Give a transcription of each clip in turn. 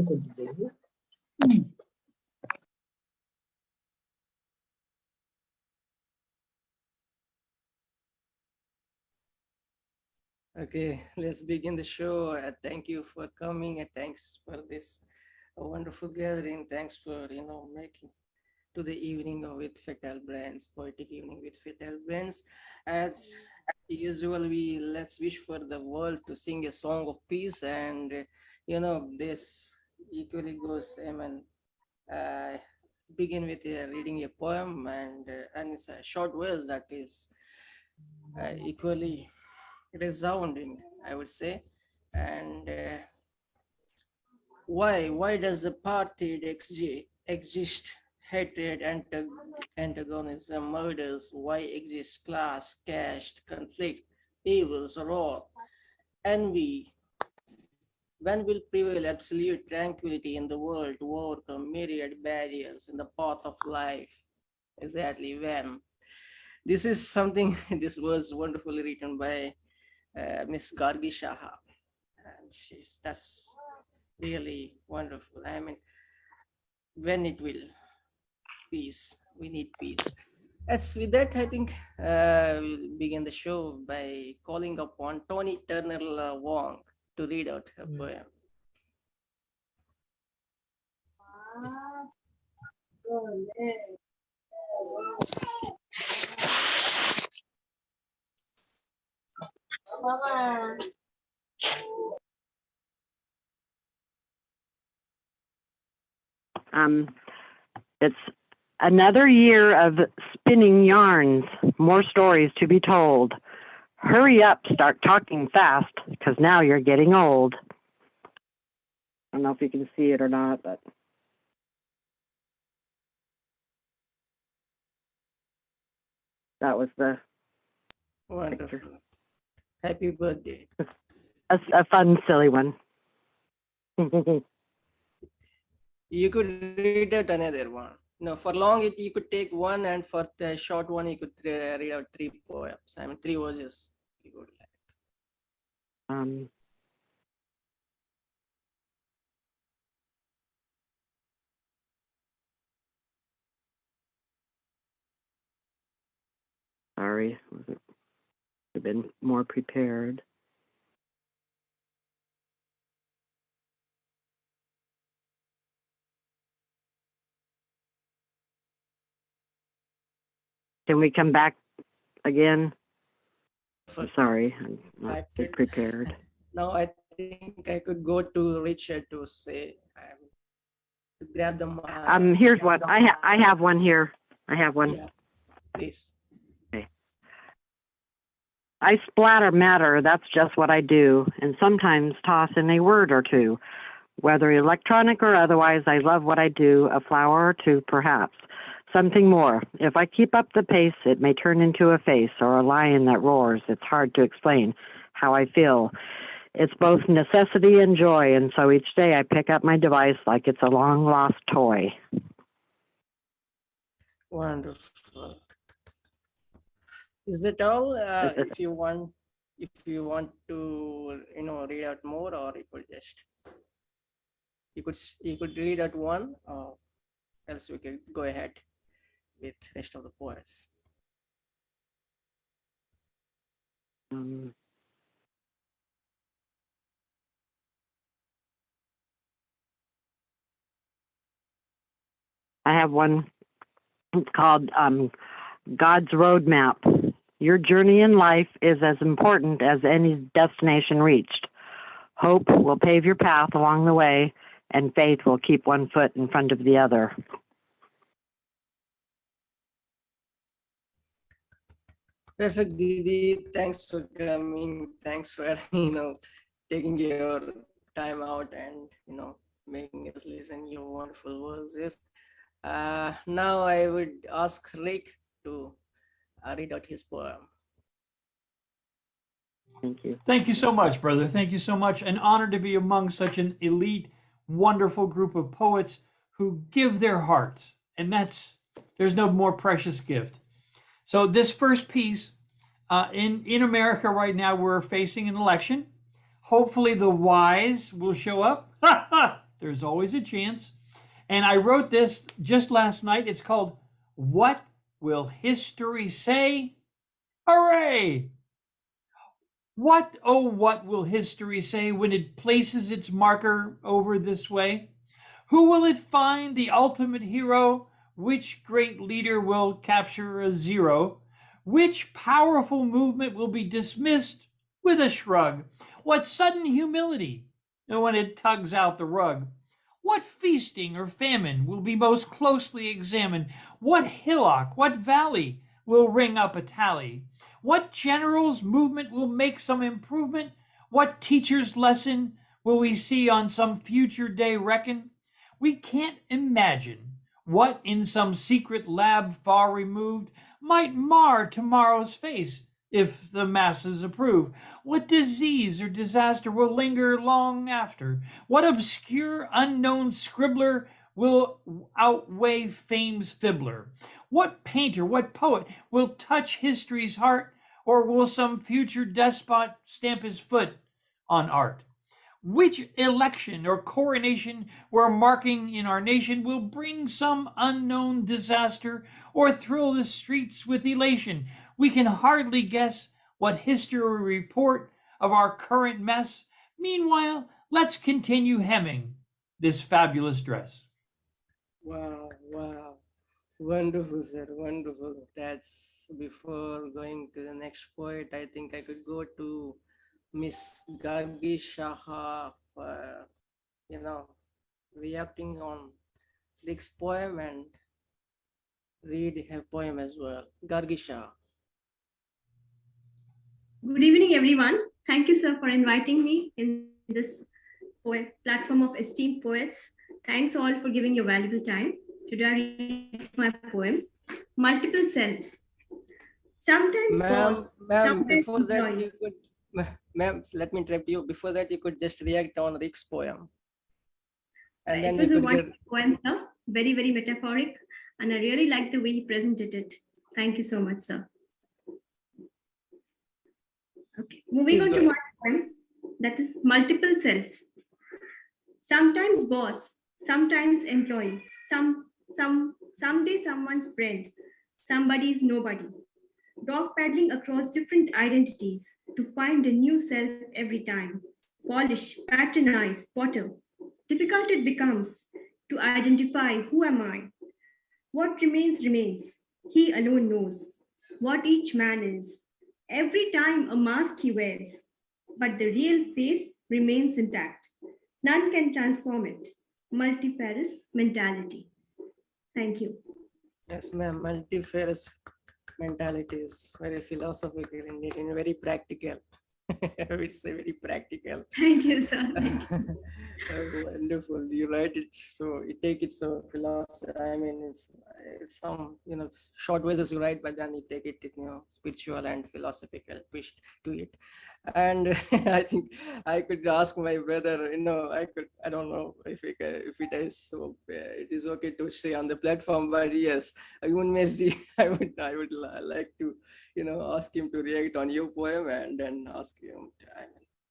On कर दीजिए। Okay, let's begin the show. Thank you for coming, and thanks for this wonderful gathering. Thanks for making to the evening with Fatal Brands, poetic evening with Fatal Brands. As usual, we let's wish for the world to sing a song of peace, and this equally goes. I mean, uh, begin with reading a poem, and it's a short verse that is equally resounding, I would say. And why does apartheid exist? Hatred, antagonism, murders. Why exists class, caste, conflict, evils, wrath, envy? When will prevail absolute tranquility in the world to overcome myriad barriers in the path of life? Exactly when? This is something. This was wonderfully written by Miss Gargi Saha, and that's really wonderful. I mean, when it will peace, we need peace. As with that, I think we'll begin the show by calling upon Tony Turner Wong to read out her poem. It's another year of spinning yarns, more stories to be told. Hurry up, start talking fast, because now you're getting old. I don't know if you can see it or not, but that was the Wonderful. picture. Happy birthday. A fun, silly one. You could read out another one. No, for long you could take one, and for the short one you could read out three poems. I mean, three verses. You would like. Sorry, I've been more prepared. Can we come back again? I'm sorry, I'm not prepared. Now I think I could go to Richard to say, to grab the mic. Here's one. I have one here. I have one. Yeah, please. Okay. I splatter matter, that's just what I do, and sometimes toss in a word or two. Whether electronic or otherwise, I love what I do, a flower or two perhaps. Something more. If I keep up the pace, it may turn into a face or a lion that roars. It's hard to explain how I feel. It's both necessity and joy, and so each day I pick up my device like it's a long-lost toy. Wonderful. Is that all? If you want to, read out more, or you could read out one, or else we can go ahead with rest of the poems. I have one. It's called God's Roadmap. Your journey in life is as important as any destination reached. Hope will pave your path along the way, and faith will keep one foot in front of the other. Perfect, Didi. Thanks for coming. Thanks for taking your time out and making us listen your wonderful verses. Now I would ask Rick to read out his poem. Thank you. Thank you so much, brother. Thank you so much. An honor to be among such an elite, wonderful group of poets who give their hearts. And there's no more precious gift. So this first piece, in America right now, we're facing an election. Hopefully the wise will show up There's always a chance. And I wrote this just last night. It's called What Will History Say? Hooray! What, oh, what will history say when it places its marker over this way? Who will it find the ultimate hero? Which great leader will capture a zero? Which powerful movement will be dismissed with a shrug? What sudden humility when it tugs out the rug? What feasting or famine will be most closely examined? What hillock, what valley will ring up a tally? What general's movement will make some improvement? What teacher's lesson will we see on some future day reckon? We can't imagine what in some secret lab far removed might mar tomorrow's face if the masses approve. What disease or disaster will linger long after? What obscure unknown scribbler will outweigh fame's fiddler? What painter, what poet will touch history's heart, or will some future despot stamp his foot on art? Which election or coronation we're marking in our nation will bring some unknown disaster or thrill the streets with elation? We can hardly guess what history will report of our current mess. Meanwhile, let's continue hemming this fabulous dress. Wow, wow. Wonderful, sir. Wonderful. That's before going to the next poet. I think I could go to Miss Gargi Saha for, reacting on Rick's poem and read her poem as well. Gargi Saha. Good evening, everyone. Thank you, sir, for inviting me in this platform of esteemed poets. Thanks all for giving your valuable time. Today I read my poem, Multiple Selves. Sometimes pause, Ma'am, sometimes before that enjoy. you could, ma'am, let me interrupt you. Before that, you could just react on Rick's poem. And It then was we a could wonderful poem, sir. Very, very metaphoric. And I really liked the way he presented it. Thank you so much, sir. Okay, moving Please on go to ahead. my poem, that is Multiple Selves. Sometimes boss, sometimes employee, someday someone's friend, somebody's nobody. Dog paddling across different identities to find a new self every time. Polish, patronize, potter. Difficult it becomes to identify who am I. What remains remains. He alone knows what each man is. Every time a mask he wears, but the real face remains intact. None can transform it. Multifarious mentality. Thank you. Yes, ma'am. Multifarious mentality is very philosophical indeed and very practical. I would say very practical. Thank you, sir. Thank you. Wonderful. You write it so you take it so philosophy. I mean, it's some short ways as you write, but then you take it spiritual and philosophical twist to it. And I think I could ask my brother. I don't know if it is so. It is okay to say on the platform, but yes, Unmesh ji, I would like to ask him to react on your poem and then ask him.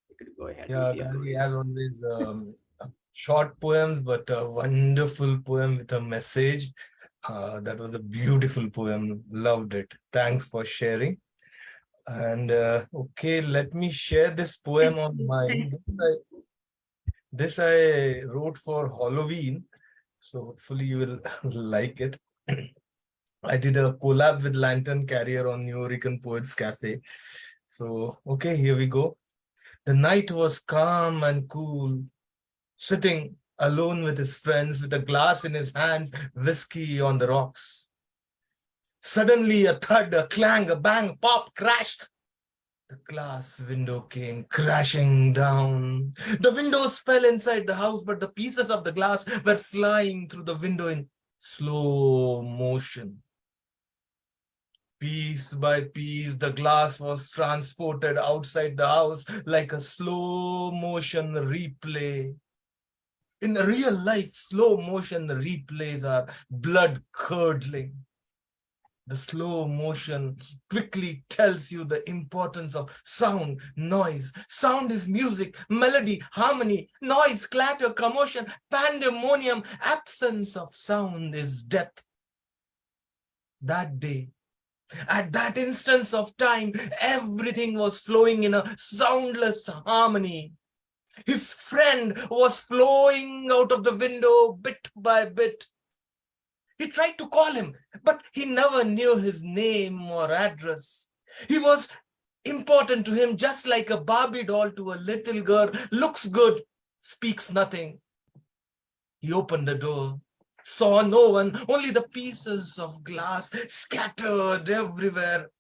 You could go ahead Yeah, with your. Gargi, as always, short poems, but a wonderful poem with a message. That was a beautiful poem. Loved it. Thanks for sharing. And okay, let me share this poem on mine. This I wrote for Halloween, so hopefully you will like it. I did a collab with Lantern Carrier on New York Poets Cafe. So, okay, here we go. The night was calm and cool, sitting alone with his friends with a glass in his hands, whiskey on the rocks. Suddenly a thud, a clang, a bang, pop, crash. The glass window came crashing down. The windows fell inside the house, but the pieces of the glass were flying through the window in slow motion. Piece by piece, the glass was transported outside the house like a slow motion replay. In real life, slow motion replays are blood curdling. The slow motion quickly tells you the importance of sound, noise. Sound is music, melody, harmony, noise, clatter, commotion, pandemonium. Absence of sound is death. That day, at that instance of time, everything was flowing in a soundless harmony. His friend was flowing out of the window bit by bit. He tried to call him, but he never knew his name or address. He was important to him, just like a Barbie doll to a little girl. Looks good, speaks nothing. He opened the door, saw no one, only the pieces of glass scattered everywhere.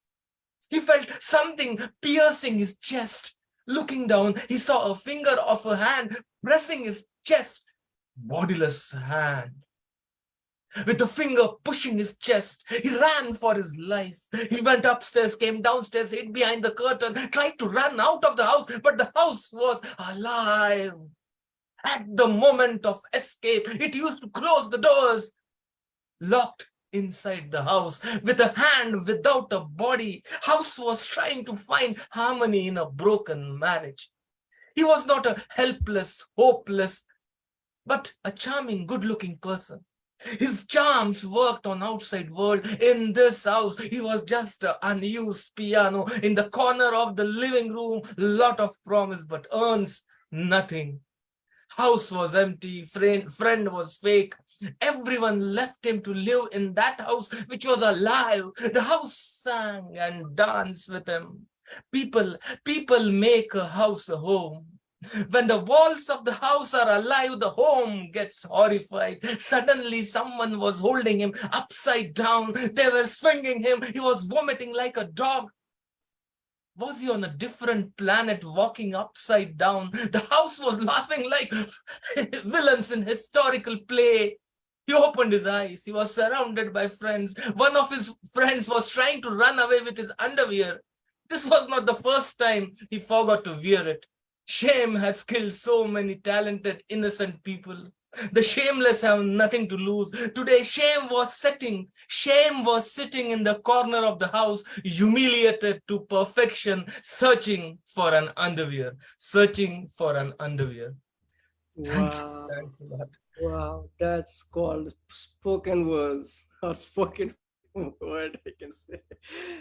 He felt something piercing his chest. Looking down, he saw a finger of a hand pressing his chest. Bodiless hand. With the finger pushing his chest, he ran for his life. He went upstairs, came downstairs, hid behind the curtain, tried to run out of the house, but the house was alive. At the moment of escape, it used to close the doors. Locked inside the house, with a hand without a body, house was trying to find harmony in a broken marriage. He was not a helpless, hopeless, but a charming, good-looking person. His charms worked on outside world. In this house, he was just an unused piano in the corner of the living room. Lot of promise, but earns nothing. House was empty, friend was fake. Everyone left him to live in that house, which was alive. The house sang and danced with him. People make a house a home. When the walls of the house are alive, the home gets horrified. Suddenly, someone was holding him upside down. They were swinging him. He was vomiting like a dog. Was he on a different planet walking upside down? The house was laughing like villains in historical play. He opened his eyes. He was surrounded by friends. One of his friends was trying to run away with his underwear. This was not the first time he forgot to wear it. Shame has killed so many talented, innocent people. The shameless have nothing to lose. Today, shame was sitting in the corner of the house, humiliated to perfection, searching for an underwear. Wow. Thanks a lot. Wow, that's called spoken words or spoken word, I can say.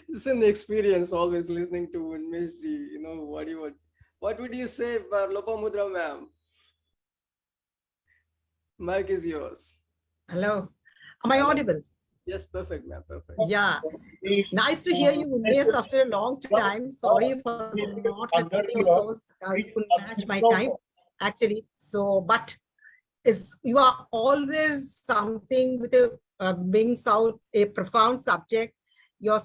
It's an experience always listening to Unmesh ji. You know, what would you say, Lopamudra ma'am? Mic is yours. Hello. Am I Hello. audible? Yes, perfect, ma'am. Perfect. Yeah. Nice to hear you, Unmesh, after a long time. Sorry for not repeating your source. You couldn't match my time, actually. So, but you are always something with brings out a profound subject. Your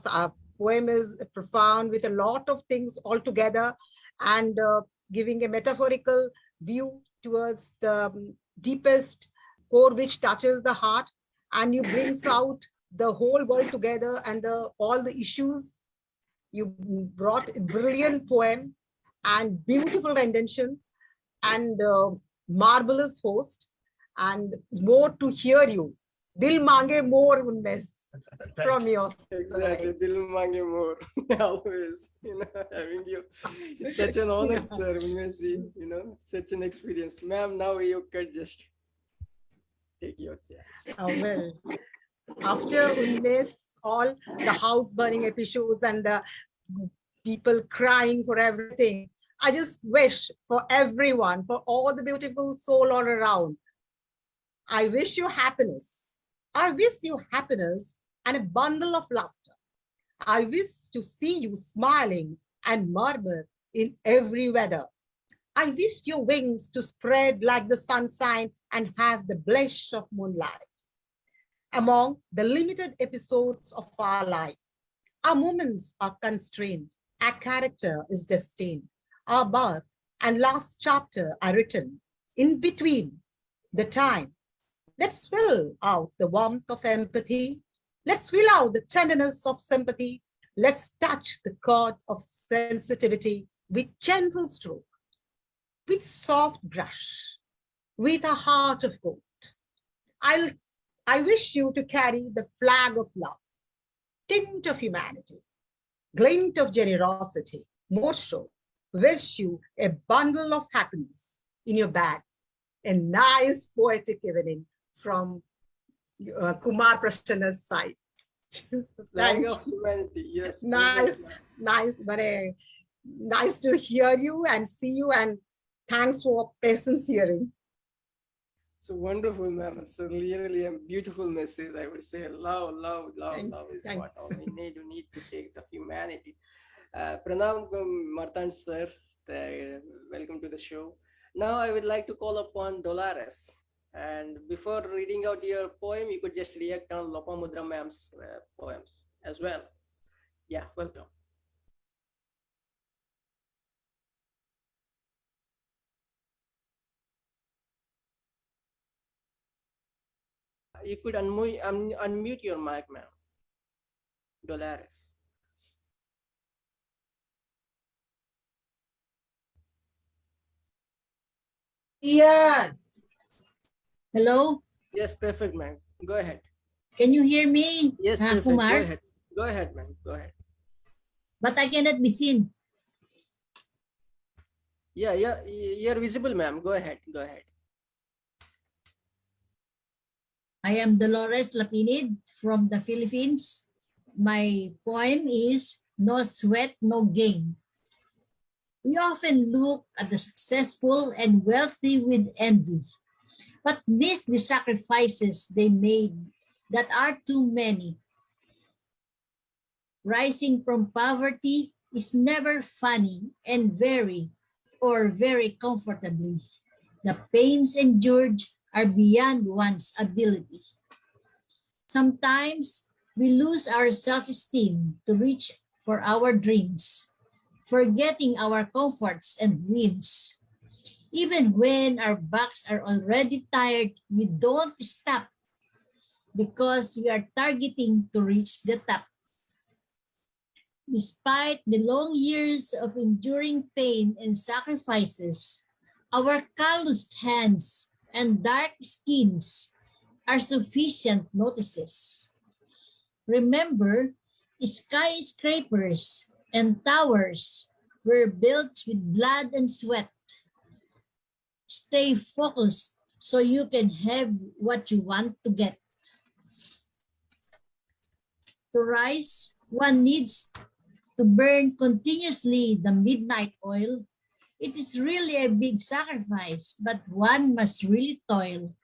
poem is profound with a lot of things all together, and giving a metaphorical view towards the deepest core which touches the heart, and you brings out the whole world together and all the issues. You brought a brilliant poem and beautiful rendition and marvelous host, and more to hear you. Dil mange more, Unmesh, from your side. Exactly, dil mange more. Always, having you. It's such an honor, sir, Unmesh ji. Such an experience. Ma'am, now you could just take your chance. Well, after Unmesh, all the house burning episodes and the people crying for everything, I just wish for everyone, for all the beautiful soul all around, I wish you happiness. I wish you happiness and a bundle of laughter. I wish to see you smiling and murmur in every weather. I wish your wings to spread like the sunshine and have the blush of moonlight. Among the limited episodes of our life, our moments are constrained. Our character is destined. Our birth and last chapter are written. In between the time, let's fill out the warmth of empathy. Let's fill out the tenderness of sympathy. Let's touch the chord of sensitivity with gentle stroke, with soft brush, with a heart of gold. I wish you to carry the flag of love, tint of humanity, glint of generosity, more so. Wish you a bundle of happiness in your bag. A nice poetic evening from Kumar Prasanna's side. Flag of humanity. Yes. Nice, nice, nice to hear you and see you, and thanks for patience hearing. It's a wonderful, ma'am. It's a really a beautiful message. I would say love, love, love, love is what all we need. We need to take the humanity. Pranam Martand sir, welcome to the show. Now I would like to call upon Dolores. And before reading out your poem, you could just react on Lopamudra ma'am's poems as well. Yeah, welcome. You could unmute your mic, ma'am. Dolores. Yeah. Hello? Yes, perfect, ma'am. Go ahead. Can you hear me? Yes, perfect. Kumar? Go ahead. Go ahead, ma'am. Go ahead. But I cannot be seen. Yeah, you're visible, ma'am. Go ahead. Go ahead. I am Dolores Lapinid from the Philippines. My poem is No Sweat, No Gain. We often look at the successful and wealthy with envy, but miss the sacrifices they made that are too many. Rising from poverty is never funny and very comfortably. The pains endured are beyond one's ability. Sometimes we lose our self-esteem to reach for our dreams, forgetting our comforts and whims. Even when our backs are already tired, we don't stop because we are targeting to reach the top. Despite the long years of enduring pain and sacrifices, our calloused hands and dark skins are sufficient notices. Remember, skyscrapers and towers were built with blood and sweat. Stay focused so you can have what you want to get. To rise, one needs to burn continuously the midnight oil. It is really a big sacrifice, but one must really toil.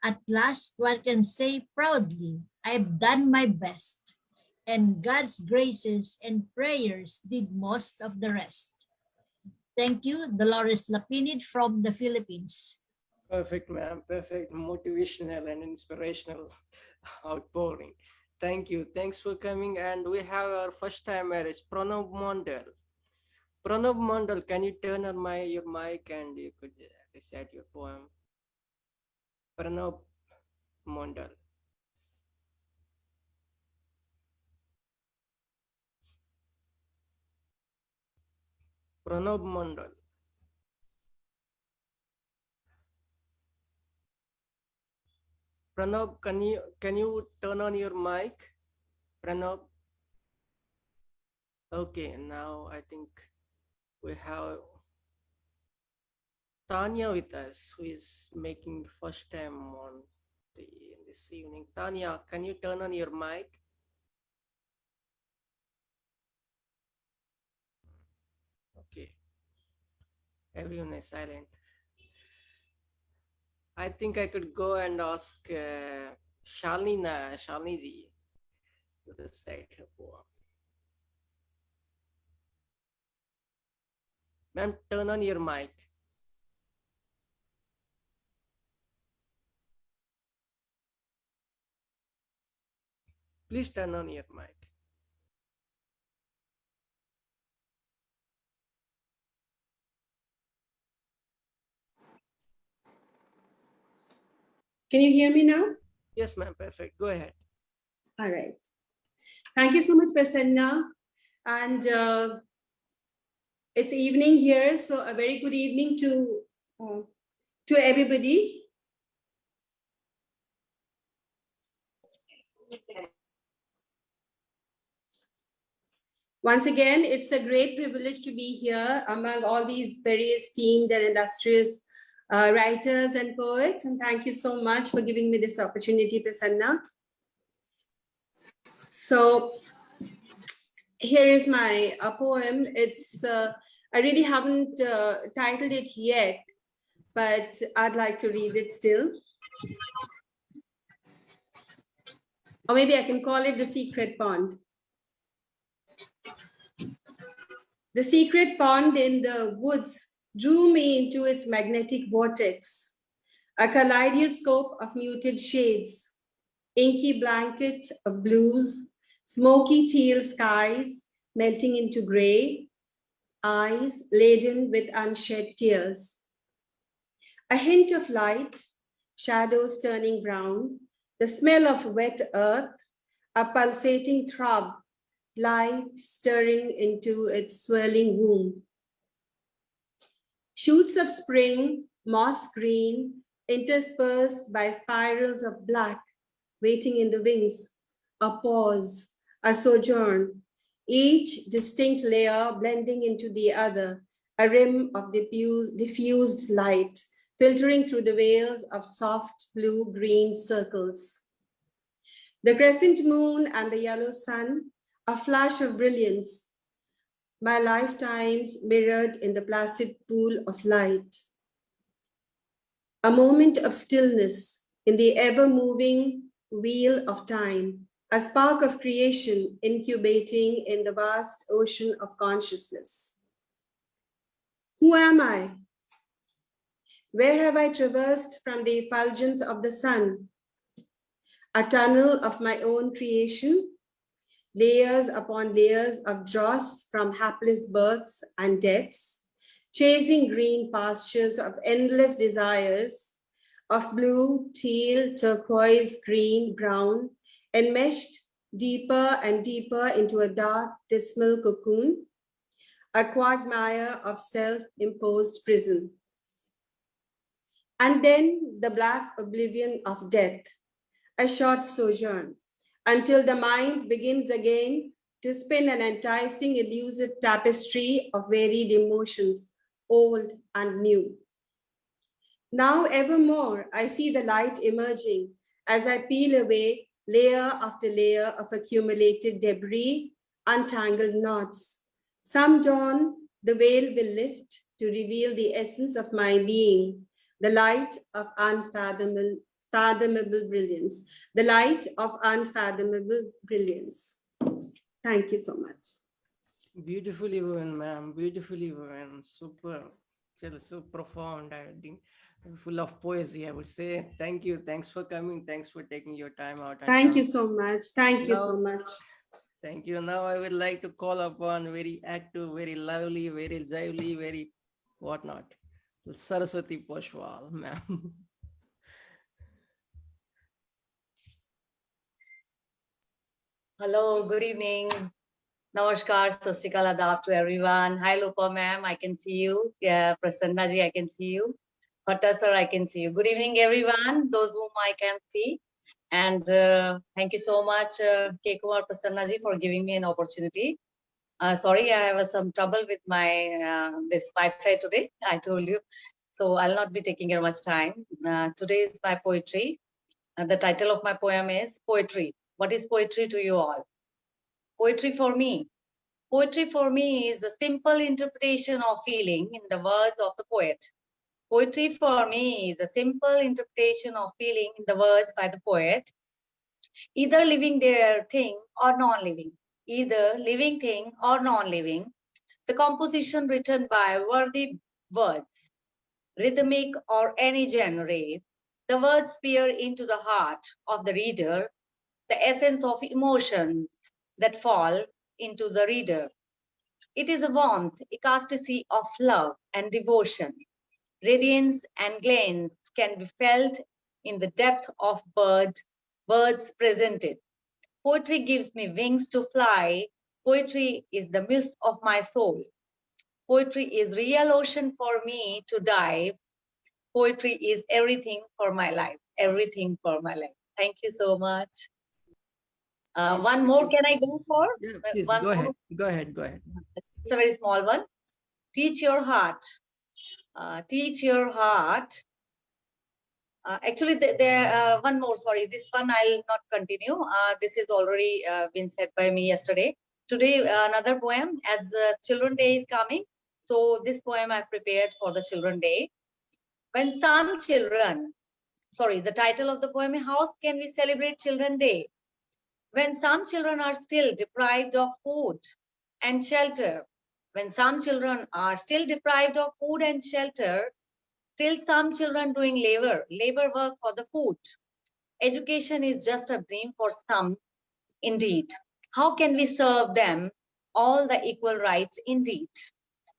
At last, one can say proudly, I've done my best, and God's graces and prayers did most of the rest. Thank you, Dolores Lapinid from the Philippines. Perfect, ma'am. Perfect. Motivational and inspirational outpouring. Thank you. Thanks for coming. And we have our first timer is Pranav Mondal. Pranav Mondal, can you turn on your mic and you could recite your poem? Pranav Mondal. Pranav Mondal. Pranav, can you turn on your mic? Pranav. Okay, now I think we have Tanya with us, who is making the first time on this evening. Tanya, can you turn on your mic? Okay, everyone is silent. I think I could go and ask Shalini ji to recite her poem. Ma'am, turn on your mic. Please turn on your mic. Can you hear me now? Yes, ma'am. Perfect. Go ahead. All right. Thank you so much, Prasanna. And it's evening here, so a very good evening to everybody. Once again, it's a great privilege to be here among all these very esteemed and illustrious writers and poets. And thank you so much for giving me this opportunity, Prasanna. So here is my poem. I really haven't titled it yet, but I'd like to read it still. Or maybe I can call it The Secret Pond. The secret pond in the woods drew me into its magnetic vortex, a kaleidoscope of muted shades, inky blanket of blues, smoky teal skies melting into gray, eyes laden with unshed tears. A hint of light, shadows turning brown, the smell of wet earth, a pulsating throb, life stirring into its swirling womb. Shoots of spring, moss green, interspersed by spirals of black, waiting in the wings, a pause, a sojourn, each distinct layer blending into the other, a rim of diffused light, filtering through the veils of soft blue-green circles. The crescent moon and the yellow sun, a flash of brilliance, my lifetimes mirrored in the placid pool of light. A moment of stillness in the ever-moving wheel of time, a spark of creation incubating in the vast ocean of consciousness. Who am I? Where have I traversed from the effulgence of the sun? A tunnel of my own creation, layers upon layers of dross from hapless births and deaths, chasing green pastures of endless desires, of blue, teal, turquoise, green, brown, enmeshed deeper and deeper into a dark, dismal cocoon, a quagmire of self-imposed prison. And then the black oblivion of death, a short sojourn, until the mind begins again to spin an enticing, elusive tapestry of varied emotions, old and new. Now evermore, I see the light emerging as I peel away layer after layer of accumulated debris, untangled knots. Some dawn, the veil will lift to reveal the essence of my being, the light of unfathomable brilliance, the light of unfathomable brilliance. Thank you so much. Beautifully woven, ma'am. Beautifully woven. Super. So profound. I think full of poesy, I would say. Thank you. Thanks for coming. Thanks for taking your time out. And Thank you so much. Thank you Now- so much. Thank you. Now I would like to call upon very active, very lovely, very lively, very whatnot, Saraswati Poswal, ma'am. Hello, good evening. Namaskar, Sat Sri Akal, Adab to everyone. Hi, Lopa ma'am, I can see you. Yeah, Prasanna ji, I can see you. Bhatta sir, I can see you. Good evening, everyone, those whom I can see. And thank you so much, K. Kumar Prasanna ji, for giving me an opportunity. Sorry, I have some trouble with my this Wi-Fi today, I told you. So I'll not be taking your much time. Today is my poetry. The title of my poem is Poetry. What is poetry to you all? Poetry for me. Poetry for me is the simple interpretation of feeling in the words of the poet. Poetry for me is a simple interpretation of feeling in the words by the poet, either living their thing or non-living, either living thing or non-living. The composition written by worthy words, rhythmic or any genre, the words peer into the heart of the reader, the essence of emotions that fall into the reader. It is a warmth, ecstasy of love and devotion. Radiance and glance can be felt in the depth of words presented. Poetry gives me wings to fly. Poetry is the mist of my soul. Poetry is real ocean for me to dive. Poetry is everything for my life. Everything for my life. Thank you so much. One more, can I go for? Yeah, please One go more. ahead. Go ahead. Go ahead. It's a very small one. Teach your heart. Teach your heart. Actually, there one more. Sorry, this one I'll not continue. This is already been said by me yesterday. Today, another poem. As Children Day is coming, so this poem I prepared for the Children Day. When some children, sorry, the title of the poem is "How Can We Celebrate Children Day?" When some children are still deprived of food and shelter, when some children are still deprived of food and shelter, still some children doing labor work for the food. Education is just a dream for some, indeed. How can we serve them all the equal rights, indeed?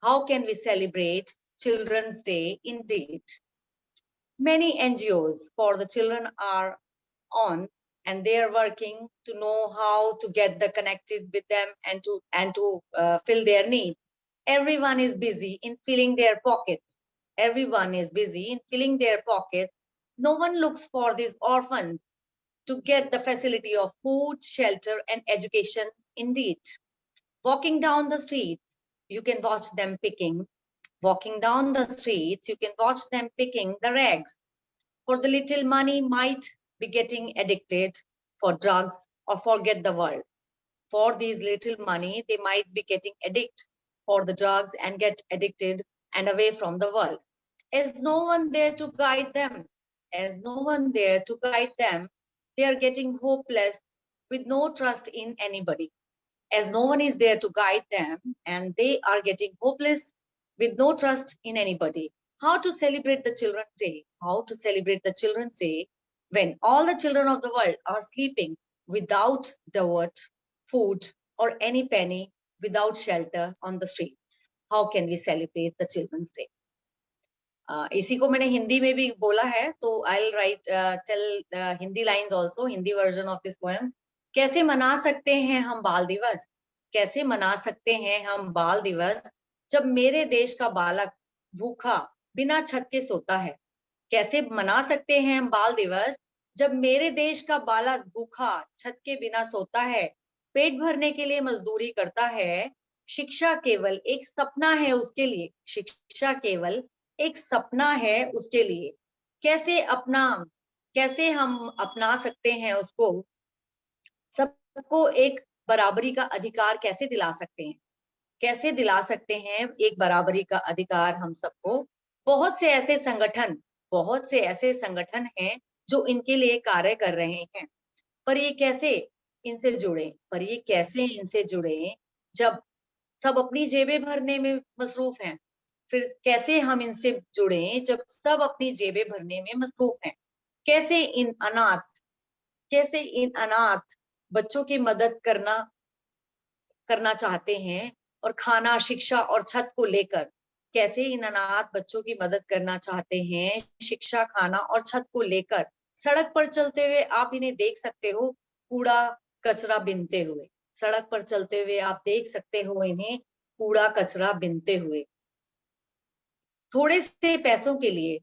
How can we celebrate Children's Day, indeed? Many NGOs for the children are on, and they are working to know how to get the connected with them and to fill their needs. Everyone is busy in filling their pockets. Everyone is busy in filling their pockets. No one looks for these orphans to get the facility of food, shelter, and education, indeed. Walking down the streets, you can watch them picking. Walking down the streets, you can watch them picking the rags. For the little money might be getting addicted for drugs or forget the world. For these little money, they might be getting addicted for the drugs and get addicted and away from the world. Is no one there to guide them? As no one there to guide them, they are getting hopeless with no trust in anybody. As no one is there to guide them, and they are getting hopeless with no trust in anybody. How to celebrate the Children's Day? How to celebrate the Children's Day when all the children of the world are sleeping without dirt, food, or any penny, without shelter on the streets? How can we celebrate the Children's Day? इसी को मैंने हिंदी में भी बोला है, तो I'll write tell Hindi lines also, Hindi version of this poem. कैसे मना सकते हैं हम बाल दिवस? कैसे मना सकते हैं हम बाल दिवस जब मेरे देश का बालक भूखा बिना छत के सोता है? कैसे मना सकते हैं हम बाल दिवस जब मेरे देश का बालक भूखा छत के बिना सोता है, पेट भरने के लिए मजदूरी करता है? शिक्षा केवल एक सपना है उसके लिए. शिक्षा केवल एक सपना है उसके लिए. कैसे हम अपना सकते हैं उसको? सबको एक बराबरी का अधिकार कैसे दिला सकते हैं? कैसे दिला सकते हैं एक बराबरी का अधिकार हम सबको? बहुत से ऐसे संगठन हैं जो इनके लिए कार्य कर रहे हैं, पर ये कैसे इनसे जुड़े जब सब अपनी जेबें भरने में मसरूफ हैं? फिर कैसे हम इनसे जुड़ें जब सब अपनी जेबें भरने में मसरूफ हैं? कैसे इन अनाथ बच्चों की मदद करना चाहते हैं और खाना, शिक्षा और छत को लेकर? कैसे इन अनाथ बच्चों की मदद करना चाहते हैं, शिक्षा, खाना और छत को लेकर? सड़क पर चलते हुए आप इन्हें देख सकते हो कूड़ा कचरा बिनते हुए. सड़क पर चलते हुए आप देख सकते हो इन्हें कूड़ा कचरा बिनते हुए. थोड़े से पैसों के लिए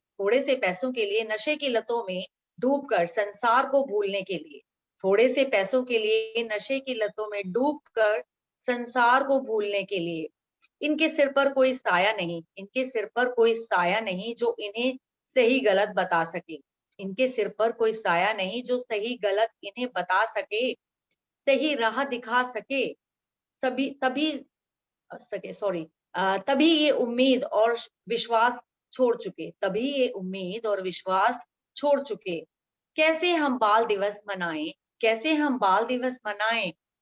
नशे की लतों में डूबकर संसार को भूलने के लिए. थोड़े से पैसों के लिए नशे की लतों में डूबकर संसार को भूलने के लिए. इनके सिर पर कोई साया नहीं जो इन्हें सही गलत बता सके. इनके सिर पर कोई साया नहीं जो सही गलत इन्हें बता सके, सही राह दिखा सके. तभी ये उम्मीद और विश्वास छोड़ चुके. कैसे हम बाल दिवस मनाएं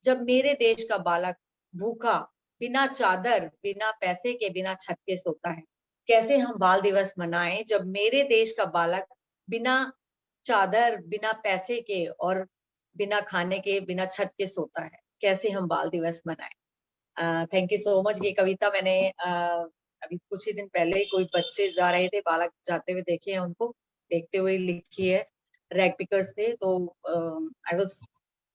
जब मेरे देश का बालक भूखा बिना चादर, बिना पैसे के, बिना छत के सोता है? कैसे हम बाल दिवस मनाएं जब मेरे देश का बालक बिना चादर, बिना पैसे के और बिना खाने के, बिना छत के सोता है? कैसे हम बाल दिवस मनाएं? Thank you so much. ये कविता मैंने अभी कुछ ही दिन पहले कोई बच्चे जा रहे थे, बालक जाते हुए देखे हैं, उनको देखते हुए लिखी है. रैग पिकर्स थे, तो आई वाज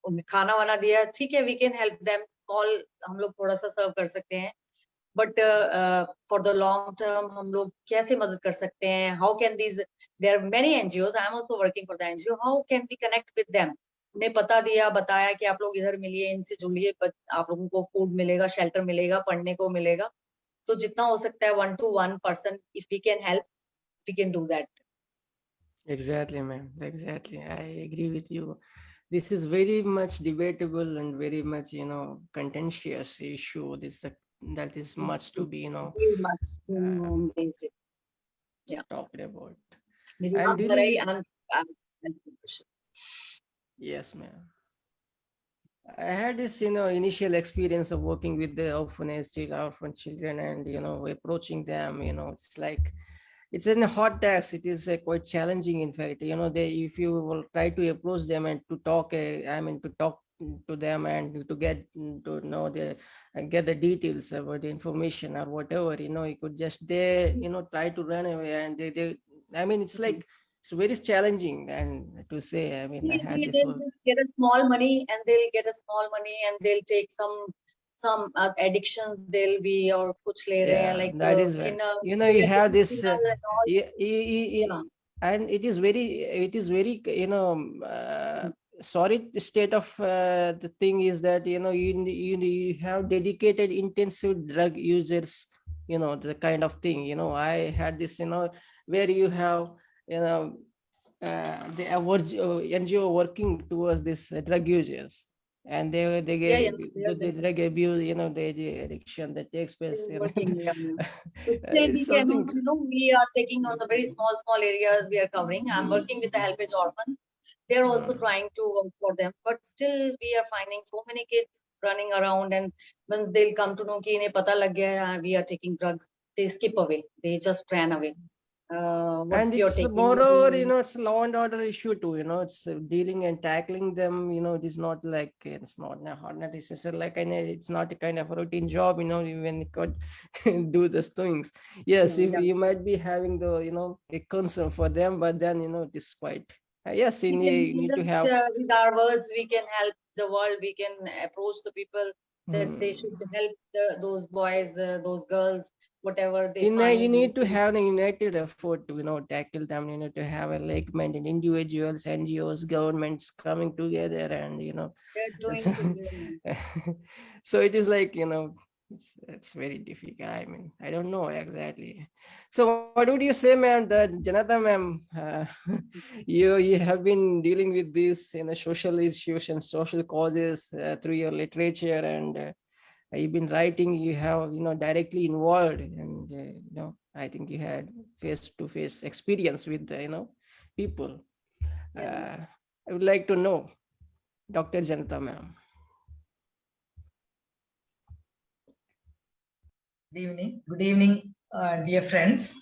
उन्हें खाना वाना दिया. ठीक है, we can help them small, हम लोग थोड़ा सा सर्व कर सकते हैं, but for the long term हम लोग कैसे मदद कर सकते हैं? How can these, there are many NGOs, I am also working for the NGO, how can we connect with them? ने पता दिया, बताया कि आप लोग इधर मिलिए, इनसे जुड़िए, आप लोगों को फूड मिलेगा, शेल्टर मिलेगा, पढ़ने को मिलेगा. तो जितना हो सकता है 1 to 1 person, if we can help, we can do that. Exactly, ma'am. Exactly. I agree with you. This is very much debatable and very much, contentious issue. That is much to be, Very much uh, against it. Yeah. talked about. मेरी And आँख भर dealing I, with, I'm yes, ma'am. I had this, initial experience of working with the orphan children, and approaching them. It's like it's a hot task. It is quite challenging. In fact, if you will try to approach them and to talk, to talk to them and to to know get the details about the information or whatever. You could just try to run away, and it's like it's very challenging and to say. I had this they'll whole. just get a small money, and they'll get a small money, and they'll take some addictions. They'll be or kuch le rahe hain, Yeah, like that is right. thinner. You They're have taking this, thinner and all. Yeah. and it is very, sorry state of the thing is that, you have dedicated intensive drug users, the kind of thing, I had this, where you have, you know, the NGO working towards this drug users, and they Yeah, get yeah, they are the drug abuse, the addiction that takes place, working. Yeah. So say it's we something. cannot, we are taking on the very small areas we are covering. I'm working with the Helpage Orphans. They're also trying to work for them, but still we are finding so many kids running around, and once they'll come to know कि इन्हें पता लग गया है, we are taking drugs, they skip away. They just ran away. What And you're it's taking? moreover, it's a law and order issue too. It's dealing and tackling them. It is not like it's not necessarily like it's not a kind of a routine job. When you could do those things. Yes, if Yeah. you might be having the a concern for them, but then it is quite yes. You We can need to just have. with our words we can help the world. We can approach the people that they Hmm. should help those boys, those girls, whatever they You find. need to have a united effort to tackle them. To have a like-minded individuals, NGOs, governments coming together, and They're so, doing together. so it is like it's very difficult. I don't know exactly. So what would you say, ma'am? That Janatha, ma'am, you have been dealing with this social issues and social causes through your literature, and you've been writing, you have directly involved, and I think you had face-to-face experience with the people. Yeah. I would like to know, Dr. Janatha, ma'am. Good evening, dear friends.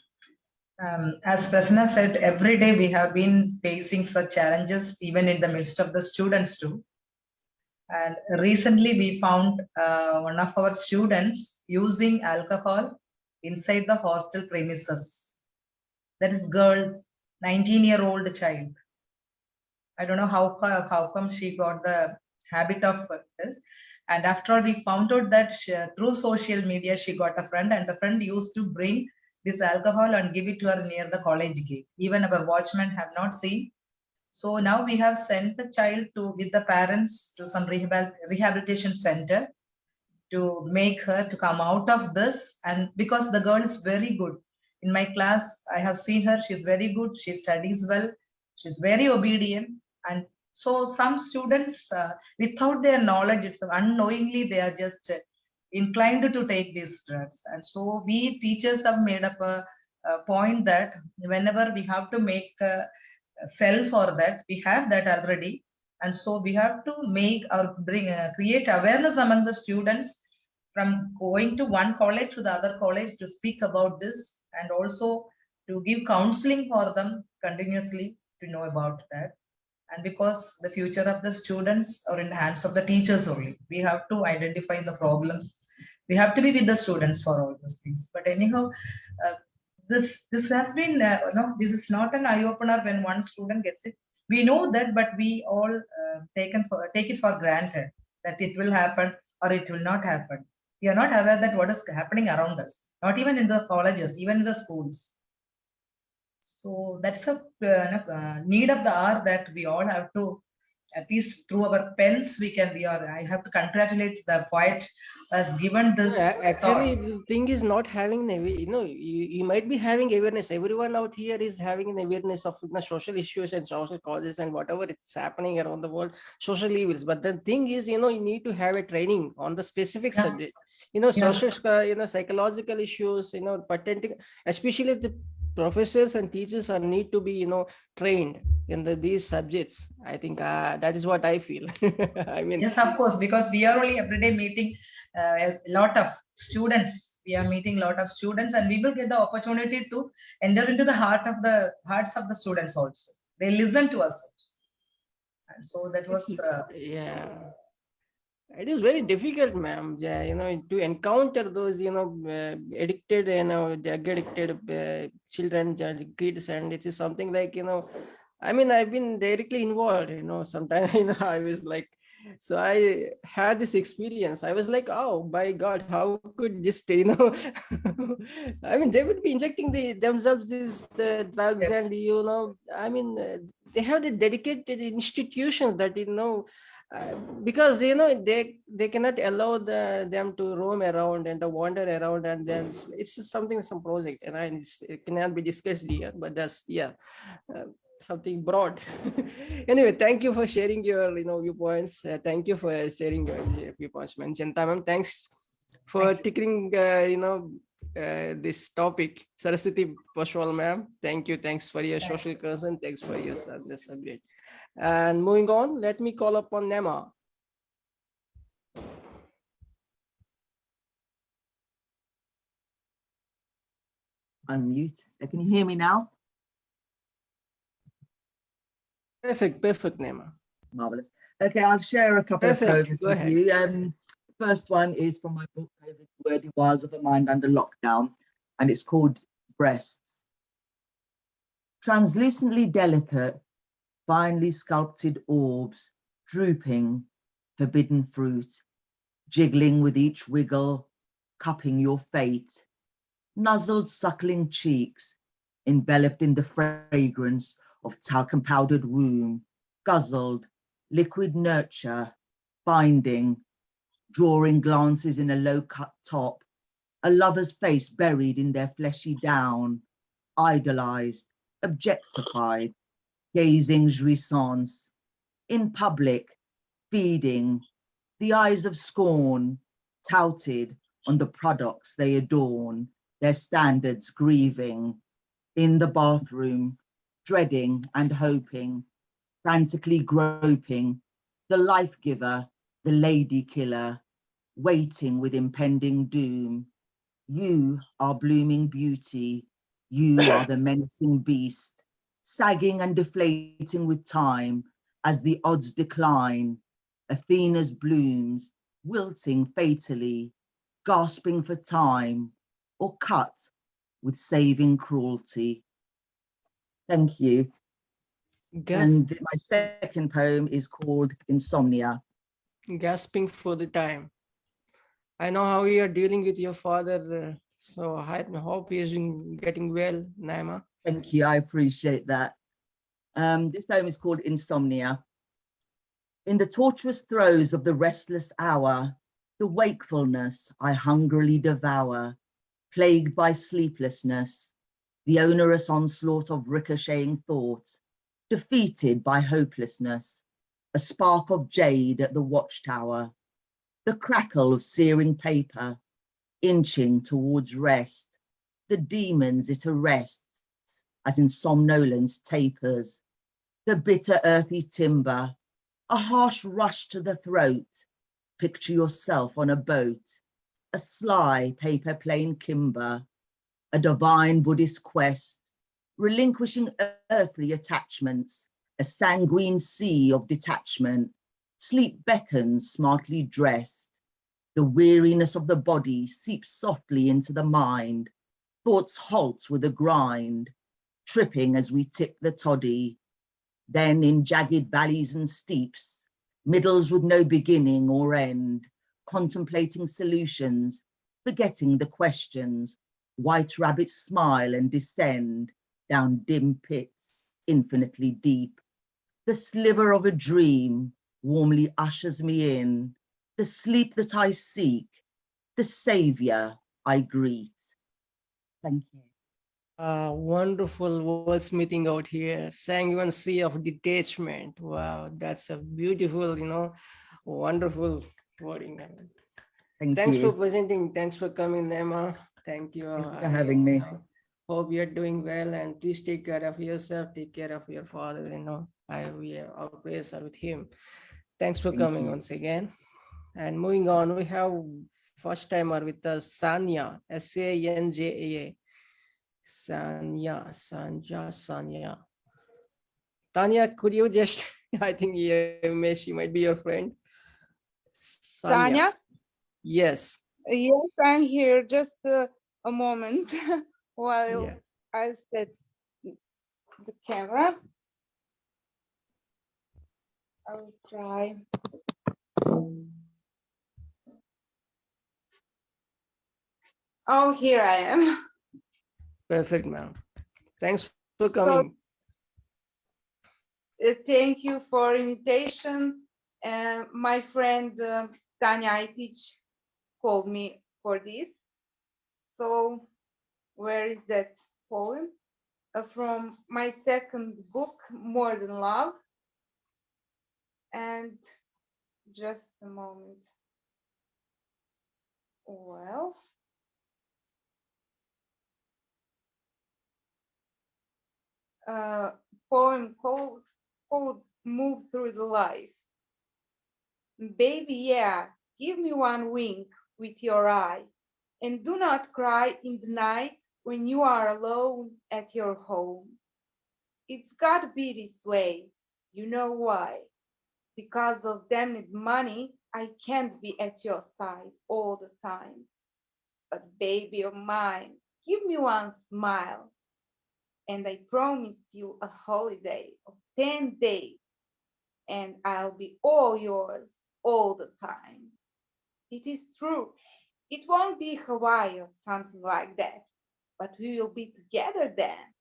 As Prasanna said, every day we have been facing such challenges, even in the midst of the students too. And recently we found one of our students using alcohol inside the hostel premises. That is girls, 19-year-old child. I don't know how come she got the habit of this. And after all, we found out that through social media, she got a friend, and the friend used to bring this alcohol and give it to her near the college gate. Even our watchmen have not seen. So now we have sent the child with the parents to some rehabilitation center to make her to come out of this. And because the girl is very good. In my class, I have seen her. She's very good. She studies well. She's very obedient. And so some students, without their knowledge, it's unknowingly, they are just inclined to take these drugs. And so we teachers have made up a point that whenever we have to make a cell for that, we have that already. And so we have to make or create awareness among the students from going to one college to the other college to speak about this, and also to give counseling for them continuously to know about that. And because the future of the students are in the hands of the teachers only, we have to identify the problems. We have to be with the students for all those things. But anyhow, this has been this is not an eye opener when one student gets it. We know that, but we all take it for granted that it will happen or it will not happen. We are not aware that what is happening around us, not even in the colleges, even in the schools. So that's a need of the hour that we all have to at least through our pens, I have to congratulate the poet who has given this Actually, thought. the thing is not having, you might be having awareness. Everyone out here is having an awareness of social issues and social causes and whatever it's happening around the world, social evils. But the thing is, you need to have a training on the specific Yeah. subject. Yeah. Social, psychological issues, patenting, especially the professors and teachers are need to be, trained in these subjects. I think that is what I feel. I mean, Yes, of course, because we are only every day meeting a lot of students. We are meeting a lot of students, and we will get the opportunity to enter into the hearts of the students also. They listen to us. And so that was yeah. It is very difficult, ma'am, to encounter those, addicted, drug addicted children, kids, and it is something like, I mean, I've been directly involved, sometimes, I was like, so I had this experience. I was like, oh, by God, how could this, I mean, they would be injecting themselves these drugs, yes. and, I mean, they have the dedicated institutions that, because they cannot allow them to roam around and to wander around, and then it's some project, and it cannot be discussed here, but that's uh, something broad. Anyway, thank you for sharing your viewpoints. Thank you for sharing your viewpoints, man. Janatha ma'am, thanks for taking this topic. Saraswati Poswal ma'am, thanks for your social concern, thanks for your subject. And moving on, let me call upon Nayma. Unmute. Can you hear me now? Perfect, Nayma. Marvelous. Okay, I'll share a couple of poems Go with ahead. you. First one is from my book, The Wordy Wilds of a Mind Under Lockdown, and it's called Breasts. Translucently delicate, finely sculpted orbs, drooping, forbidden fruit, jiggling with each wiggle, cupping your fate, nuzzled suckling cheeks, enveloped in the fragrance of talcum powdered womb, guzzled, liquid nurture, binding, drawing glances in a low-cut top, a lover's face buried in their fleshy down, idolized, objectified, gazing jouissance, in public, feeding, the eyes of scorn, touted on the products they adorn, their standards grieving, in the bathroom, dreading and hoping, frantically groping, the life giver, the lady killer, waiting with impending doom. You are blooming beauty, you are the menacing beast, sagging and deflating with time as the odds decline, Athena's blooms, wilting fatally, gasping for time, or cut with saving cruelty. Thank you. And my second poem is called Insomnia. Gasping for the time. I know how you are dealing with your father, so I hope he is getting well, Nayma. Thank you, I appreciate that. This poem is called Insomnia. In the tortuous throes of the restless hour, the wakefulness I hungrily devour, plagued by sleeplessness, the onerous onslaught of ricocheting thought, defeated by hopelessness, a spark of jade at the watchtower, the crackle of searing paper, inching towards rest, the demons it arrests, as in somnolence tapers, the bitter earthy timber, a harsh rush to the throat, picture yourself on a boat, a sly paper plane kimber, a divine Buddhist quest, relinquishing earthly attachments, a sanguine sea of detachment, sleep beckons smartly dressed, the weariness of the body seeps softly into the mind, thoughts halt with a grind, tripping as we tip the toddy, then in jagged valleys and steeps, middles with no beginning or end, contemplating solutions, forgetting the questions, white rabbits smile and descend down dim pits, infinitely deep. The sliver of a dream warmly ushers me in, the sleep that I seek, the savior I greet. Thank you. Wonderful wordsmithing out here. Sanguine sea of detachment. Wow, that's a beautiful, wonderful wording. Thanks for presenting. Thanks for coming, Nayma. Thank you. Thank you for having me. Hope you're doing well, and please take care of yourself. Take care of your father. Our prayers are with him. Thanks for coming once again. And moving on, we have first timer with us, Sanya, Sanja. Sanya. Tanya, could you just, I think she might be your friend. Sanya? Yes. Yes, I'm here. Just a moment while I set the camera. I will try. Oh, here I am. Perfect, ma'am. Thanks for coming. Thank you for invitation. My friend Tanja Ajtic called me for this. So where is that poem? From my second book, More Than Love. And just a moment. Well, poem called Move Through the Life. Baby, yeah, give me one wink with your eye, and do not cry in the night when you are alone at your home. It's gotta be this way, you know why? Because of damned money, I can't be at your side all the time. But baby of mine, give me one smile, and I promise you a holiday of 10 days, and I'll be all yours all the time. It is true, it won't be Hawaii or something like that, but we will be together then.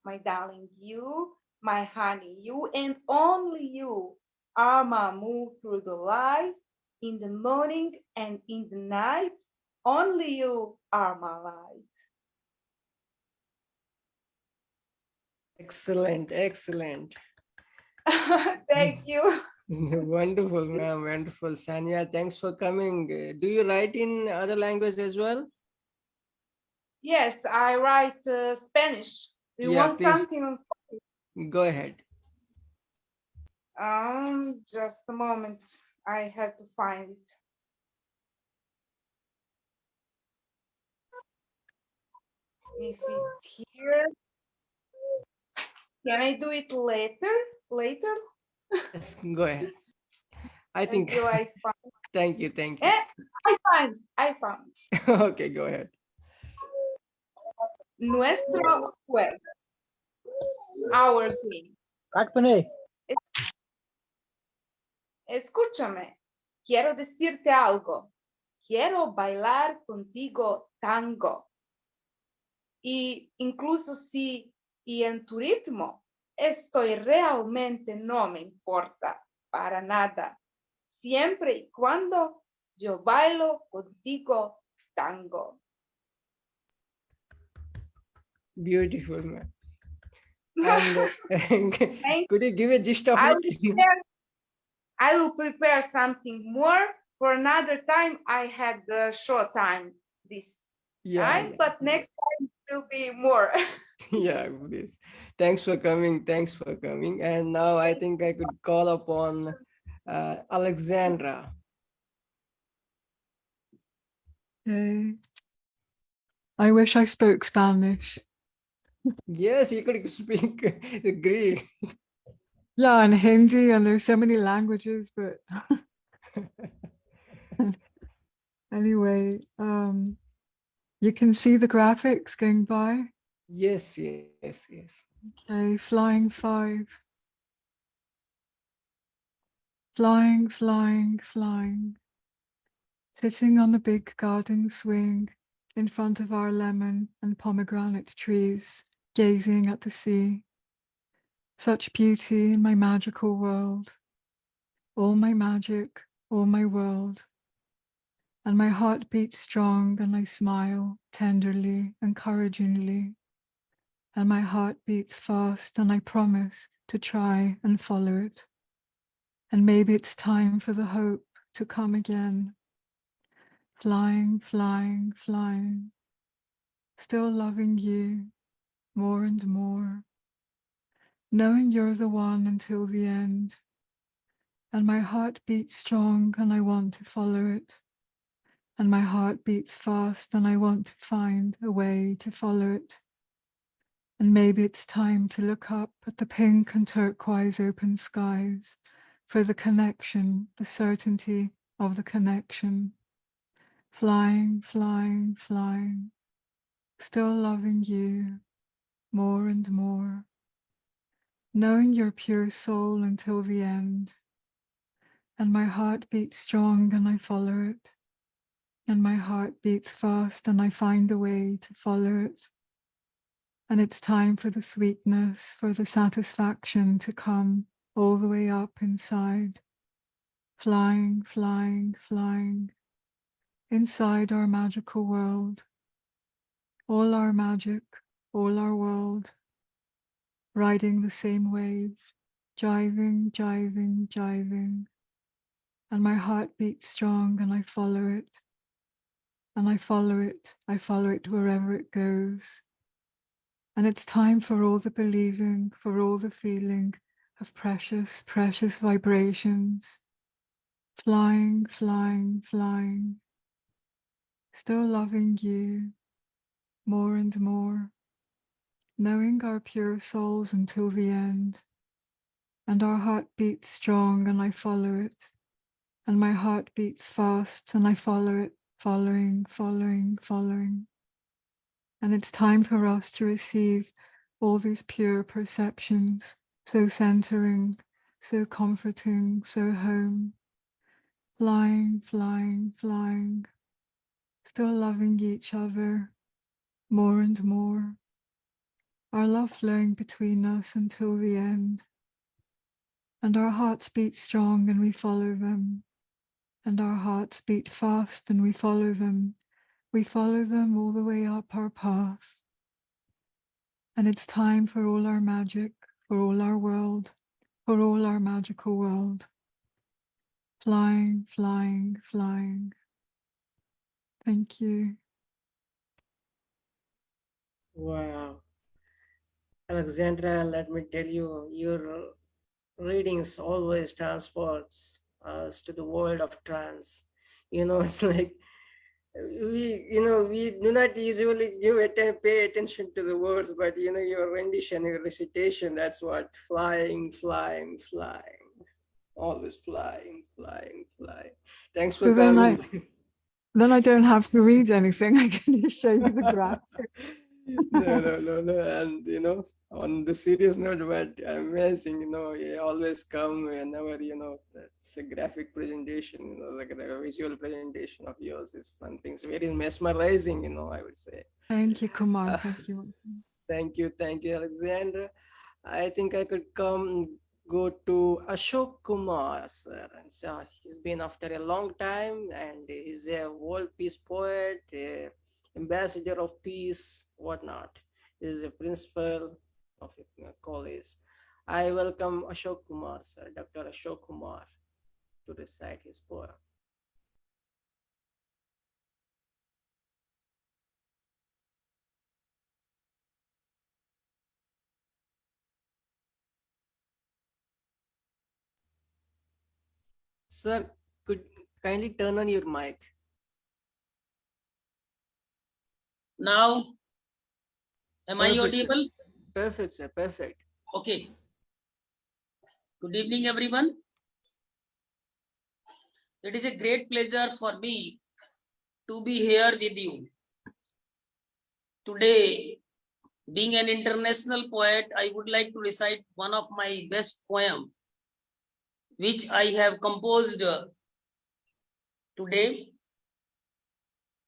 My darling, you, my honey, you, and only you are my move through the life in the morning and in the night. Only you are my light. Excellent, excellent. Thank you. Wonderful, ma'am. Wonderful. Sanya, thanks for coming. Do you write in other languages as well? Yes, I write Spanish. Do you want please. something on Spanish? Go ahead. Just a moment. I have to find it. If it's here, can I do it later? Later? Yes, go ahead. I think. Until I find. Thank you. I found. Okay, go ahead. Nuestro juego. Our game. Escúchame. Quiero decirte algo. Quiero bailar contigo tango. Y incluso si y en tu ritmo estoy realmente no me importa para nada. Siempre y cuando yo bailo contigo tango. Beautiful, man. And could you give a gist of it? I will prepare something more for another time. I had a short time this time, but next time will be more. Yeah, please. Thanks for coming. Thanks for coming. And now I think I could call upon Alexandra. Okay. I wish I spoke Spanish. Yes, you could speak Greek. Yeah, and Hindi, and there's so many languages, but anyway, you can see the graphics going by. Yes. Okay, flying 5. Flying, flying, flying. Sitting on the big garden swing in front of our lemon and pomegranate trees, gazing at the sea. such beauty in my magical world, all my magic, all my world. And my heart beats strong and I smile tenderly, encouragingly. And my heart beats fast and I promise to try and follow it. And maybe it's time for the hope to come again. Flying, flying, flying, still loving you more and more, knowing you're the one until the end. And my heart beats strong and I want to follow it. And my heart beats fast and I want to find a way to follow it. And maybe it's time to look up at the pink and turquoise open skies for the connection, the certainty of the connection. Flying, flying, flying, still loving you more and more, knowing your pure soul until the end. And my heart beats strong and I follow it. And my heart beats fast and I find a way to follow it. And it's time for the sweetness, for the satisfaction to come all the way up inside. Flying, flying, flying, inside our magical world. All our magic, all our world. Riding the same wave, jiving, jiving, jiving. And my heart beats strong and I follow it. And I follow it wherever it goes. And it's time for all the believing, for all the feeling of precious, precious vibrations. Flying, flying, flying. Still loving you more and more. Knowing our pure souls until the end. And our heart beats strong and I follow it. And my heart beats fast and I follow it, following, following, following. And it's time for us to receive all these pure perceptions, so centering, so comforting, so home. Flying, flying, flying, still loving each other more and more. Our love flowing between us until the end. And our hearts beat strong and we follow them. And our hearts beat fast and we follow them. We follow them all the way up our path. And it's time for all our magic, for all our world, for all our magical world. Flying, flying, flying. Thank you. Wow. Alexandra, let me tell you, your readings always transports us to the world of trance. It's like we do not usually pay attention to the words, but your rendition, your recitation, that's what flying, flying, flying, always flying, flying, flying. Thanks for So coming. then I don't have to read anything. I can just show you the graph. No. And on the serious note, but amazing, you always come whenever, that's a graphic presentation, like a visual presentation of yours is something very mesmerizing, I would say. Thank you, Kumar. Thank you. Thank you, Alexandra. I think I could go to Ashok Kumar, sir. And so he's been after a long time, and he's a world peace poet, ambassador of peace, whatnot. He's a principal of a college. I welcome Ashok Kumar, sir, Dr. Ashok Kumar, to recite his poem. Sir, could kindly turn on your mic. Now, am I Perfect, audible? sir. Perfect, sir. Perfect. Okay. Good evening, everyone. It is a great pleasure for me to be here with you. Today, being an international poet, I would like to recite one of my best poems, which I have composed today.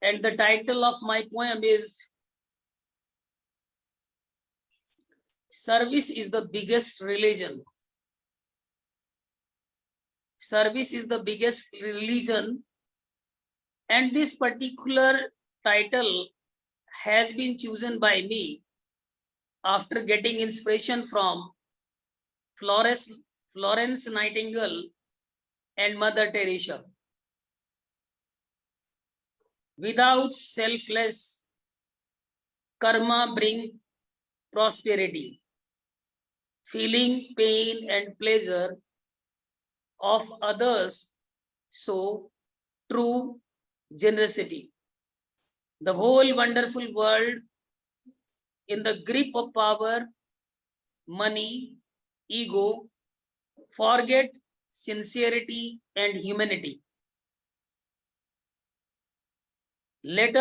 And the title of my poem is Service is the biggest religion. Service is the biggest religion. And this particular title has been chosen by me after getting inspiration from Florence Nightingale and Mother Teresa. Without selfless karma bring prosperity. Feeling pain and pleasure of others, so true generosity. The whole wonderful world in the grip of power, money, ego, forget sincerity and humanity. Let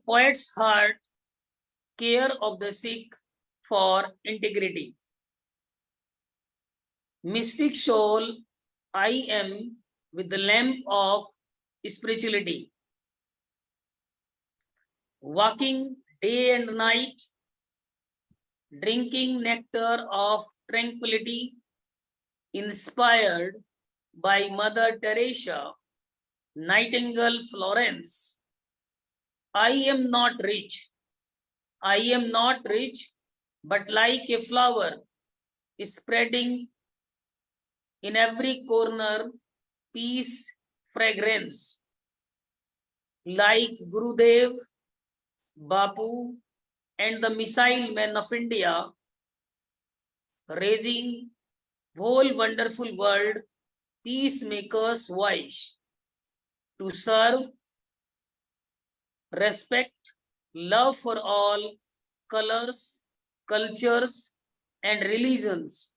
poet's heart care of the sick for integrity. Mystic soul, I am with the lamp of spirituality. Walking day and night, drinking nectar of tranquility, inspired by Mother Teresa, Nightingale, Florence. I am not rich. I am not rich, but like a flower spreading in every corner, peace, fragrance. Like Gurudev, Bapu, and the missile men of India, raising whole wonderful world, peacemakers' voice to serve, respect, love for all colors, cultures, and religions.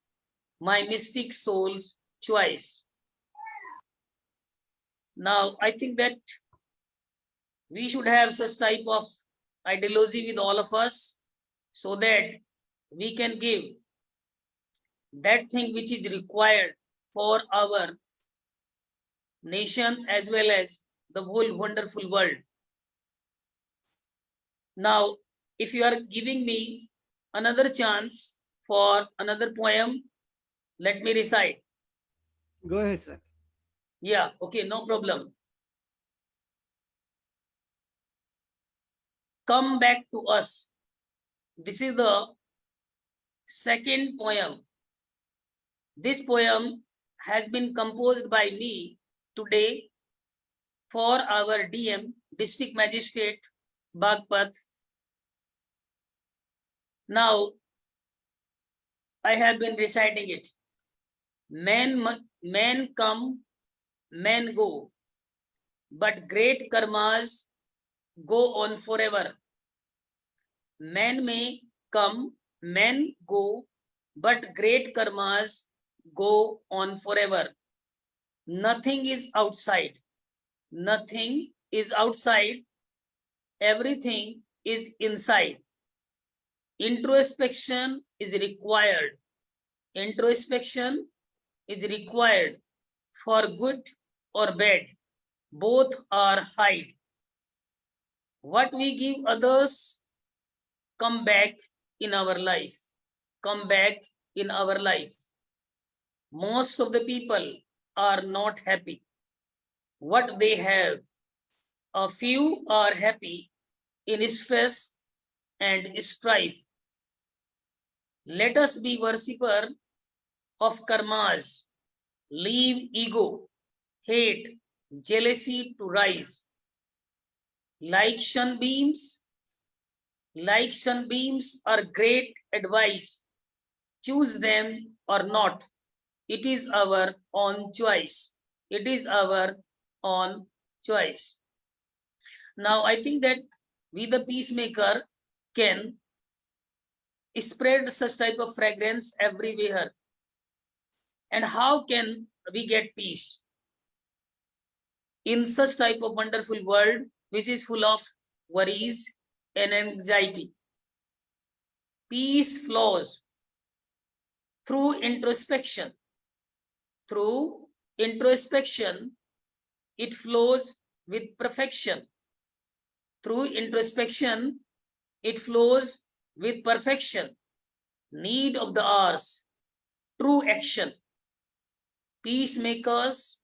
My mystic soul's choice. Now, I think that we should have such type of ideology with all of us so that we can give that thing which is required for our nation as well as the whole wonderful world. Now, if you are giving me another chance for another poem, let me recite. Go ahead, sir. Yeah, okay, no problem. Come back to us. This is the second poem. This poem has been composed by me today for our DM, District Magistrate, Baghpat. Now, I have been reciting it. Men come, men go, but great karmas go on forever. Men may come, men go, but great karmas go on forever. Nothing is outside. Nothing is outside. Everything is inside. Introspection is required. Introspection is required for good or bad. Both are hide. What we give others come back in our life. Come back in our life. Most of the people are not happy. What they have, a few are happy in stress and strife. Let us be worshipper of karmas. Leave ego, hate, jealousy to rise. Like sunbeams are great advice. Choose them or not. It is our own choice. It is our own choice. Now, I think that we, the peacemaker, can spread such type of fragrance everywhere. And how can we get peace in such type of wonderful world which is full of worries and anxiety? Peace flows through introspection. Through introspection, it flows with perfection. Through introspection, it flows with perfection, need of the hours, true action. Peacemakers,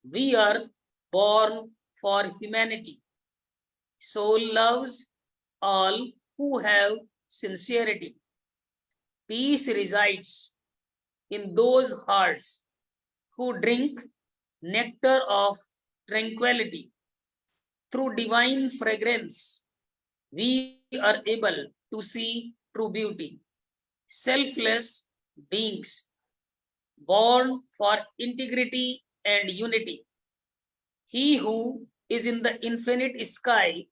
we are born for humanity. Soul loves all who have sincerity. Peace resides in those hearts who drink nectar of tranquility. Through divine fragrance, we are able to see true beauty. Selfless beings, born for integrity and unity. He who is in the infinite sky,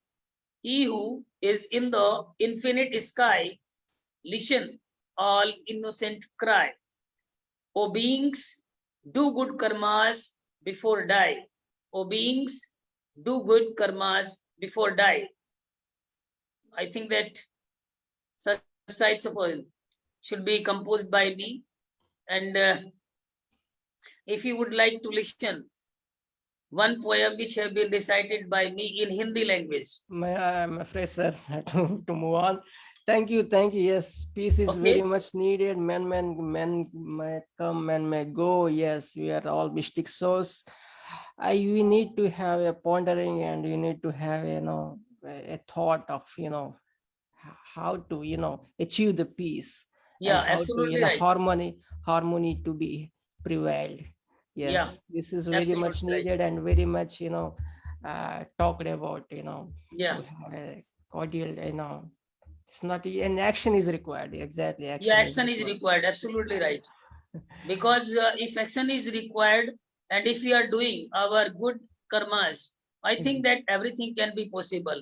he who is in the infinite sky, listen, all innocent cry. O beings, do good karmas before die. O beings, do good karmas before die. I think that such types of poem should be composed by me. And if you would like to listen one poem which have been recited by me in Hindi language. I'm afraid, sir, to move on. Thank you. Yes, peace is very much needed. Men may come, men may go. Yes, we are all mystic souls. We need to have a pondering, and we need to have, a thought of, how to, achieve the peace. Yeah, and how absolutely to, right. harmony to be prevailed. Yes, Yeah, this is very much needed, and very much, talked about, Yeah. to have a cordial, it's not, an action is required. Exactly. Yeah, action is required. Absolutely right. Because if action is required, and if we are doing our good karmas, I think that everything can be possible.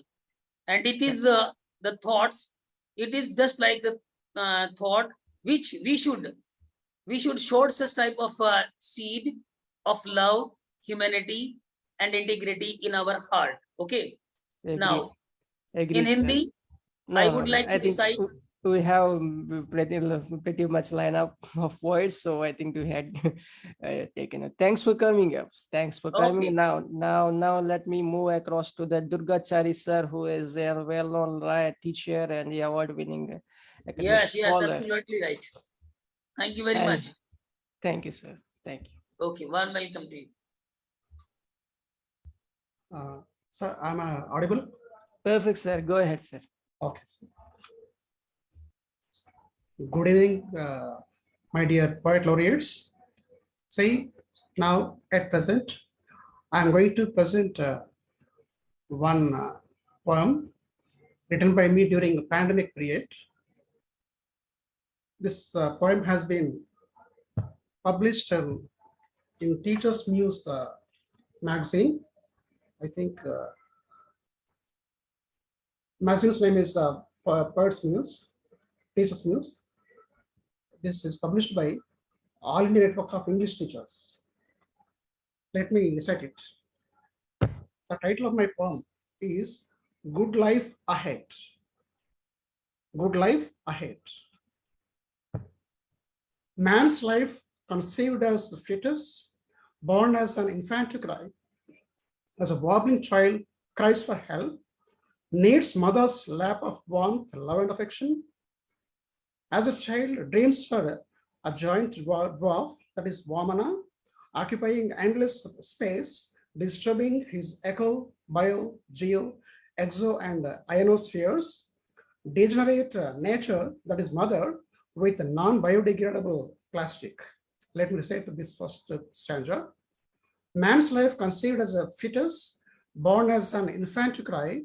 And it is the thoughts, it is just like the thought which we should show such type of seed of love, humanity, and integrity in our heart. Okay. Agreed. Now, Agreed, in sir. Hindi, No, I would like I to think recite. we have pretty much lineup of words, so I think we had taken it. Thanks for coming up. Thanks for coming. Okay. Now let me move across to the Durgachari sir, who is a well-known teacher and the award-winning academic Yes, scholar. absolutely right. Thank you very And much. thank you, sir. Thank you. Okay, warm welcome to you. Sir, am I audible? Perfect, sir. Go ahead, sir. Okay. Good evening, my dear poet laureates. See, now at present, I am going to present one poem written by me during the pandemic period. This poem has been published in Teachers Muse magazine. I think magazine's name is Poets Muse, Teachers Muse. This is published by All India Network of English Teachers. Let me recite it. The title of my poem is Good Life Ahead. Good Life Ahead. Man's life conceived as the fetus, born as an infant to cry, as a wobbling child cries for help, needs mother's lap of warmth, love, and affection. As a child, dreams for a giant dwarf, that is Vamana, occupying endless space, disturbing his echo, bio, geo, exo, and ionospheres, degenerate nature, that is mother, with non-biodegradable plastic. Let me recite this first stanza. Man's life conceived as a fetus, born as an infant to cry,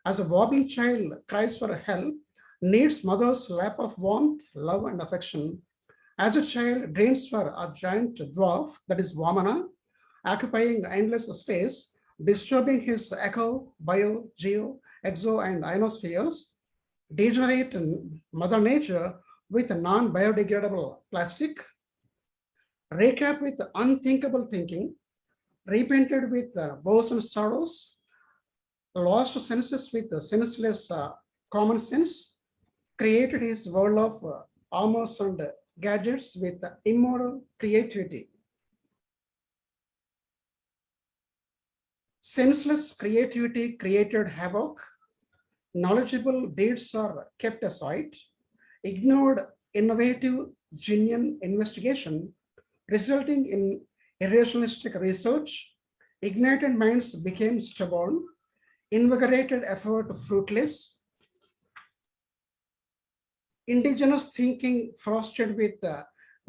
as a wobbling child cries for help, needs mother's lap of warmth, love, and affection. As a child dreams for a giant dwarf, that is Vamana, occupying endless space, disturbing his echo, bio, geo, exo, and ionospheres, degenerate mother nature with non-biodegradable plastic, recap with unthinkable thinking, repainted with woes and sorrows, lost senses with senseless common sense, created his world of armors and gadgets with immoral creativity. Senseless creativity created havoc. Knowledgeable deeds are kept aside. ignored innovative, genuine investigation, resulting in irrationalistic research. Ignited minds became stubborn, invigorated effort fruitless, indigenous thinking frosted with the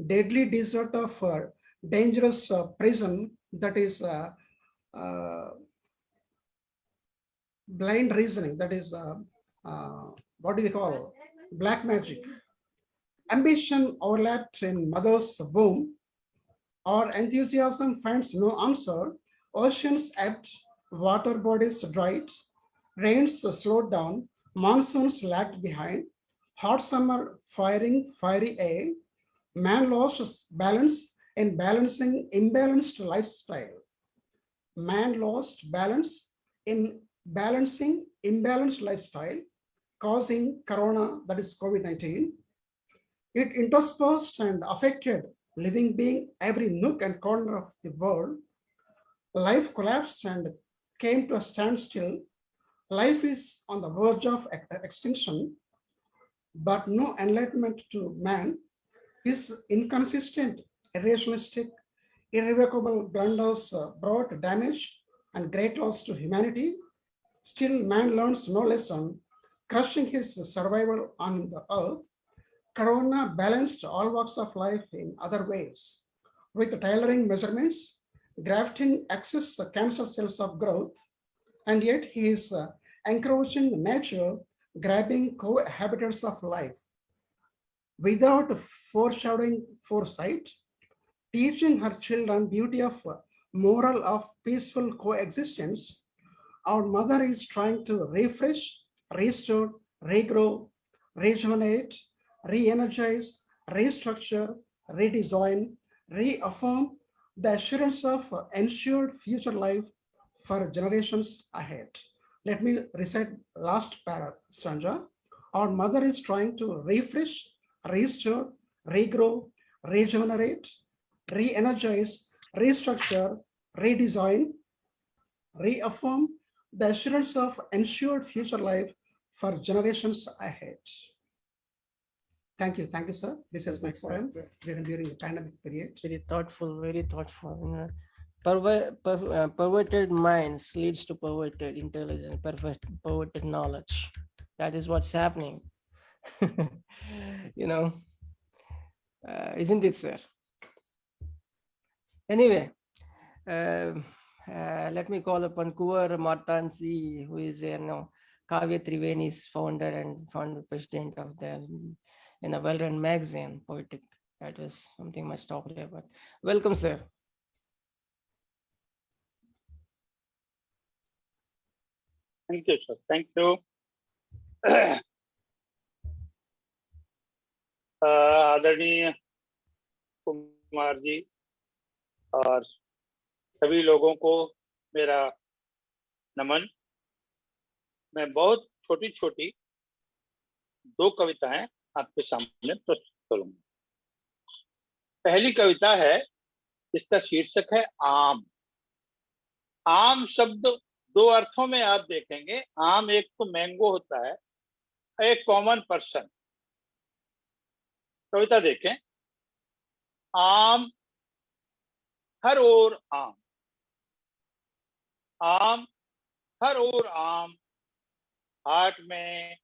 deadly desert of dangerous prison, that is uh, blind reasoning, that is what do we call black magic. Ambition overlapped in mother's womb. Our enthusiasm finds no answer. Oceans ebbed, water bodies dried, rains slowed down, monsoons lagged behind, hot summer firing fiery air, man lost balance in balancing imbalanced lifestyle. Man lost balance in balancing imbalanced lifestyle, causing corona, that is COVID-19. It interspersed and affected living being every nook and corner of the world. Life collapsed and came to a standstill. Life is on the verge of extinction, but no enlightenment to man. His inconsistent, irrationalistic, irrevocable blunders brought damage and great loss to humanity. Still, man learns no lesson, crushing his survival on the earth. Corona balanced all walks of life in other ways, with tailoring measurements, grafting excess cancer cells of growth, and yet he is encroaching nature, grabbing cohabitants of life. Without foreshadowing foresight, teaching her children beauty of moral of peaceful coexistence, our mother is trying to refresh, restore, regrow, rejuvenate, re-energize, restructure, redesign, reaffirm the assurance of ensured future life for generations ahead. Let me recite last stanza. Our mother is trying to refresh, restore, regrow, rejuvenate, re-energize, restructure, redesign, reaffirm the assurance of ensured future life for generations ahead. Thank you, sir. This is my poem written during the pandemic period. Very thoughtful, very thoughtful. You know, perverted minds leads to perverted intelligence, perverted knowledge. That is what's happening. You know, isn't it, sir? Anyway, let me call upon Kavi Martand, who is Kavya Triveni's founder and president of the a well-run magazine, Poetic. That was something much talked about. Welcome, sir. Thank you, sir. Thank you. आदरणीय कुमार जी और सभी लोगों को मेरा नमन। मैं बहुत छोटी छोटी दो कविताएं आपके सामने प्रस्तुत करूंगा। पहली कविता है जिसका शीर्षक है आम। आम शब्द दो अर्थों में आप देखेंगे। आम एक तो मैंगो होता है, एक कॉमन पर्सन। कविता देखें। आम हर ओर आम, आम हर ओर आम, हाट में,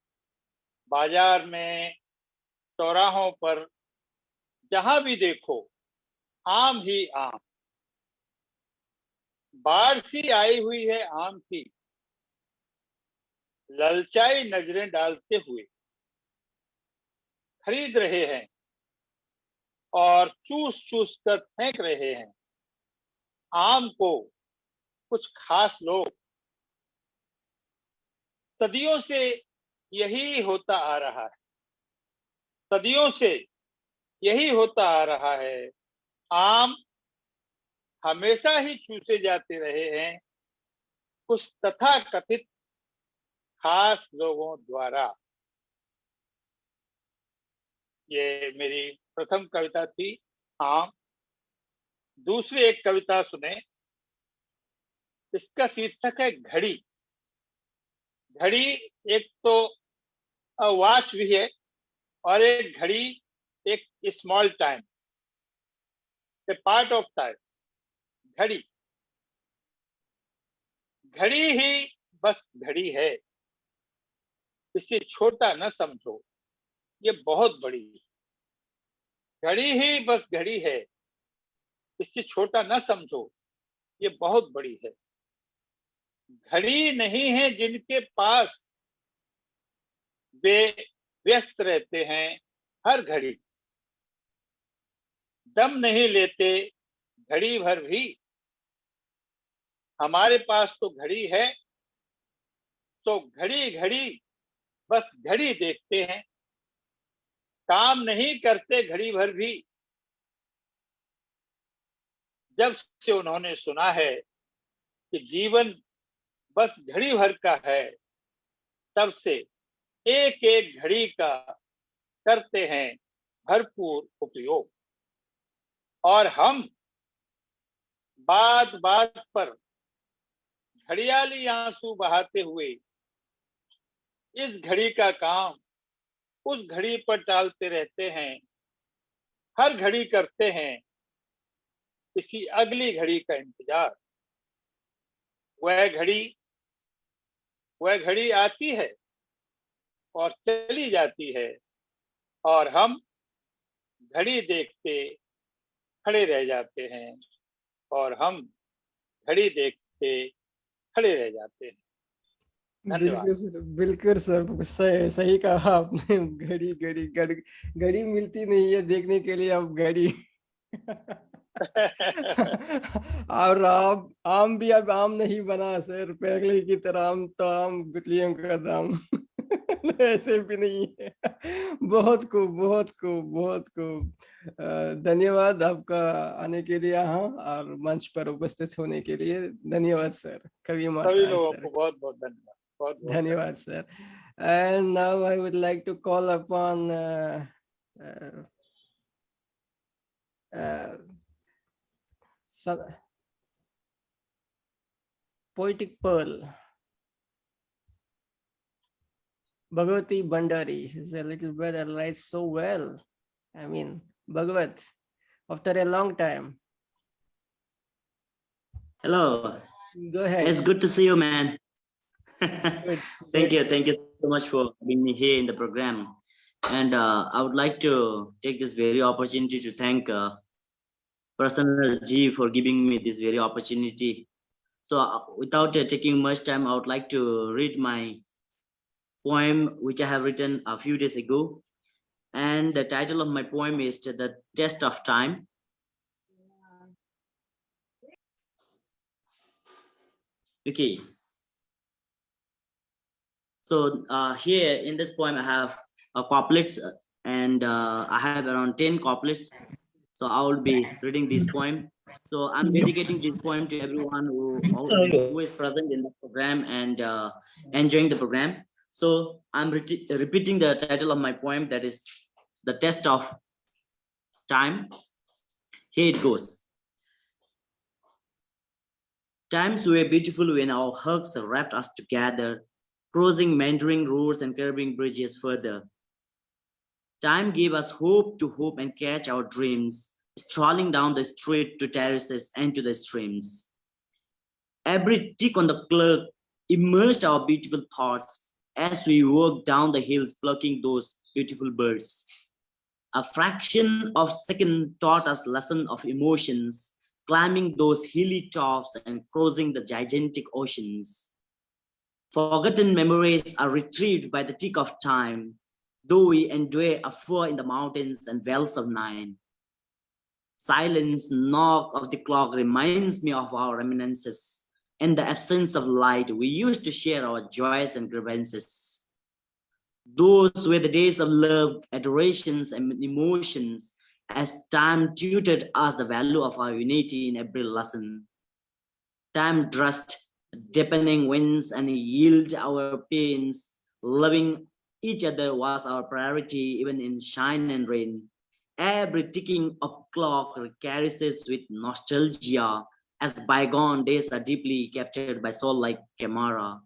बाजार में, चौराहों पर, जहां भी देखो आम ही आम। बाढ़ सी आई हुई है आम की, ललचाई नजरें डालते हुए खरीद रहे हैं और चूस चूस कर फेंक रहे हैं। आम को कुछ खास लोग। सदियों से यही होता आ रहा है, सदियों से यही होता आ रहा है। आम हमेशा ही चूसे जाते रहे हैं कुछ तथाकथित खास लोगों द्वारा। ये मेरी प्रथम कविता थी आम। दूसरी एक कविता सुने। इसका शीर्षक है घड़ी। घड़ी एक तो वॉच भी है और एक घड़ी एक small time, A part of time. घड़ी घड़ी ही बस घड़ी है, इसे छोटा न समझो, ये बहुत बड़ी है। घड़ी ही बस घड़ी है, इसे छोटा न समझो, ये बहुत बड़ी है। घड़ी नहीं है जिनके पास, वे व्यस्त रहते हैं हर घड़ी। दम नहीं लेते घड़ी भर भी, हमारे पास तो घड़ी है, तो घड़ी घड़ी बस घड़ी देखते हैं। काम नहीं करते घड़ी भर भी, जब से उन्होंने सुना है कि जीवन बस घड़ी भर का है, तब से एक एक घड़ी का करते हैं भरपूर उपयोग। और हम बात बात पर घड़ियाली आंसू बहाते हुए इस घड़ी का काम उस घड़ी पर टालते रहते हैं। हर घड़ी करते हैं किसी अगली घड़ी का इंतजार। वह घड़ी आती है और चली जाती है, और हम घड़ी देखते खड़े रह जाते हैं, और हम घड़ी देखते खड़े रह जाते हैं। धन्यवाद। बिल्कुल सर, सही कहा आपने। घड़ी घड़ी घड़ी मिलती नहीं है देखने के लिए, अब घड़ी। और आम भी अब आम नहीं बना सर, पहले की तरह आम तो आम गुटलियों का दाम। ऐसे भी नहीं है। बहुत खूब, बहुत खूब, बहुत खूब। धन्यवाद आपका आने के लिए यहाँ और मंच पर उपस्थित होने के लिए। धन्यवाद सर। कवि मार्तांड सभी लोगों सर, को बहुत बहुत धन्यवाद। बहुत बहुत धन्यवाद sir. And now I would like to call upon poetic pearl, Baghwati Bandari. She's a little brother, writes so well. I mean, Bhagwat, after a long time. Hello. Go ahead. It's good to see you, man. Good. Thank you so much for being here in the program. And I would like to take this very opportunity to thank Prasanna Ji for giving me this very opportunity. So without taking much time, I would like to read my poem which I have written a few days ago. And the title of my poem is The Test of Time. Okay. So here in this poem, I have couplets, and I have around 10 couplets. So I will be reading this poem. So I'm dedicating this poem to everyone who is present in the program and enjoying the program. So I'm repeating the title of my poem, that is The Test of Time. Here it goes. Times were beautiful when our hugs wrapped us together, crossing meandering roads and curving bridges further. Time gave us hope to hope and catch our dreams, strolling down the street to terraces and to the streams. Every tick on the clock immersed our beautiful thoughts as we walked down the hills plucking those beautiful birds. A fraction of a second taught us lesson of emotions, climbing those hilly tops and crossing the gigantic oceans. Forgotten memories are retrieved by the tick of time, though we endure afar in the mountains and wells of night. Silence knock of the clock reminds me of our reminiscences. In the absence of light, we used to share our joys and grievances. Those were the days of love, adorations, and emotions, as time tutored us the value of our unity in every lesson. Time dressed deepening winds and yield our pains. Loving each other was our priority, even in shine and rain. Every ticking of clock carries us with nostalgia, as bygone days are deeply captured by soul like camera.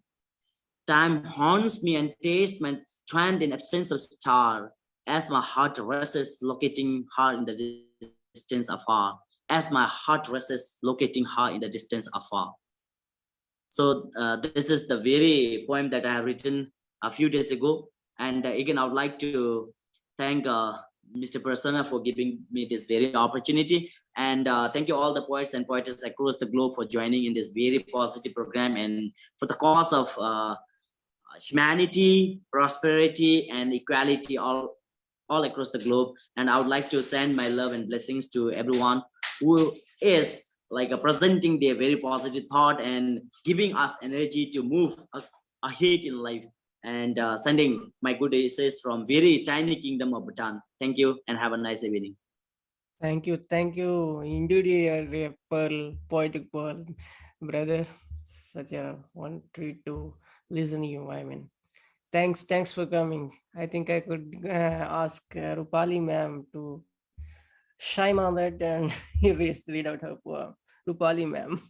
Time haunts me and tastes my strand in absence of star, as my heart races, locating her in the distance afar, as my heart races, locating her in the distance afar. So this is the very poem that I have written a few days ago. And again, I would like to thank Mr. Prasanna for giving me this very opportunity. And thank you all the poets and poetess across the globe for joining in this very positive program and for the cause of humanity, prosperity, and equality all across the globe. And I would like to send my love and blessings to everyone who is like presenting their very positive thought and giving us energy to move ahead in life. And sending my good wishes from very tiny kingdom of Bhutan. Thank you and have a nice evening. Thank you. Indeed, you're a pearl, poetic pearl, brother. Such a one treat to listen to you. I mean, thanks for coming. I think I could ask Rupali ma'am to shine on that and read out her poem. Rupali ma'am.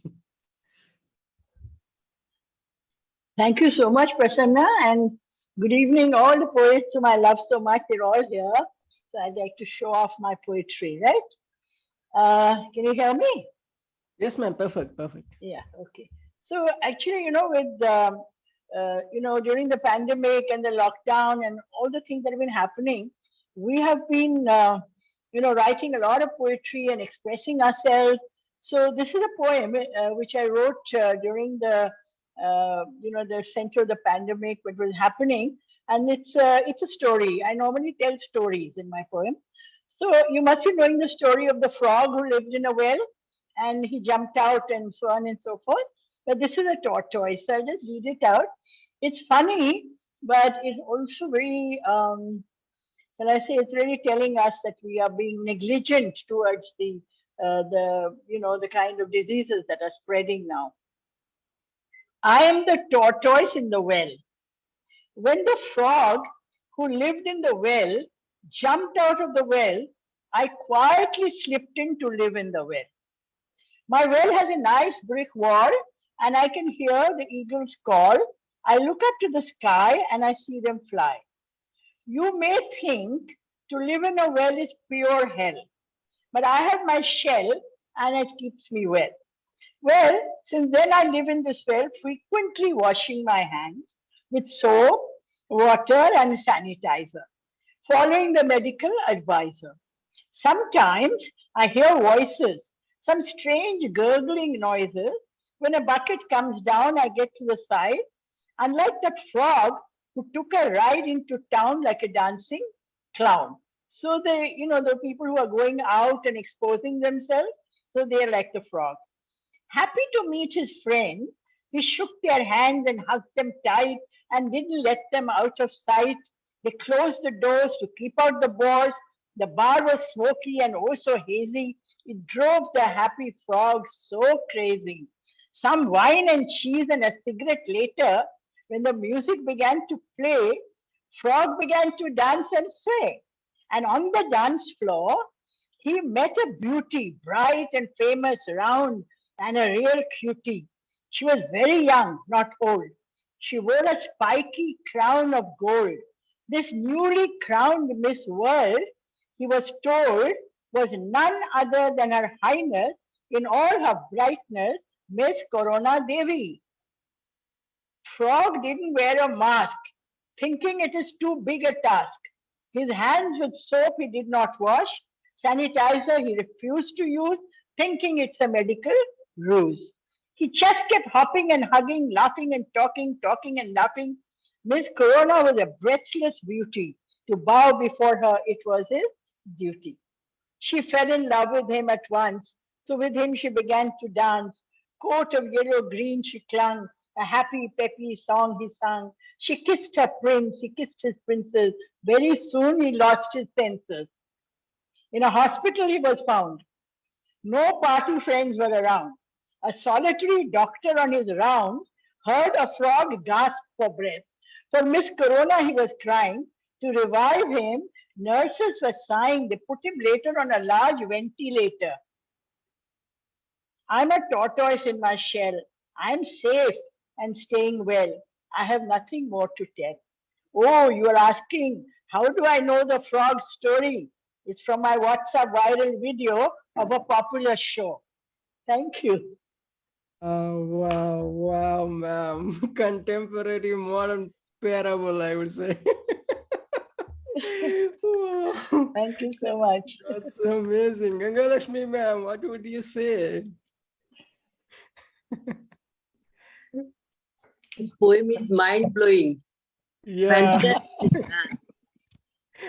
Thank you so much, Prasanna, and good evening, all the poets whom I love so much. They're all here. So I'd like to show off my poetry, right? Can you hear me? Yes, ma'am. Perfect. Yeah, okay. So actually, with, during the pandemic and the lockdown and all the things that have been happening, we have been, writing a lot of poetry and expressing ourselves. So this is a poem which I wrote during the center of the pandemic, what was happening, and it's a story. I normally tell stories in my poem. So you must be knowing the story of the frog who lived in a well, and he jumped out and so on and so forth. But this is a tortoise, so I'll just read it out. It's funny, but it's also very, it's really telling us that we are being negligent towards the kind of diseases that are spreading now. I am the tortoise in the well. When the frog who lived in the well jumped out of the well, I quietly slipped in to live in the well. My well has a nice brick wall and I can hear the eagles call. I look up to the sky and I see them fly. You may think to live in a well is pure hell, but I have my shell and it keeps me well. Well, since then I live in this well, frequently washing my hands with soap, water, and sanitizer, following the medical advisor. Sometimes I hear voices, some strange gurgling noises. When a bucket comes down, I get to the side. Unlike that frog who took a ride into town like a dancing clown. So the people who are going out and exposing themselves, so they're like the frog. Happy to meet his friends, he shook their hands and hugged them tight and didn't let them out of sight. They closed the doors to keep out the boars. The bar was smoky and oh so hazy. It drove the happy frog so crazy. Some wine and cheese and a cigarette later, when the music began to play, Frog began to dance and sway. And on the dance floor, he met a beauty, bright and famous, round, and a real cutie. She was very young, not old. She wore a spiky crown of gold. This newly crowned Miss World, he was told, was none other than Her Highness, in all her brightness, Miss Corona Devi. Frog didn't wear a mask, thinking it is too big a task. His hands with soap he did not wash. Sanitizer he refused to use, thinking it's a medical ruse. He just kept hopping and hugging, laughing and talking and laughing. Miss Corona was a breathless beauty. To bow before her, it was his duty. She fell in love with him at once, so with him she began to dance. Coat of yellow green she clung, a happy, peppy song he sung. She kissed her prince, he kissed his princess. Very soon he lost his senses. In a hospital he was found. No party friends were around. A solitary doctor on his rounds heard a frog gasp for breath. For Miss Corona he was crying. To revive him, nurses were sighing. They put him later on a large ventilator. I'm a tortoise in my shell. I'm safe and staying well. I have nothing more to tell. Oh, you are asking How do I know the frog story? It's from my WhatsApp viral video of a popular show. Thank you. Oh, wow, wow, ma'am. Contemporary modern parable, I would say. Wow. Thank you so much. That's amazing. Gangalaxmi, ma'am, what would you say? This poem is mind-blowing. Yeah. Fantastic.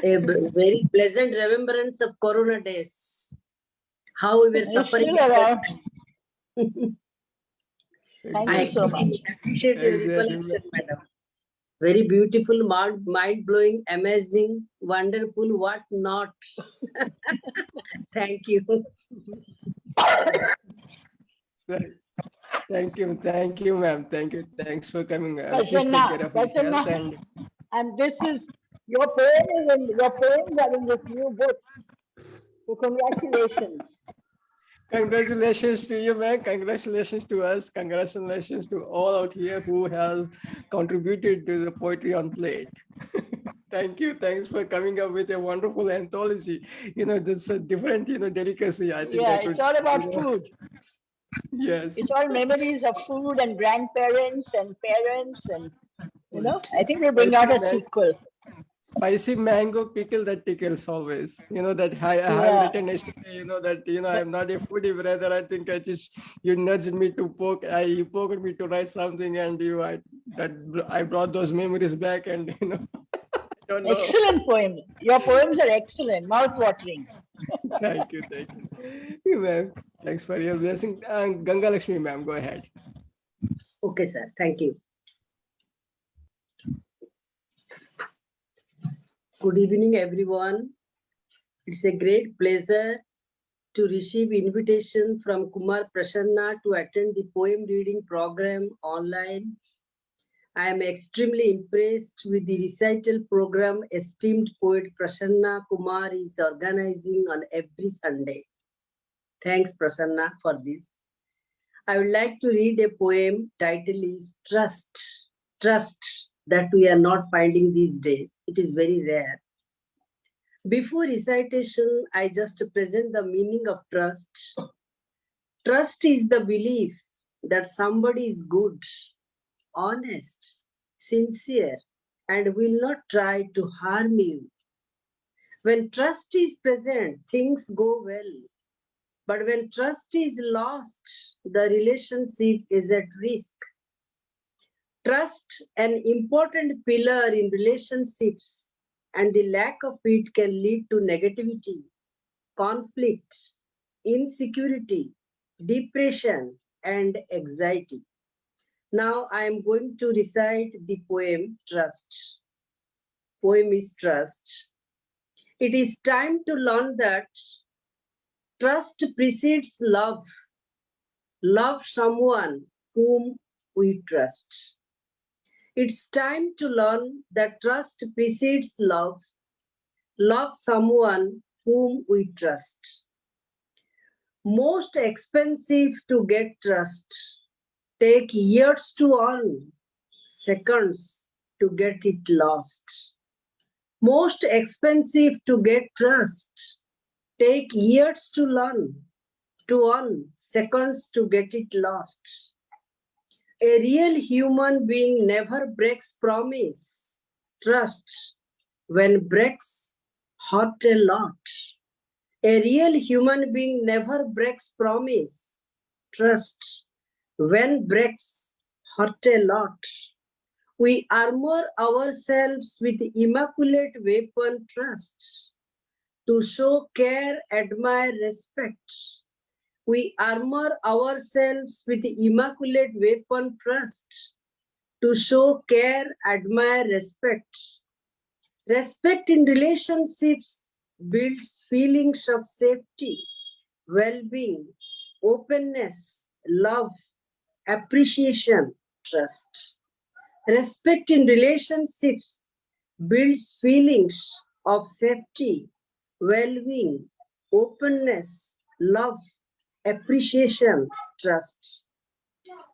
A very pleasant remembrance of Corona days. How we were It's suffering. still around. Thank I you so much. appreciate your recollection, madam. Very beautiful, mind-blowing, amazing, wonderful, what not. Thank you. Thank you, ma'am. Thanks for coming. Please take care of yourself. Prasanna, and this is your poems are in this new book. So congratulations. Congratulations to you, man. Congratulations to us. Congratulations to all out here who has contributed to the poetry on plate. Thank you. Thanks for coming up with a wonderful anthology. That's a different, delicacy. I think. Yeah, it's all about food. Yes. It's all memories of food and grandparents and parents and, I think we'll bring out a sequel. Spicy mango pickle that tickles always. That I have written yesterday, I'm not a foodie, brother. I think you nudged me to you poked me to write something, and I brought those memories back, and I don't know. Excellent poem. Your poems are excellent, mouth-watering. Thank you. Ma'am. Thanks for your blessing. Gangalaxmi, ma'am, go ahead. Okay, sir. Thank you. Good evening, everyone. It's a great pleasure to receive invitation from Kumar Prasanna to attend the poem reading program online. I am extremely impressed with the recital program esteemed poet Prasanna Kumar is organizing on every Sunday. Thanks, Prasanna, for this. I would like to read a poem. Title is Trust. Trust that we are not finding these days. It is very rare. Before recitation, I just present the meaning of trust. Trust is the belief that somebody is good, honest, sincere, and will not try to harm you. When trust is present, things go well. But when trust is lost, the relationship is at risk. Trust, an important pillar in relationships, and the lack of it can lead to negativity, conflict, insecurity, depression, and anxiety. Now I am going to recite the poem Trust. Poem is Trust. It is time to learn that trust precedes love. Love someone whom we trust. It's time to learn that trust precedes love. Love someone whom we trust. Most expensive to get trust. Take years to earn, seconds to get it lost. Most expensive to get trust. Take years to learn, to earn, seconds to get it lost. A real human being never breaks promise. Trust, when breaks, hurt a lot. A real human being never breaks promise. Trust, when breaks, hurt a lot. We armor ourselves with immaculate weapon trust to show care, admire, respect. We armor ourselves with immaculate weapon trust to show care, admire, respect. Respect in relationships builds feelings of safety, well-being, openness, love, appreciation, trust. Respect in relationships builds feelings of safety, well-being, openness, love, appreciation, trust.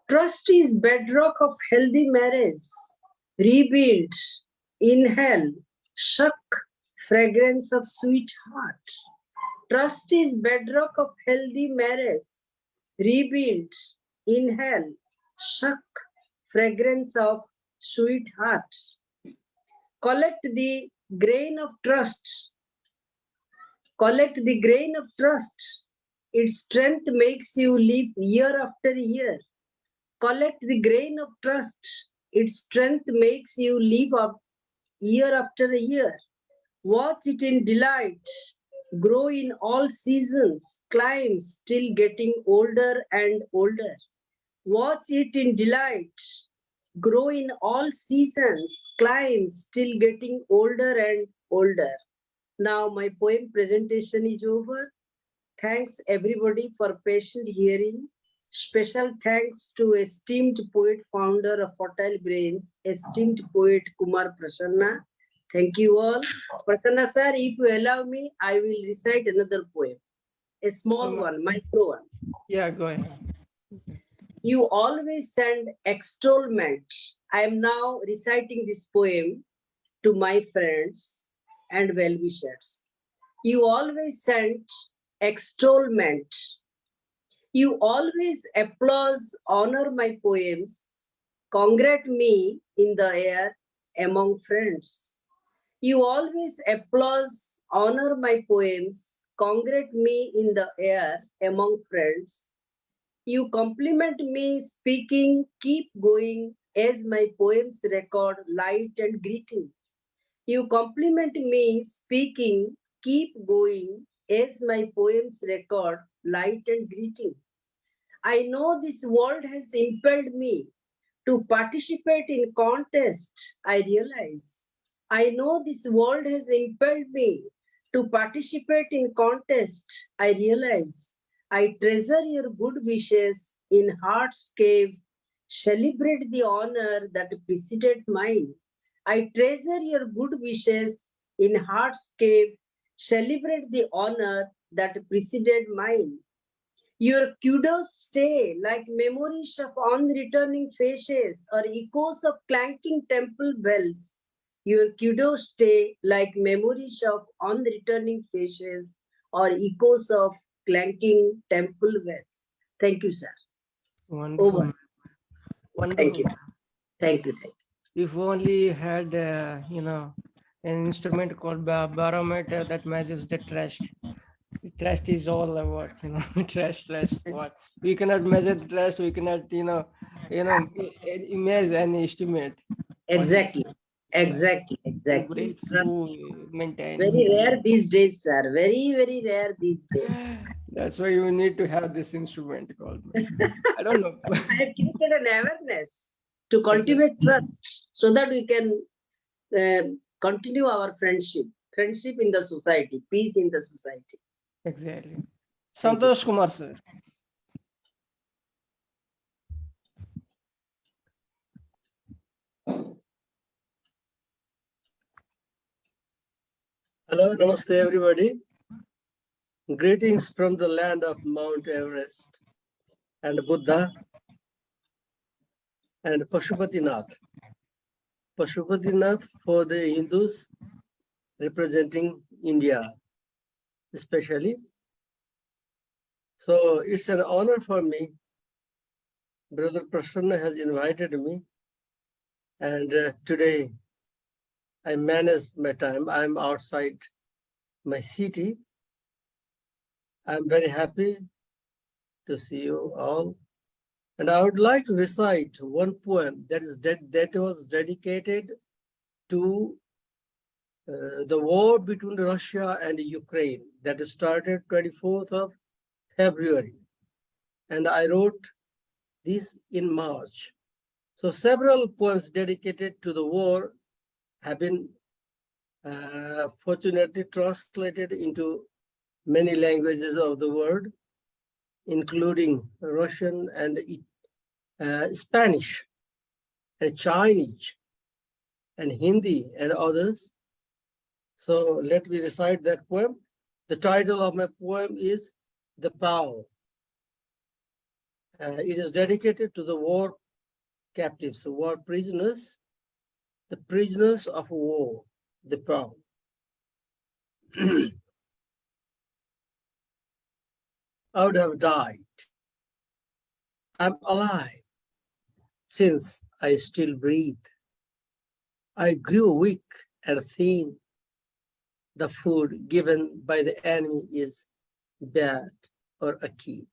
Trust is bedrock of healthy marriage. Rebuild, inhale, Shuck, fragrance of sweetheart. Trust is bedrock of healthy marriage. Rebuild, inhale, shuck, fragrance of sweetheart. Collect the grain of trust. Collect the grain of trust. Its strength makes you live year after year. Collect the grain of trust. Its strength makes you live up year after year. Watch it in delight. Grow in all seasons. Climb, still getting older and older. Watch it in delight. Grow in all seasons. Climb, still getting older and older. Now my poem presentation is over. Thanks everybody for patient hearing. Special thanks to esteemed poet founder of Fertile Brains, esteemed poet Kumar Prasanna. Thank you all. Prasanna sir, if you allow me, I will recite another poem. A small one, micro one. Yeah, go ahead. You always send extolment. I am now reciting this poem to my friends and well-wishers. You always send extolment. You always applause, honor my poems, congratulate me in the air among friends. You always applause, honor my poems, congratulate me in the air among friends. You compliment me speaking, keep going, as my poems record light and greeting. You compliment me speaking, keep going, as my poems record light and greeting. I know this world has impelled me to participate in contest, I realize. I know this world has impelled me to participate in contest, I realize. I treasure your good wishes in heart's cave, celebrate the honor that preceded mine. I treasure your good wishes in heart's cave, celebrate the honor that preceded mine. Your kudos stay like memories of unreturning faces or echoes of clanking temple bells. Your kudos stay like memories of unreturning faces or echoes of clanking temple bells. Thank you, sir. Wonderful. Over. Wonderful. Thank you. Thank you. Thank you. If only had, an instrument called barometer that measures the trust. The trust is all about, trust. What we cannot measure the trust, we cannot, imagine and estimate. Exactly. Exactly. Maintain. Very rare these days, sir. Very, very rare these days. That's why you need to have this instrument called. I don't know. I have created an awareness to cultivate trust so that we can continue our friendship in the society, peace in the society. Exactly. Santosh Kumar, sir. Hello, namaste everybody. Greetings from the land of Mount Everest and Buddha and Pashupatinath. Pashupatinath for the Hindus representing India, especially. So it's an honor for me. Brother Prasanna has invited me, and today I managed my time. I'm outside my city. I'm very happy to see you all. And I would like to recite one poem that was dedicated to the war between Russia and Ukraine that started 24th of February. And I wrote this in March. So several poems dedicated to the war have been fortunately translated into many languages of the world, including Russian and Spanish and Chinese and Hindi and others. So let me recite that poem. The title of my poem is The Power. It is dedicated to the war captives, war prisoners, the prisoners of war, the poem. I would have died. I'm alive since I still breathe. I grew weak and thin. The food given by the enemy is bad or a key.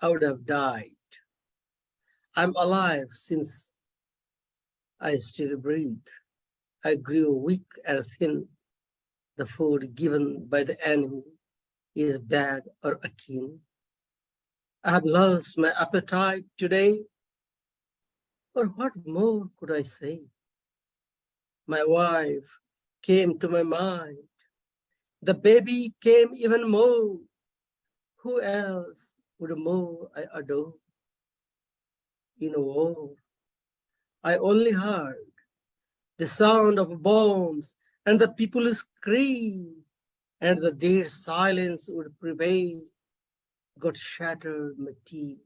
I would have died. I'm alive since I still breathe. I grew weak and thin. The food given by the enemy is bad or akin. I have lost my appetite today, or what more could I say? My wife came to my mind. The baby came even more. Who else would more I adore? In a war, I only heard the sound of bombs and the people scream, and the dead silence would prevail. Got shattered my tea,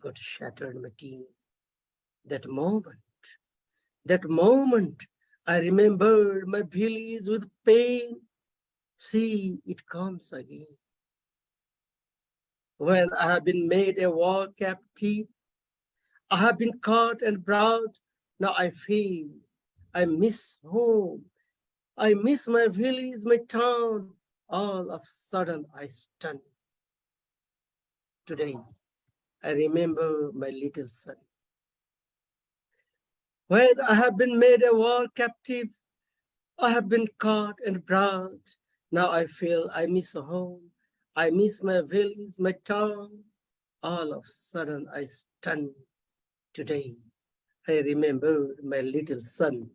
got shattered my tea. That moment, I remembered my village with pain. See, it comes again. When I have been made a war captive, I have been caught and brought. Now I feel I miss home. I miss my village, my town. All of a sudden I stun. Today, I remember my little son. When I have been made a war captive, I have been caught and brought. Now I feel I miss home. I miss my village, my town. All of a sudden I stun. Today, I remember my little son.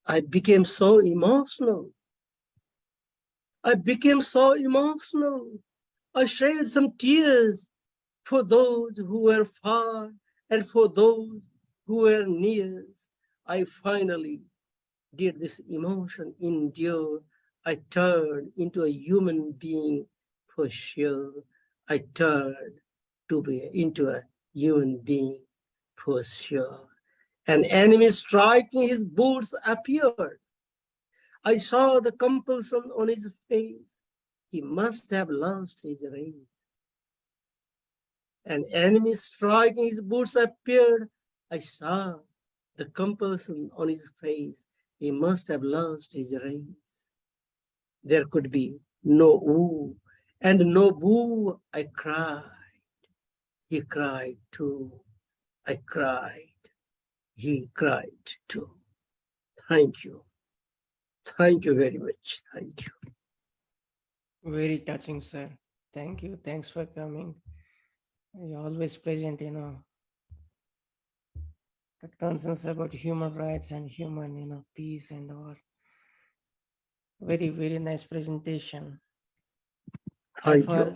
I became so emotional. I became so emotional. I shed some tears for those who were far and for those who were near. I finally did this emotion endure. I turned into a human being for sure. I turned into a human being for sure. An enemy striking his boots appeared. I saw the compulsion on his face. He must have lost his reins. An enemy striking his boots appeared. I saw the compulsion on his face. He must have lost his reins. There could be no ooh and no boo. I cried. He cried too. I cried. He cried too. Thank you. Thank you very much. Thank you. Very touching, sir. Thank you. Thanks for coming. You're always present, that concerns about human rights and human, peace and all. Very, very nice presentation. Thank you.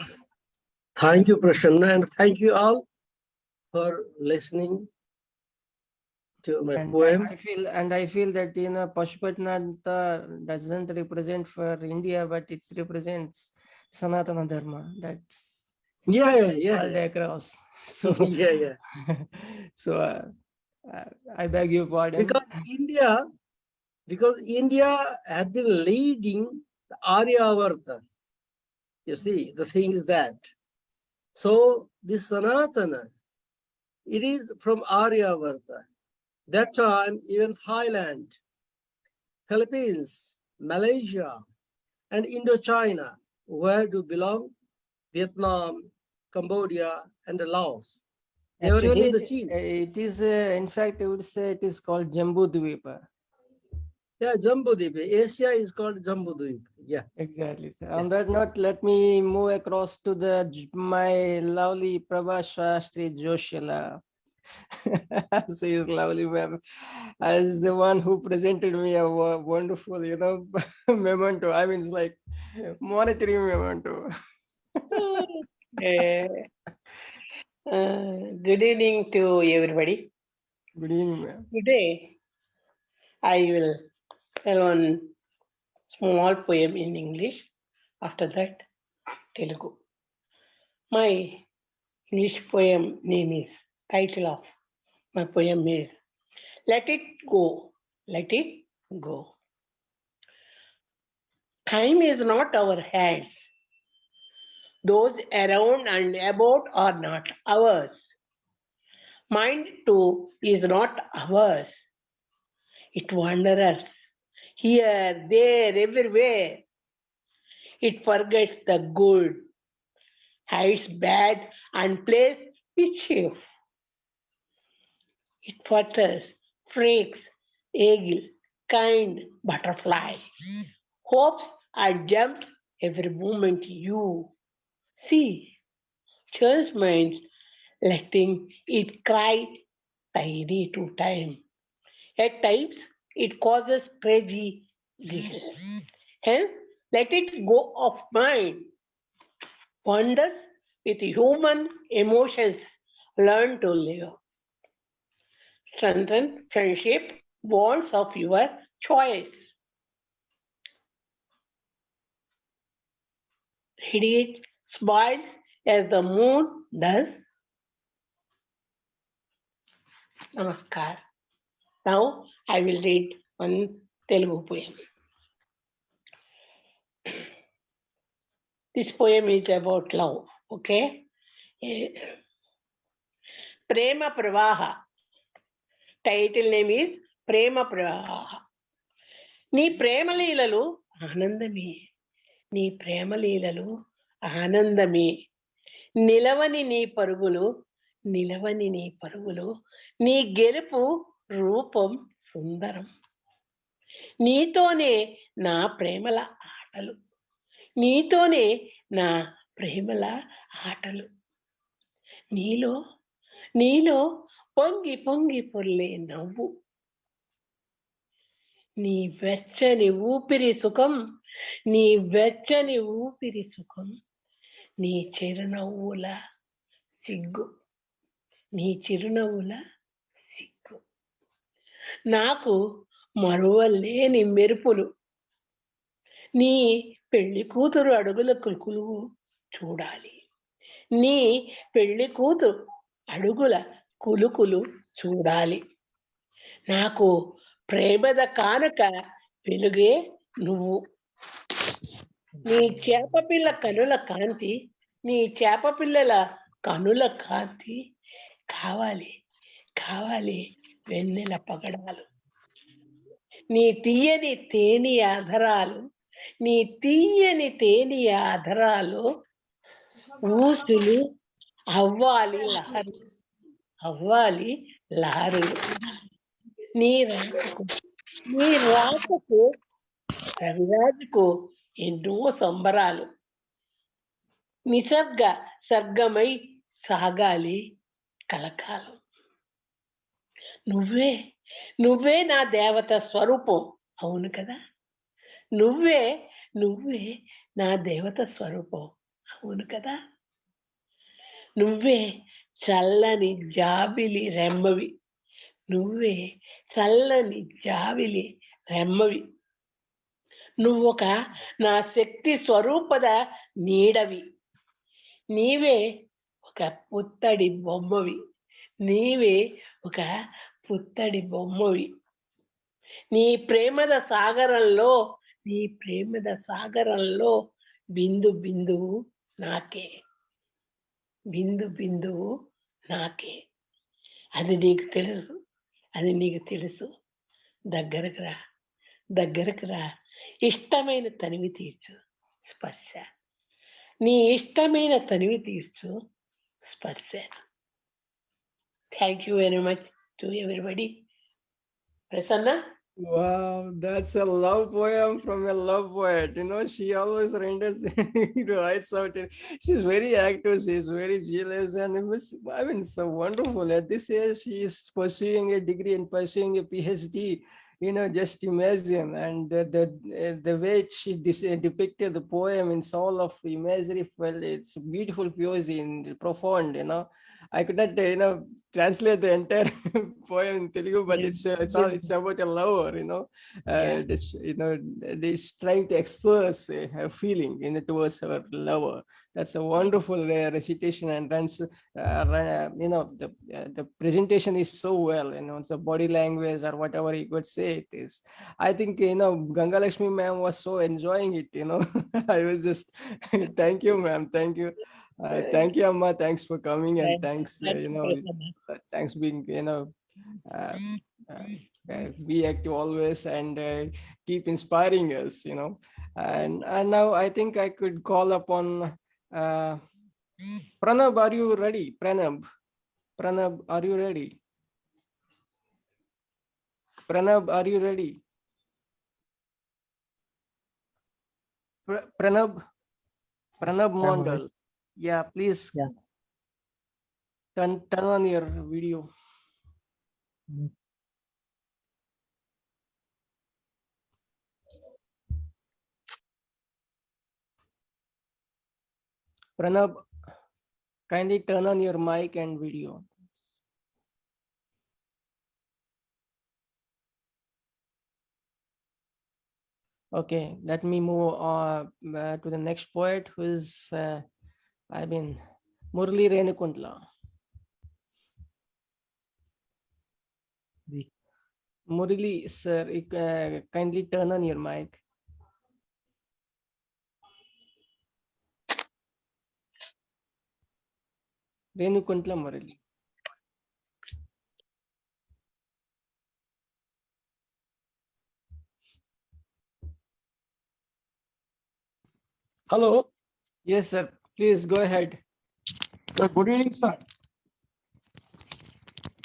Thank you, Prasanna, and thank you all for listening to my poem. I feel that Pashupatnanta doesn't represent for India, but it represents Sanatana Dharma. That's all across. So so I beg your pardon. Because India had been leading the Aryavarta. You see, the thing is that. So this Sanatana, it is from Aryavarta. That time, even Thailand, Philippines, Malaysia, and Indochina, where do belong? Vietnam, Cambodia, and Laos. They were Actually, Hindocene. it is, in fact, I would say it is called Jambudvipa. Yeah, Jambudvipa. Asia is called Jambudvipa. Yeah. Exactly. So on that note, let me move across to my lovely Prabha Shastri Joshila. She is lovely, ma'am. As the one who presented me a wonderful, memento. I mean, it's like monetary memento. Good evening to everybody. Good evening, ma'am. Today, I will tell one small poem in English. After that, Telugu. My English poem name is, title of my poem is, Let It Go. let it go. Time is not our hands. Those around and about are not ours. Mind too is not ours. It wanders here, there, everywhere. It forgets the good, hides bad, and plays mischief. It flutters, freaks, eagle, kind butterfly. Hopes are jumped every moment you see. Child's minds letting it cry tiny to time. At times, it causes crazy giggles. Hence, let it go of mind. Wonders with human emotions, learn to live. Strengthen friendship, bonds of your choice. Read it, smiles as the moon does. Namaskar. Now I will read one Telugu poem. This poem is about love, okay? Prema Pravaha. Title name is Prema Pravaha. నీ ప్రేమలీలలు ఆనందమే, నీ ప్రేమలీలలు ఆనందమే, నిలవని నీ పరుగులు, నిలవని నీ పరుగులు, నీ గెలుపు రూపం సుందరం. నీతోనే నా ప్రేమల ఆటలు, నీతోనే నా ప్రేమల ఆటలు. నీలో నీలో పొంగి పొంగి పొర్లే నవ్వు, నీ వెచ్చని ఊపిరి సుఖం, నీ వెచ్చని ఊపిరి సుఖం, నీ చిరునవ్వుల సిగ్గు, నీ చిరునవ్వుల సిగ్గు. నాకు మరువలేని మెరుపులు, నీ పెళ్లి కూతురు అడుగుల కులుకులు చూడాలి, నీ పెళ్లి కూతురు అడుగుల కులుకులు చూడాలి. నాకు ప్రేమద కానుక వెలుగే నువ్వు, నీ చేపపిల్ల కనుల కాంతి, నీ చేపపిల్లల కనుల కాంతి కావాలి, కావాలి వెన్నెల పగడాలు. నీ తీయని తేని ఆధరాలు, నీ తీయని తేని ఆధరాలు ఊసులు అవ్వాలి లహరి, అవ్వాలి లహరులు. నీ రాకకు రవిరాజుకు ఎన్నో సంబరాలు. నిసర్గ సర్గమై సాగాలి కలకాలం. నువ్వే నువ్వే నా దేవత స్వరూపం, అవును కదా? నువ్వే నువ్వే నా దేవత స్వరూపం, అవును కదా? నువ్వే చల్లని జాబిలి రెమ్మవి, నువ్వే చల్లని జాబిలి రెమ్మవి. నువ్వొక నా శక్తి స్వరూపద నీడవి, నీవే ఒక పుత్తడి బొమ్మవి, నీవే ఒక పుత్తడి బొమ్మవి. నీ ప్రేమద సాగరంలో, నీ ప్రేమద సాగరంలో బిందు బిందువు నాకే, బిందు బిందువు నాకే. అది నీకు తెలుసు, అది నీకు తెలుసు. దగ్గరకు రా, దగ్గరకు రా, ఇష్టమైన తనివి తీర్చు స్పర్శ, నీ ఇష్టమైన తనివి తీర్చు స్పర్శ. Thank you very much to everybody. Prasanna? Wow, that's a love poem from a love poet. You know, she always renders writes out. She's very active. She's very jealous, and it was, I mean, so wonderful. At this age, she is pursuing a degree and pursuing a PhD. You know, just imagine. And the way she depicted the poem in soul of imagery, well, it's beautiful poesy and profound. You know, I could not, translate the entire poem in Telugu, but it's about a lover, this trying to express her feeling towards her lover. That's a wonderful recitation, and runs, the presentation is so well, it's a body language or whatever you could say it is. I think, Gangalaxmi ma'am was so enjoying it, I was just, thank you, ma'am. Thank you. Thank you, Amma. Thanks for coming, and thanks, thanks being, be active always, and keep inspiring us, And now I think I could call upon Pranab. Are you ready? Pranab, are you ready? Pranab, are you ready? Pranab Mondal. Yeah, please. Yeah. Turn on your video. Pranab, kindly turn on your mic and video. Okay, let me move to the next poet, who is, Murli Renukuntla. Murli, sir, kindly turn on your mic. Renukuntla Murli. Hello. Yes, sir. Please go ahead. Sir, good evening, sir.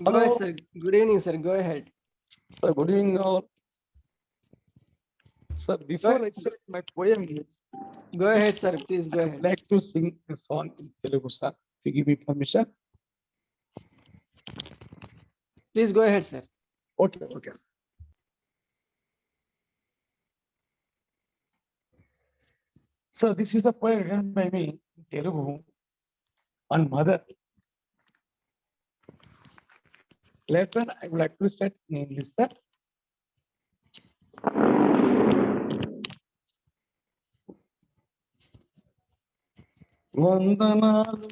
Go ahead, sir. Good evening, sir. Go ahead. Sir, good evening, all. Sir, before I start my poem, go ahead, sir. Please go ahead. I'd like to sing a song in Telugu, sir. If you give me permission. Please go ahead, sir. Okay, okay. So this is a poem written by me in Telugu on mother. Later, I would like to set in English, sir. వందనాలు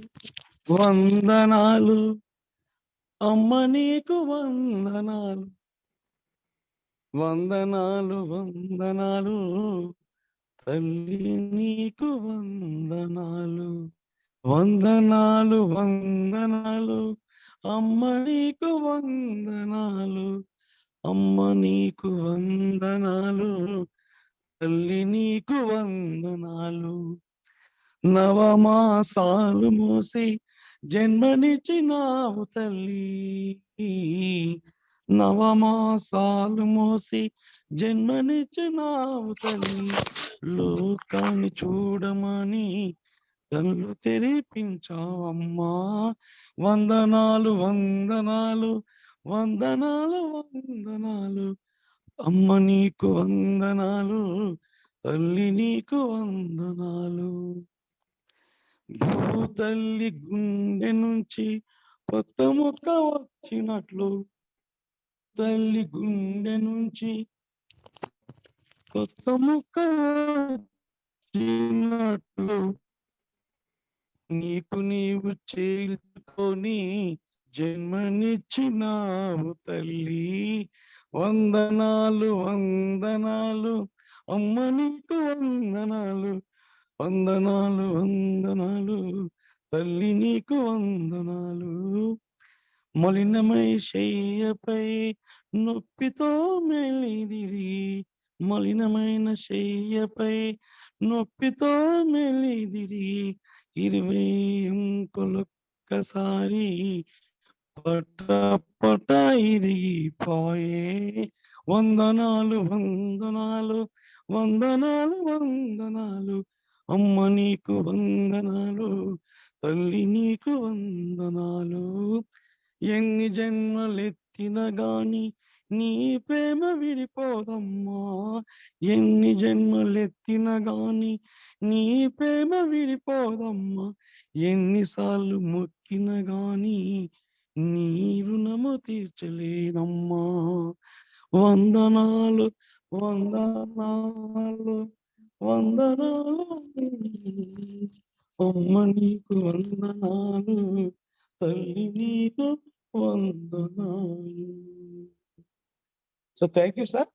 వందనాలు అమ్మ నీకు వందనాలు వందనాలు వందనాలు తల్లి నీకు వందనాలు వందనాలు వందనాలు అమ్మ నీకు వందనాలు అమ్మ నీకు వందనాలు తల్లి నీకు వందనాలు నవమాసాలు మోసి జన్మనిచ్చినావు తల్లి నవమాసాలు మోసి జన్మనిచ్చినావు తల్లి లోకాన్ని చూడమని కళ్ళు తెరిపించావమ్మా వందనాలు వందనాలు వందనాలు వందనాలు అమ్మ నీకు వందనాలు తల్లి నీకు వందనాలు భూతల్లి గుండె నుంచి కొత్త ముక్క వచ్చినట్లు తల్లి గుండె నుంచి కొత్త ముక్క వచ్చినట్లు నీకు నీవు చేల్చుకొని జన్మనిచ్చినావు తల్లి వందనాలు వందనాలు అమ్మ నీకు వందనాలు వందనాలు వందనాలు తల్లి నీకు వందనాలు మలినమై శయ్యపై నొప్పితో మెలిదిరి మలినమైన శయ్యపై నొప్పితో మెలిదిరి 20 ఇంకొలొక్కసారి పట ఇరిగిపోయే వందనాలు వందనాలు వందనాలు వందనాలు అమ్మ నీకు వందనాలు తల్లి నీకు వందనాలు ఎన్ని జన్మలెత్తిన గాని నీ ప్రేమ విడిపోదమ్మా ఎన్ని జన్మలెత్తిన గాని నీ ప్రేమ విడిపోదమ్మా ఎన్నిసార్లు మొక్కి దక్కిన గాని నీ రుణము తీర్చలేనమ్మా. వందనాలు వందనాలు వందనాలు అమ్మ నీకు వందనాలు, తల్లి నీకు వందనాలు. So thank you, sir.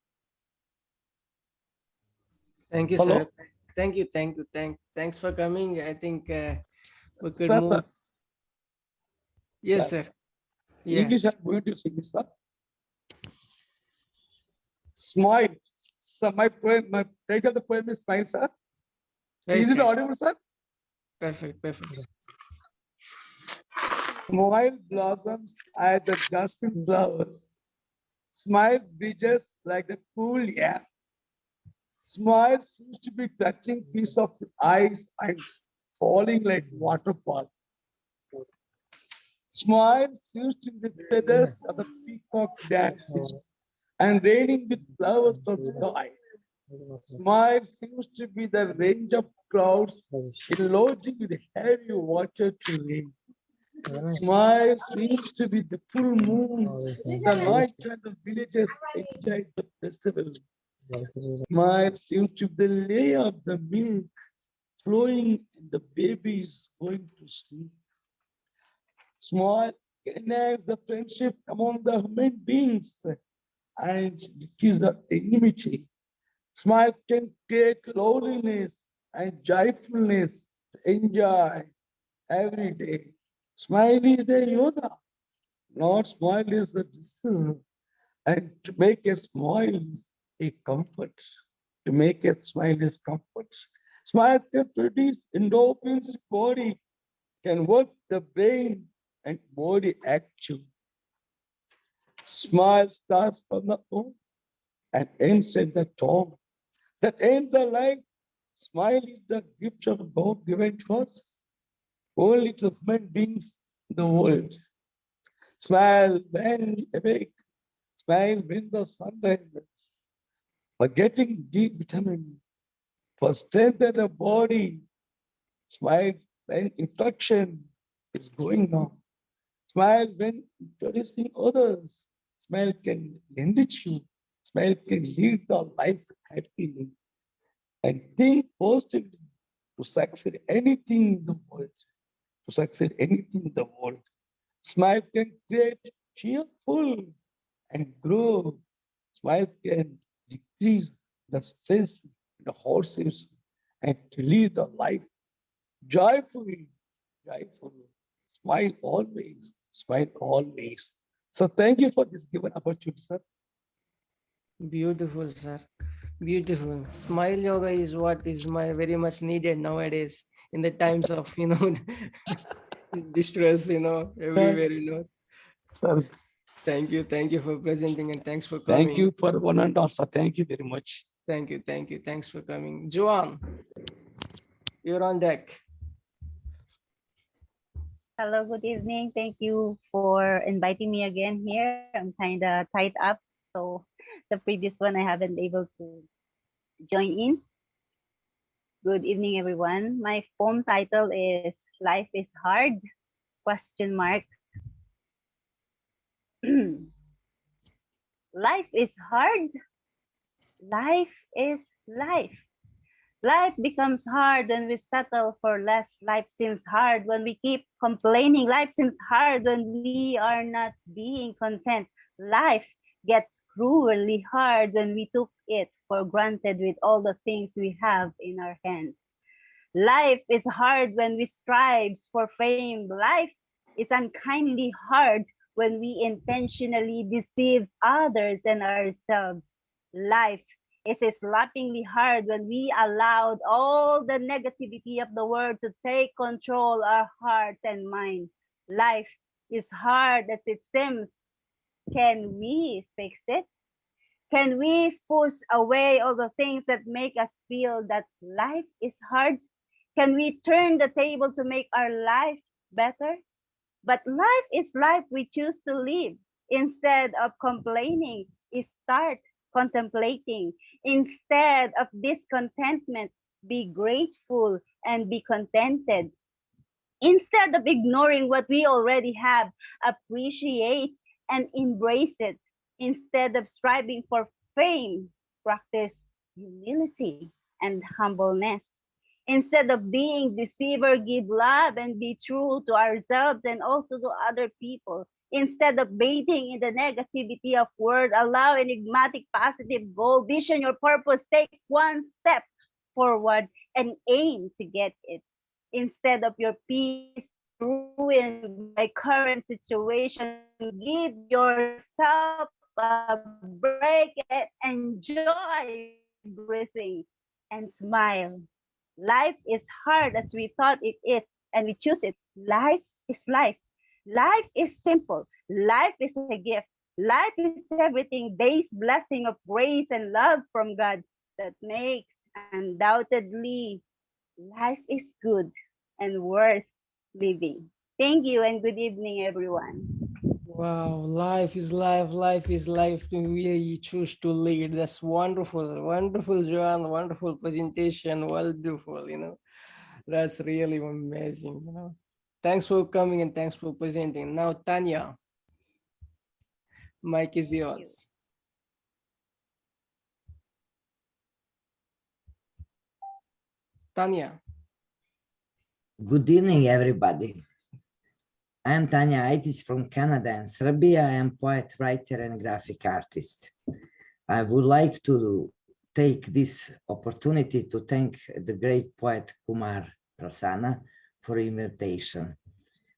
Thank you, Hello? sir. Thanks for coming. I think we could Sir, move. sir. Yes, Yes. sir. Yeah. English I'm going to sing this, sir. Smile. So my title of the poem is Smile, sir. Right, Is it right. audible, sir? Perfect. Smile blossoms as the jasmine flowers. Smile bridges like the cool air. Smile seems to be touching piece of ice and falling like waterfall. Smile seems to be the feathers of the peacock dancing and raining with flowers from sky. Smile seems to be the range of clouds enlarging with heavy water to rain. Smile seems to be the full moon, the night and the villagers enjoy the festival. Smile seems to be the layer of the milk flowing and the baby is going to sleep. Smile enhances the friendship among the human beings and decrease the enmity. Smile can create loneliness and joyfulness to enjoy every day. Smile is a yoga, not smile is the decision. And to make a smile is a comfort. To make a smile is comfort. Smile can produce endorphins in body, can work the brain and body action. Smile starts from the home and ends at the tongue. That ends the life. Smile is the gift of God given to us, only to human beings in the world. Smile when you awake. Smile when the sun rises. For getting D vitamin, for strengthening the body. Smile when infection is going on. Smile when introducing others. Smile can enrich you. Smile can lead the life happily. And think positively to succeed anything in the world. To succeed anything in the world. Smile can create cheerful and grow. Smile can decrease the stress, the horses, and to lead the life joyfully. Smile always. Smile always. So thank you for this given opportunity, sir. Beautiful, sir. Beautiful. Smile yoga is what is very much needed nowadays in the times of distress, everywhere. Sir, Thank you for presenting and thanks for coming. thank you for one and all, sir. Thank you very much. Thank you. Thanks for coming. Joan, you're on deck. Hello, good evening. Thank you for inviting me again here. I'm kind of tied up, so the previous one I haven't able to join in. Good evening, everyone. My poem title is Life is Hard? Question mark. Life is hard. Life is life. Life becomes hard when we settle for less. Life seems hard when we keep complaining. Life seems hard when we are not being content. Life gets cruelly hard when we took it for granted with all the things we have in our hands. Life is hard when we strive for fame. Life is unkindly hard when we intentionally deceive others and ourselves. Life is slappingly hard when we allowed all the negativity of the world to take control our hearts and mind. Life is hard as it seems. Can we fix it? Can we push away all the things that make us feel that life is hard? Can we turn the table to make our life better? But life is life we choose to live. Instead of complaining, start contemplating. Instead of discontentment, be grateful and be contented. Instead of ignoring what we already have, appreciate and embrace it. Instead of striving for fame, practice humility and humbleness. Instead of being deceiver, give love and be true to ourselves and also to other people. Instead of baiting in the negativity of word, allow enigmatic positive goal, vision your purpose, take one step forward and aim to get it. Instead of your peace ruined by current situation, give yourself a break and enjoy breathing and smile. Life is hard as we thought it is, and we choose it. Life is life. Life is simple. Life is a gift. Life is everything, day's blessing of grace and love from God that makes undoubtedly life is good and worth living. Thank you and good evening, everyone. Wow, life is life, life is life. We choose to lead. That's wonderful, wonderful, Joanne. Wonderful presentation. Wonderful, That's really amazing, Thanks for coming and thanks for presenting. Now, Tanya, mic is yours. Tanya. Good evening, everybody. I am Tanja Ajtic from Canada and Serbia. I am poet, writer, and graphic artist. I would like to take this opportunity to thank the great poet Kumar Prasanna for invitation.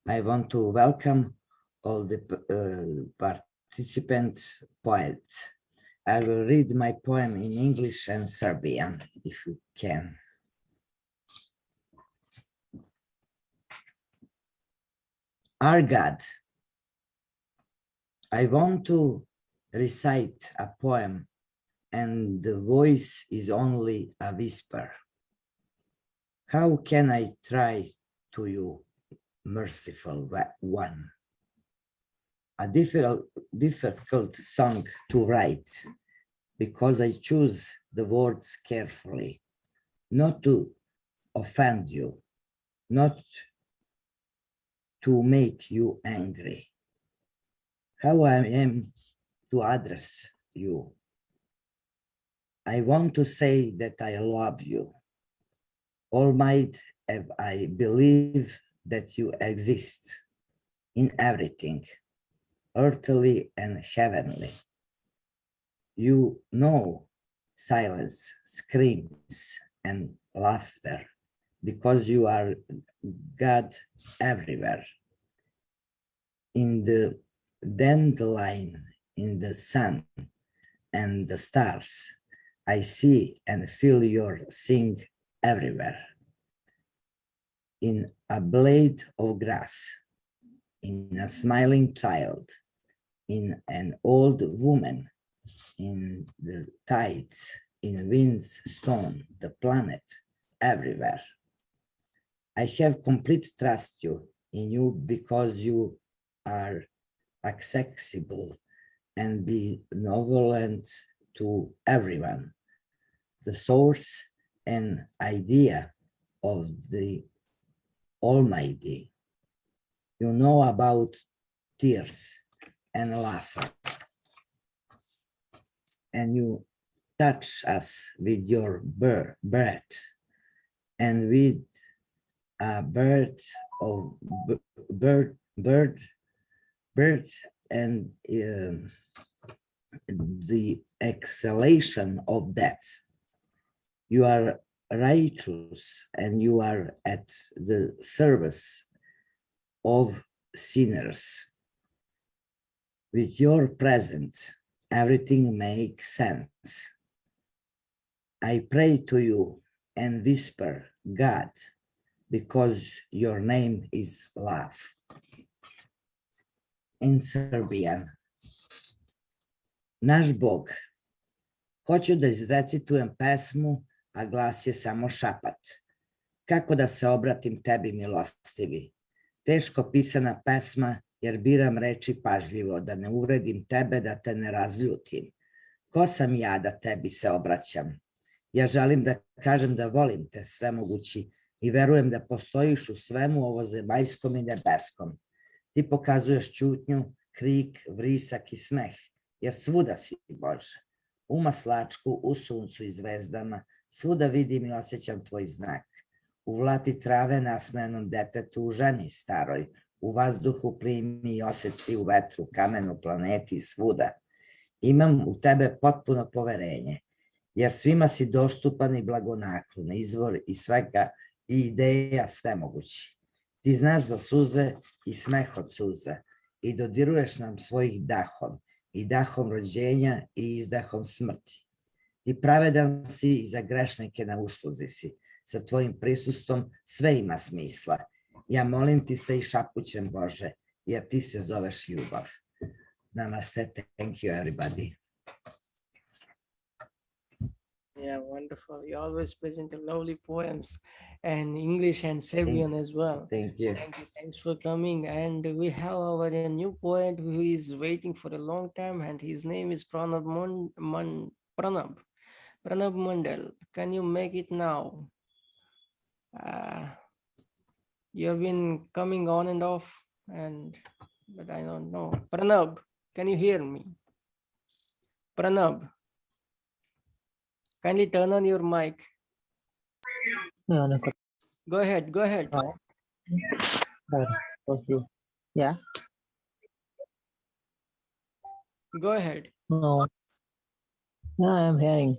I want to welcome all the participant poets. I will read my poem in English and Serbian, if you can. Our God. I want to recite a poem and the voice is only a whisper. How can I try to you, merciful one? A difficult song to write because I choose the words carefully, not to offend you, not to make you angry. How I am to address you. I want to say that I love you. All might have I believe that you exist in everything, earthly and heavenly. You know silence, screams, and laughter because you are God everywhere. In the dandelion, in the sun and the stars, I see and feel your sing everywhere. In a blade of grass, in a smiling child, in an old woman, in the tides, in wind's stone, the planet, everywhere. I have complete trust in you because you are accessible and benevolent to everyone. The source and idea of the Almighty. You know about tears and laughter. And you touch us with your breath and with a bird and the exhalation of that. You are righteous and you are at the service of sinners. With your presence, everything makes sense. I pray to you and whisper, God, because your name is love. In Serbian. Naš Bog. Hoću da izrecitujem pesmu, a glas je samo šapat. Kako da se obratim tebi, milostivi? Teško pisana pesma, jer biram reči pažljivo, da ne uvredim tebe, da te ne razljutim. Ko sam ja da tebi se obraćam? Ja želim da kažem da volim te, svemogući i verujem da postojiš u svemu ovozemaljskom i nebeskom. Ti pokazuješ ćutnju, krik, vrisak i smeh, jer svuda si, Bože. U maslačku, u suncu i zvezdama, svuda vidim i osjećam tvoj znak. U vlati trave nasmejanom detetu, u ženi staroj, u vazduhu, plimi i osjeci, u vetru, kamenu, planeti, svuda. Imam u tebe potpuno poverenje, jer svima si dostupan i blagonaklon, izvor i svega i ideja svemogući. Ti znaš za suze i smeh od suza i dodiruješ nam svojih dahom, i dahom rođenja i izdahom smrti. Ti pravedan si i za grešnike na usluzi si. Sa tvojim prisustvom sve ima smisla. Ja molim ti se i šapućem, Bože, jer ti se zoveš ljubav. Namaste, thank you everybody. Yeah, wonderful. You always present lovely poems and English and Serbian as well. Thank you. Thank you. Thanks for coming. And we have our new poet who is waiting for a long time, and his name is Pranab Mandal. Can you make it now? You've been coming on and off, but I don't know. Pranab, can you hear me? Pranab, kindly turn on your mic. Go ahead, go ahead. Okay. Yeah. Go ahead. No. Yeah, I am hearing.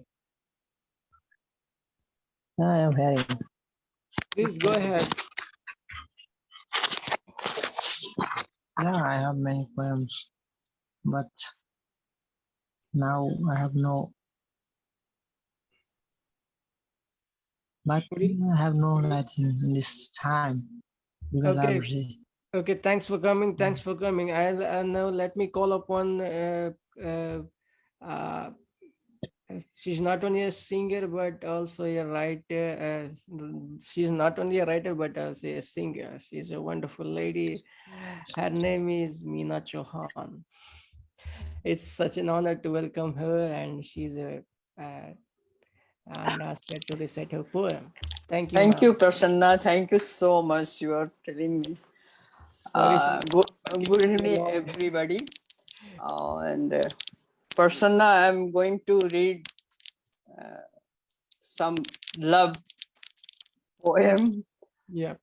Yeah, I am hearing. Please go ahead. Yeah, I have many poems, but now I have no. But I have no Latin in this time because I'm busy. Okay, thanks for coming. Thanks for coming. I now let me call upon. She's not only a singer but also a writer. She's not only a writer but also a singer. She's a wonderful lady. Her name is Meena Chouhan. It's such an honor to welcome her, and she's and ask her to recite her poem. Thank you. Thank you, Prasanna. Thank you so much. You are telling me. Good evening, everybody. And Prasanna, I'm going to read some love poem. Yeah.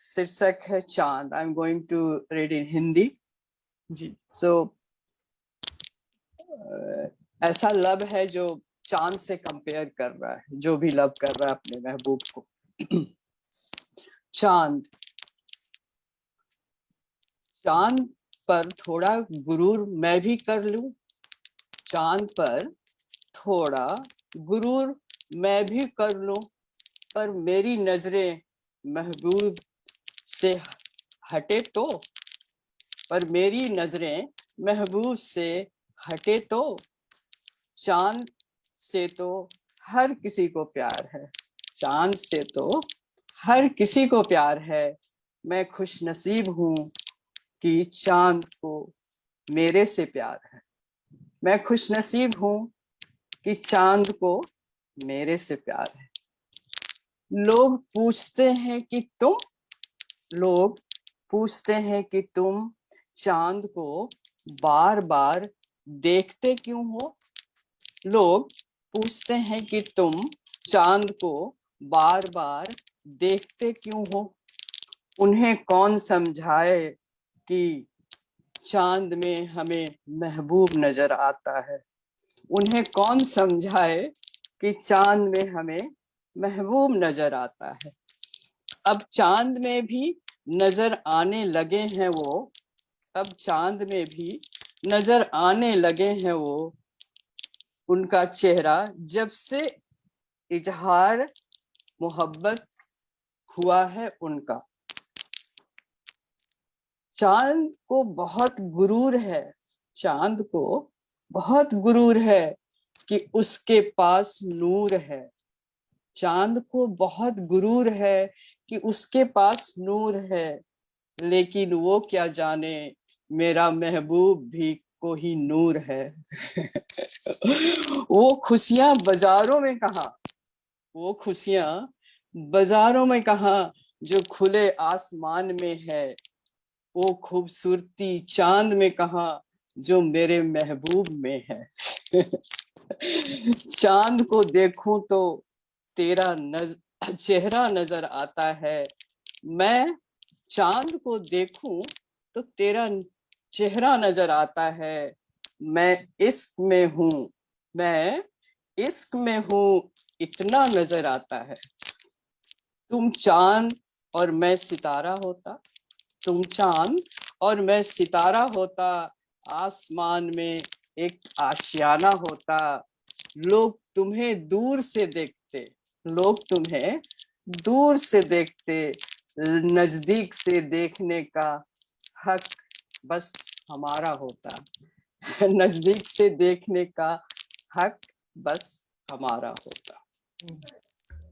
Shirsak hai Chand. I'm going to read in Hindi. So, ऐसा love है जो चांद से compare कर रहा है, जो भी लव कर रहा है अपने महबूब को। चांद पर थोड़ा गुरूर मैं भी कर लूं, चांद पर थोड़ा गुरूर मैं भी कर लूं, पर मेरी नजरें महबूब से हटे तो, पर मेरी नजरें महबूब से हटे तो, चांद से तो हर किसी को प्यार है, चांद से तो हर किसी को प्यार है। मैं खुश नसीब हूँ कि चांद को मेरे से प्यार है, मैं खुश नसीब हूँ कि चांद को मेरे से प्यार है। लोग पूछते हैं कि तुम चांद को बार बार देखते क्यों हो, लोग पूछते हैं कि तुम चांद को बार बार देखते क्यों हो। उन्हें कौन समझाए कि चांद में हमें महबूब नजर आता है, उन्हें कौन समझाए कि चांद में हमें महबूब नजर आता है। अब चांद में भी नजर आने लगे हैं वो, अब चांद में भी नजर आने लगे हैं वो, उनका चेहरा जब से इजहार मोहब्बत हुआ है उनका। चांद को बहुत गुरूर है, चांद को बहुत गुरूर है कि उसके पास नूर है, चांद को बहुत गुरूर है कि उसके पास नूर है, लेकिन वो क्या जाने मेरा महबूब भी कोई नूर है। वो खुशियां बाजारों में कहाँ, वो खुशियां बाजारों में कहा जो खुले आसमान में है, वो खूबसूरती चांद में कहा जो मेरे महबूब में है। चांद को देखूं तो तेरा चेहरा नजर आता है, मैं चांद को देखूं तो तेरा चेहरा नजर आता है। मैं इश्क में हूँ, मैं इश्क में हूँ, इतना नजर आता है। तुम चांद और मैं सितारा होता, तुम चांद और मैं सितारा होता, आसमान में एक आशियाना होता। लोग तुम्हें दूर से देखते, लोग तुम्हें दूर से देखते, नजदीक से देखने का हक बस हमारा होता। नजदीक से देखने का हक बस हमारा होता।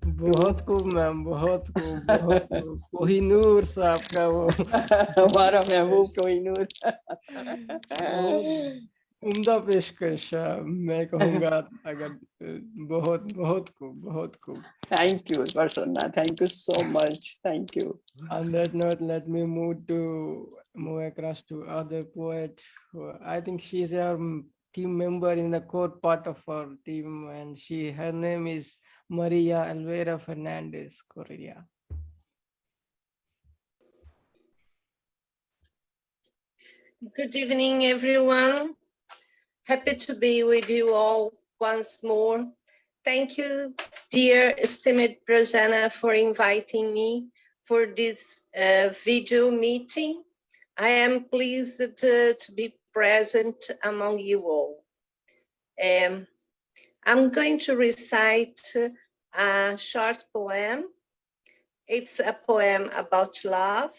बहुत खूब मैम, बहुत खूब, बहुत खूब। कोहिनूर साहब का वो हमारा महबूब कोहिनूर। बहुत उम्दा पेशकश मैं कहूँगा। अगर बहुत बहुत खूब, बहुत खूब। Thank you, Prasanna. Thank you so much. Thank you. On that note, let me move across to other poet. I think she's our team member in the core part of our team, and her name is Maria Elvira Fernandez, Korea. Good evening, everyone. Happy to be with you all once more. Thank you, dear esteemed Prasanna, for inviting me for this video meeting. I am pleased to be present among you all. I'm going to recite a short poem. It's a poem about love.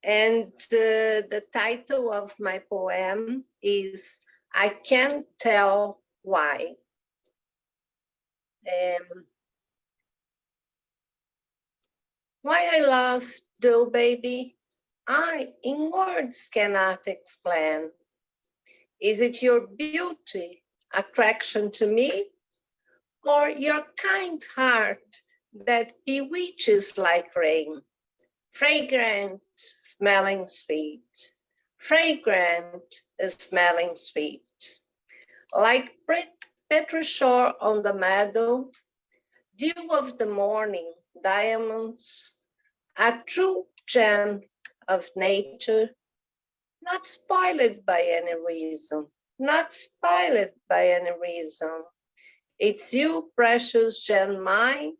And the title of my poem is I Can't Tell Why. Why I love Doe Baby, I in words cannot explain. Is it your beauty, attraction to me, or your kind heart that bewitches like rain? Fragrant, smelling sweet, fragrant, smelling sweet. Like petrochor on the meadow, dew of the morning, diamonds, a true gem of nature, not spoiled by any reason, not spoiled by any reason. It's you, precious gem mine,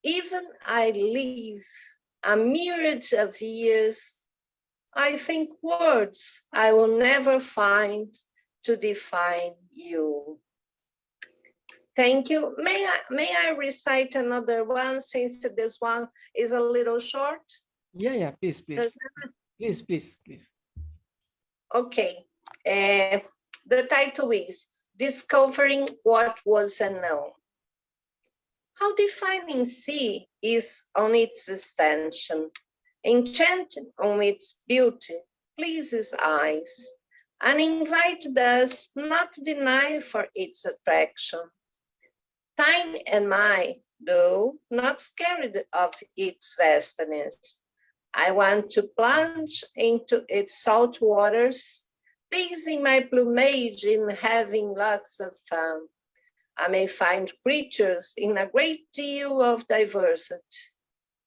even I live a myriad of years, I think words I will never find to define you. Thank you. May I recite another one since this one is a little short? Yeah, please. Please. Okay. The title is Discovering What Was Unknown. How defining sea is on its extension, enchanted on its beauty, pleases eyes, and invited us not deny for its attraction. Time and I, though not scared of its vastness, I want to plunge into its salt waters, basing my plumage in having lots of fun. I may find creatures in a great deal of diversity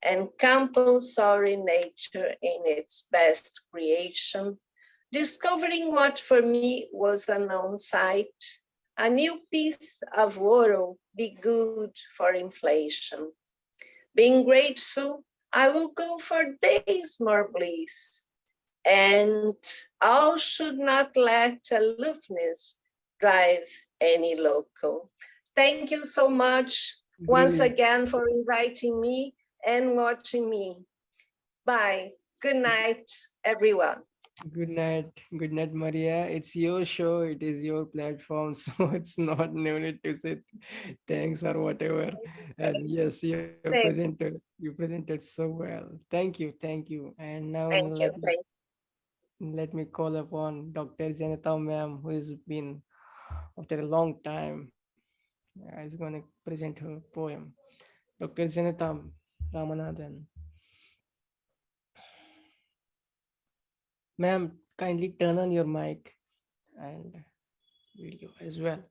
and compulsory nature in its best creation, discovering what for me was a known sight, a new piece of world be good for inflation. Being grateful, I will go for days more bliss, and all should not let aloofness drive any local. Thank you so much once again for inviting me and watching me. Bye. Good night, everyone. Good night, Maria. It's your show, it is your platform, so it's not no need to say thanks or whatever. And yes, you presented so well. Thank you. And now let me call upon Dr. Janatha ma'am, who has been after a long time is going to present her poem. Dr. Janatha Ramanathan. Ma'am, kindly turn on your mic and video as well.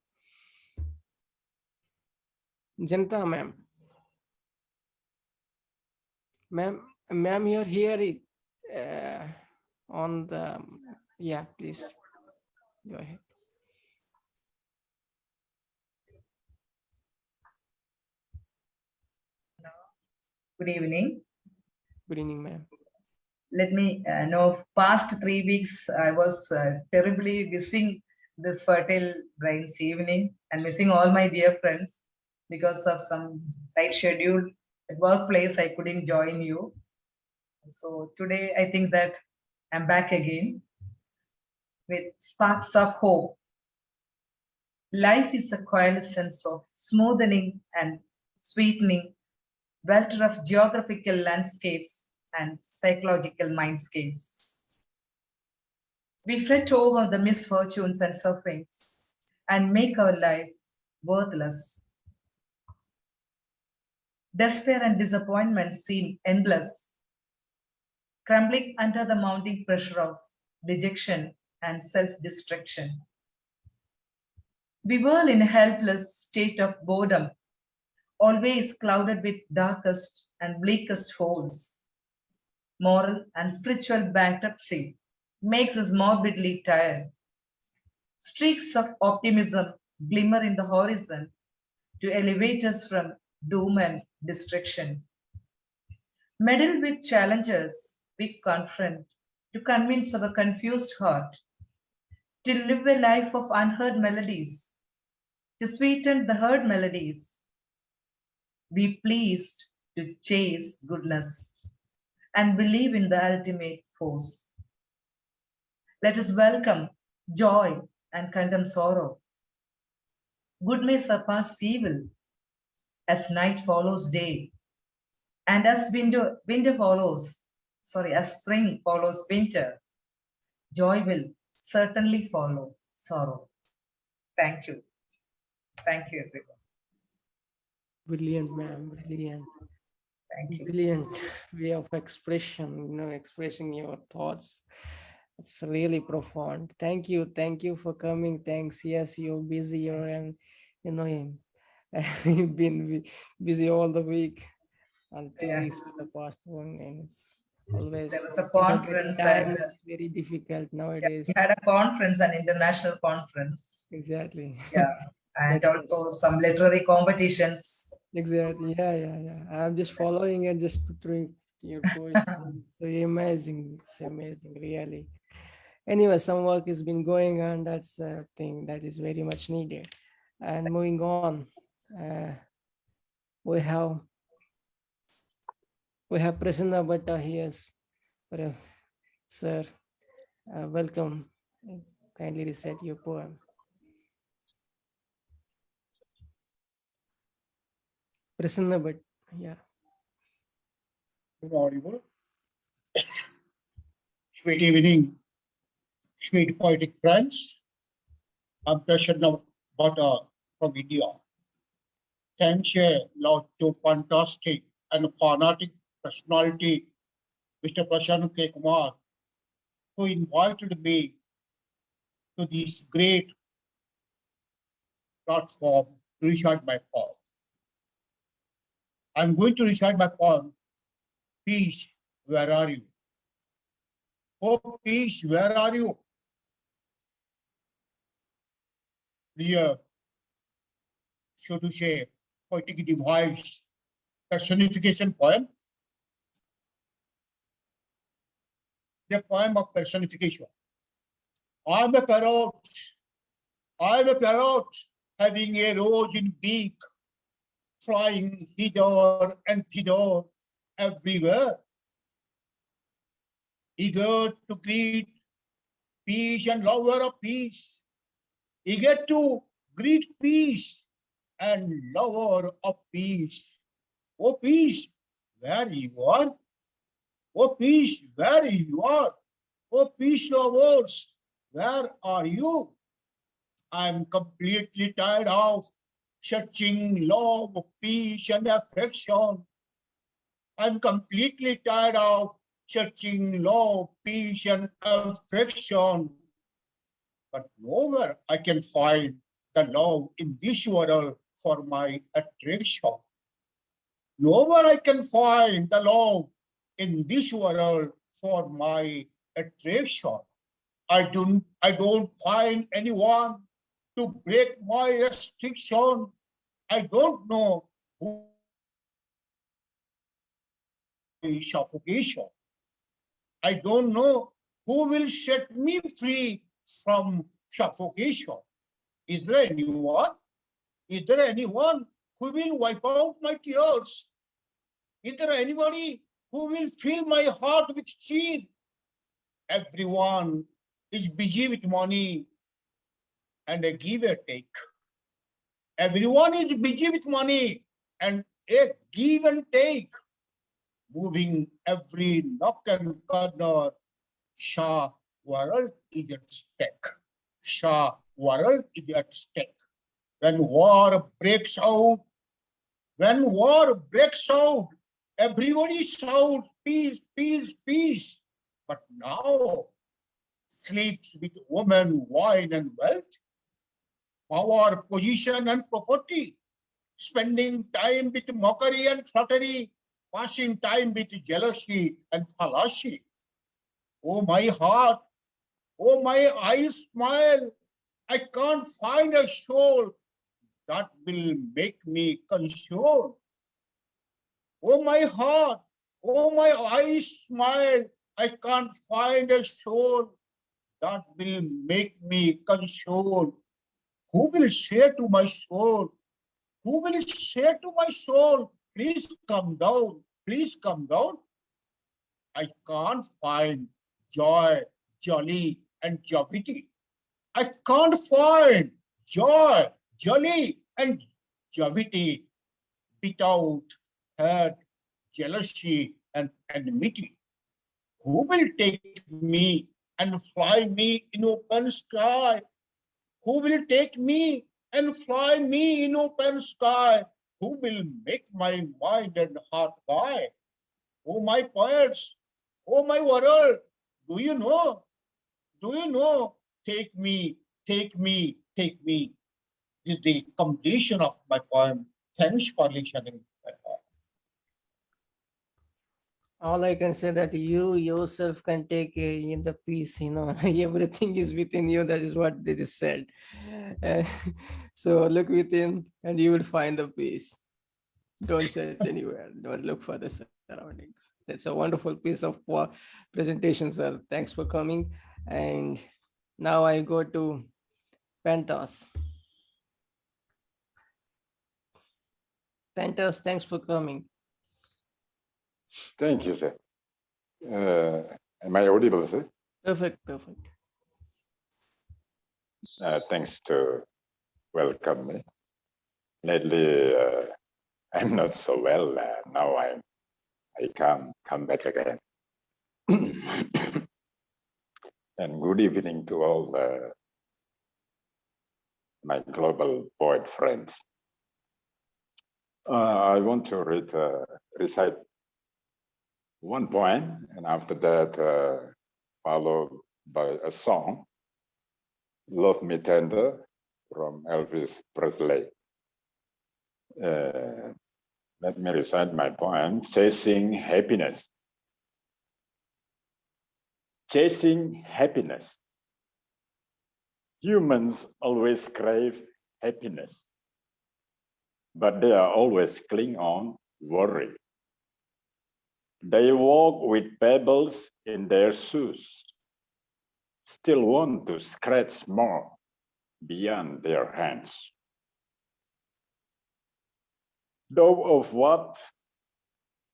Janatha, ma'am. Ma'am, you're here on the, yeah, please go ahead. Good evening. Good evening, ma'am. Let me know, past 3 weeks, I was terribly missing this fertile brains evening and missing all my dear friends because of some tight schedule at workplace. I couldn't join you. So today I think that I'm back again with sparks of hope. Life is a coalescence of smoothening and sweetening, welter of geographical landscapes and psychological mindscapes. We fret over the misfortunes and sufferings and make our life worthless. Despair and disappointment seem endless, crumbling under the mounting pressure of dejection and self-destruction. We whirl in a helpless state of boredom, always clouded with darkest and bleakest holes. Moral and spiritual bankruptcy makes us morbidly tired. Streaks of optimism glimmer in the horizon to elevate us from doom and destruction. Meddled with challenges we confront to convince our confused heart to live a life of unheard melodies, to sweeten the heard melodies. Be pleased to chase goodness and believe in the ultimate force. Let us welcome joy and condemn sorrow. Good may surpass evil as night follows day, and as as spring follows winter, joy will certainly follow sorrow. Thank you. Thank you, everyone. Brilliant, ma'am. Brilliant. Thank you. Brilliant way of expression, expressing your thoughts. It's really profound. Thank you. Thank you for coming. Thanks. Yes, you're busy and you've been busy all the week and 2 weeks for the past one, and it's always There was a conference time and is very difficult nowadays. we had a conference, an international conference. Exactly. Yeah. And also some literary competitions. Exactly. Yeah. I'm just following and just putting your poetry. So amazing. It's amazing, really. Anyway, some work has been going on. That's a thing that is very much needed. And moving on, we have Prasanna Bhatta here. Sir, welcome. Kindly recite your poem. Prasanna Bhatta, yeah. Audible. Sweet evening, sweet poetic friends. I'm Prasanna Bhatta from India. Thanks a lot to fantastic and fanatic personality, Mr. Prasad Kumar, who invited me to this great platform to recite my poem. I'm going to recite my poem, Peace, Where Are You? Oh, peace, where are you? Dear, so to say, poetic device, personification poem. The poem of personification. I'm a parrot having a rose in beak, flying hither and thither everywhere, eager to greet peace and lover of peace, eager to greet peace and lover of peace. Oh, peace, where you are? Oh, peace, where you are? Oh, peace lovers, where are you? I'm completely tired of searching love, peace, and affection. I'm completely tired of searching love, peace, and affection. But nowhere I can find the love in this world for my attraction. Nowhere I can find the love in this world for my attraction. I don't find anyone to break my restriction. I don't know who is suffocation. I don't know who will set me free from suffocation. Is there anyone? Is there anyone who will wipe out my tears? Is there anybody who will fill my heart with cheer? Everyone is busy with money and a give and take. Everyone is busy with money and a give and take. Moving every nook and corner, Shah world is at stake. Shah world is at stake. When war breaks out, everybody shouts peace, peace, peace. But now sleeps with women, wine and wealth, power, position and property, spending time with mockery and flattery, passing time with jealousy and fallacy. Oh my heart, oh my eyes smile, I can't find a soul that will make me console. Oh my heart, oh my eyes smile, I can't find a soul that will make me console. Who will say to my soul? Who will say to my soul, please come down, please come down? I can't find joy, jolly, and joviality. I can't find joy, jolly, and joviality without hurt, jealousy, and enmity. Who will take me and fly me in open sky? Who will take me and fly me in open sky? Who will make my mind and heart buy? Oh my poets, oh my world, do you know? Do you know? Take me, take me, take me. This is the completion of my poem. Thanks for listening. All I can say that you yourself can take in the peace, everything is within you. That is what they just said. So look within and you will find the peace. Don't search anywhere. Don't look for the surroundings. That's a wonderful piece of presentation, sir. Thanks for coming. And now I go to Pantas. Pantas, thanks for coming. Thank you, sir. Am I audible, sir? Perfect, perfect. Thanks to welcome me. Lately, I'm not so well. Now I can come back again. And good evening to all my global poet friends. I want to recite one poem, and after that, followed by a song, Love Me Tender, from Elvis Presley. Let me recite my poem, Chasing Happiness. Chasing happiness. Humans always crave happiness, but they are always cling on worry. They walk with pebbles in their shoes, still want to scratch more beyond their hands. Though of what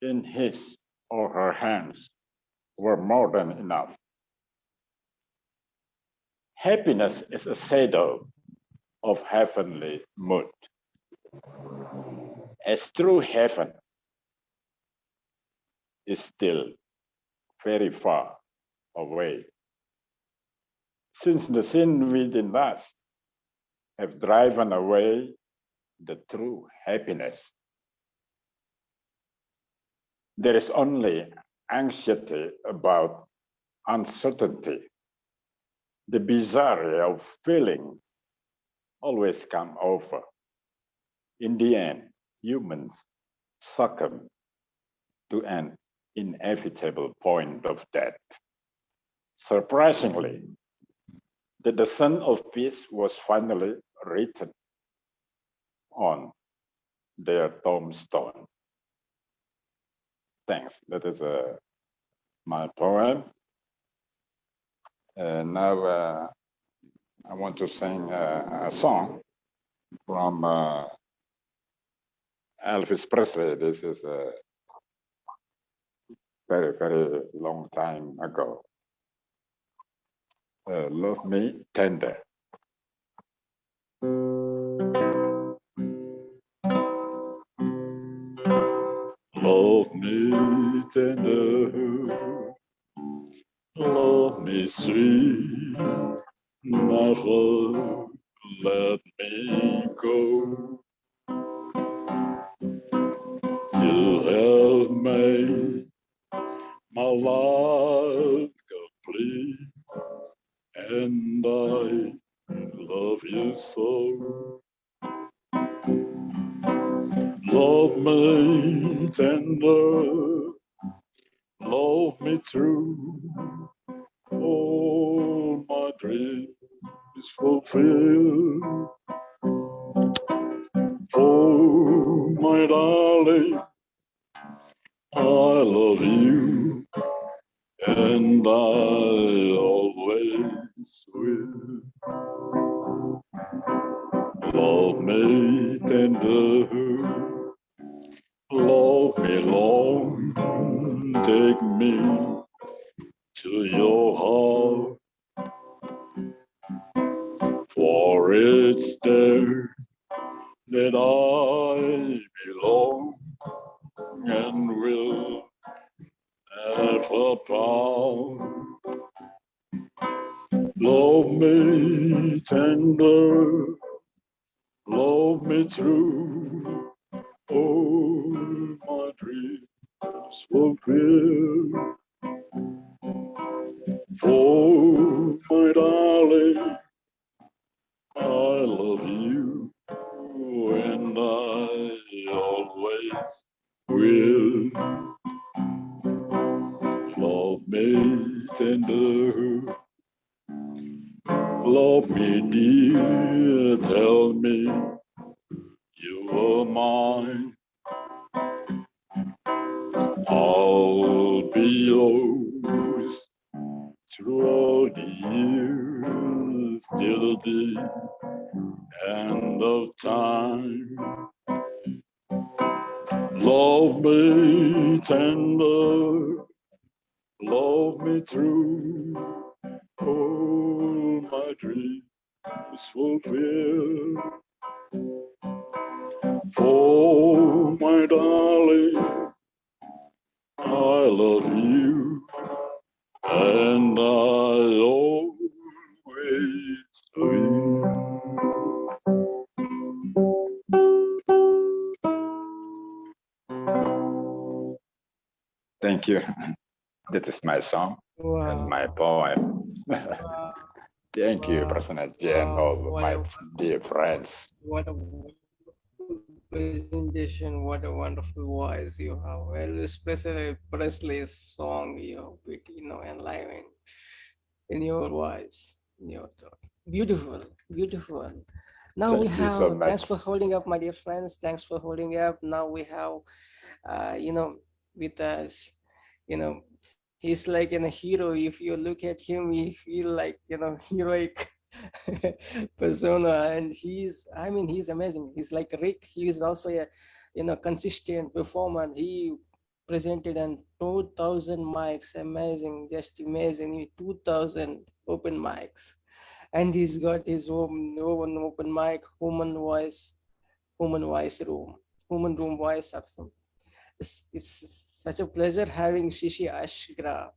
in his or her hands were more than enough. Happiness is a shadow of heavenly mood. As true heaven is still very far away, since the sin within us have driven away the true happiness. There is only anxiety about uncertainty. The bizarre of feeling always come over. In the end, humans succumb to an inevitable point of death. Surprisingly, the descent of peace was finally written on their tombstone. Thanks. That is my poem. Now I want to sing a song from Elvis Presley. This is a very, very long time ago. Love Me Tender. Love me tender, love me sweet, never let me go. You have made my life complete, and I love you so. Love me tender, love me true. All my dreams fulfilled. Oh, my darling, I love you, and I always will. Love me tender, love me long, take me to your heart, for it's there that I belong and will never part. Love me tender, love me true, all my dreams fulfill. For my darling, I love you, and I always will. Love me tender, love me dear, tell me you are mine. I'll be yours throughout the years till the end of time. Love me tender, love me true, all my dreams fulfill. For my darling, I love you, and I always will. Thank you. That is my song and my poem. Thank you, Prasanna and all my dear friends. What a presentation, what a wonderful voice you have. Well, especially Presley's song you put, enliven in your voice, in your tone. Beautiful, beautiful. Now we Thank you so have, much. thanks for holding up, my dear friends. Thanks for holding up. Now we have, with us, he's like a hero. If you look at him, you feel like, heroic persona. And he's amazing. He's like Rick. He is also a, consistent performer. He presented on 2,000 mics. Amazing, just amazing. 2,000 open mics. And he's got his own open mic, human voice room, human room voice of some. It's such a pleasure having Shishi Ashgra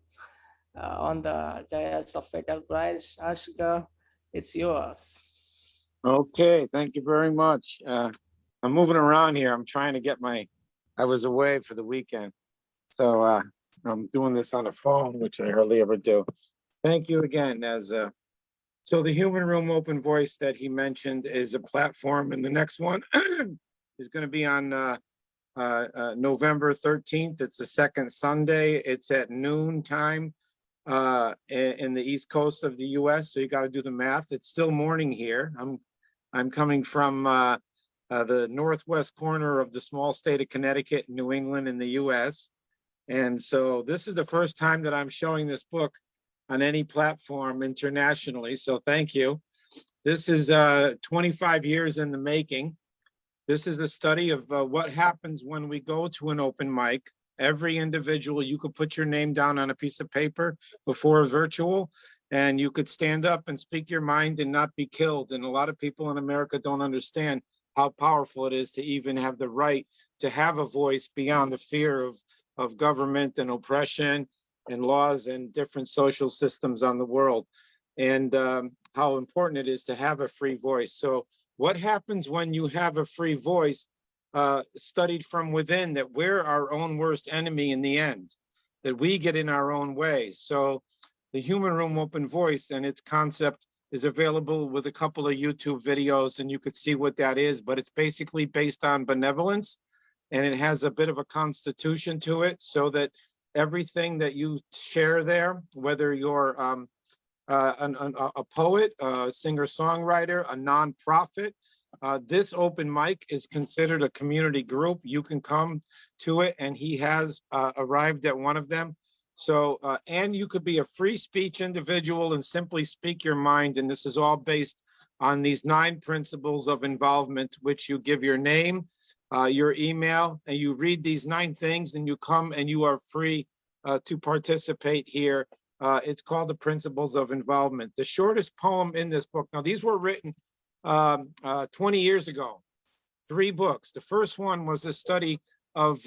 on the dais of Fatal Prize. Ashgra, it's yours. Okay, thank you very much. I'm moving around here. I'm trying to get I was away for the weekend. So I'm doing this on the phone, which I hardly ever do. Thank you again. So the Human Room Open Voice that he mentioned is a platform, and the next one is going to be on November 13th. It's the second Sunday. It's at noon time in the East Coast of the U.S. So you got to do the math. It's still morning here. I'm coming from the northwest corner of the small state of Connecticut, New England, in the U.S. And so this is the first time that I'm showing this book on any platform internationally. So thank you. This is 25 years in the making. This is a study of what happens when we go to an open mic. Every individual, you could put your name down on a piece of paper before a virtual, and you could stand up and speak your mind and not be killed. And a lot of people in America don't understand how powerful it is to even have the right to have a voice beyond the fear of government and oppression and laws and different social systems on the world, and how important it is to have a free voice. So what happens when you have a free voice, studied from within, that we're our own worst enemy in the end, that we get in our own way. So the Human Room Open Voice and its concept is available with a couple of YouTube videos, and you could see what that is, but it's basically based on benevolence, and it has a bit of a constitution to it, so that everything that you share there, whether you're a poet, a singer-songwriter, a nonprofit, this open mic is considered a community group. You can come to it, and he has arrived at one of them. So, and you could be a free speech individual and simply speak your mind. And this is all based on these 9 principles of involvement, which you give your name, your email, and you read these 9 things, and you come and you are free to participate here. It's called the Principles of Involvement. The shortest poem in this book, now these were written 20 years ago, 3 books. The first one was a study of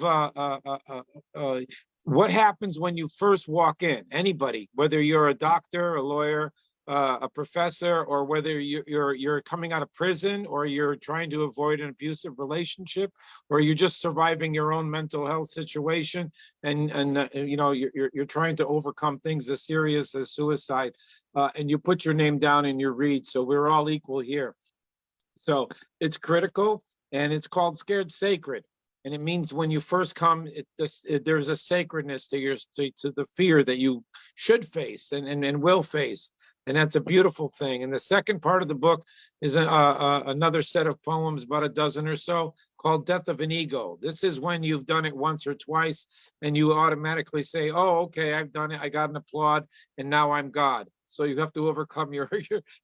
what happens when you first walk in. Anybody, whether you're a doctor, a lawyer, a professor, or whether you're coming out of prison, or you're trying to avoid an abusive relationship, or you're just surviving your own mental health situation, and you know, you're trying to overcome things as serious as suicide, and you put your name down and you read. So we're all equal here. So it's critical, and it's called Scared Sacred. And it means when you first come, there's a sacredness to the fear that you should face and will face. And that's a beautiful thing. And the second part of the book is another set of poems, about a dozen or so, called Death of an Ego. This is when you've done it once or twice, and you automatically say, oh, okay, I've done it, I got an applaud, and now I'm God. So you have to overcome your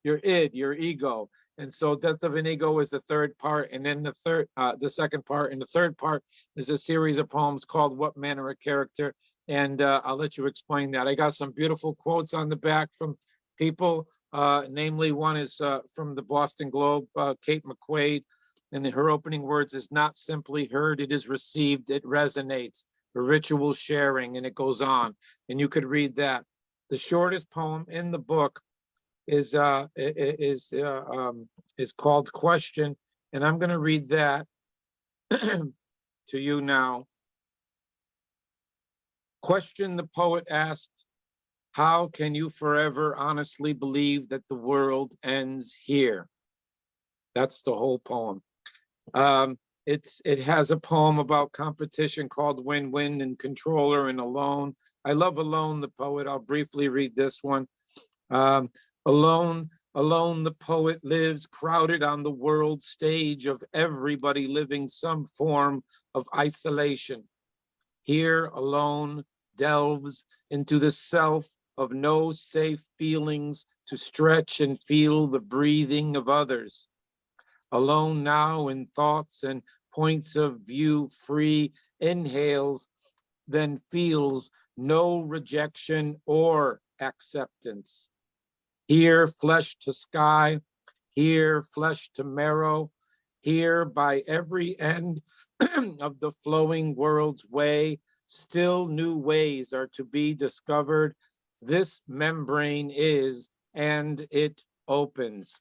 id, your ego. And so Death of an Ego is the third part. And then the second part, and the third part is a series of poems called What Manner of Character? And I'll let you explain that. I got some beautiful quotes on the back from people, namely one is from the Boston Globe, Kate McQuaid, and her opening words is, not simply heard, it is received, it resonates, a ritual sharing, and it goes on. And you could read that. The shortest poem in the book is called Question, and I'm going to read that to you now. Question the poet asked, how can you forever honestly believe that the world ends here? That's the whole poem. It has a poem about competition called Win-Win and Controller and Alone. I love Alone, the poet. I'll briefly read this one. Alone, the poet lives, crowded on the world stage of everybody living some form of isolation. Here, alone, delves into the self of no safe feelings to stretch and feel the breathing of others. Alone now in thoughts and points of view, free inhales, then feels no rejection or acceptance. Here, flesh to sky, here, flesh to marrow, here by every end of the flowing world's way, still new ways are to be discovered. This membrane is, and it opens.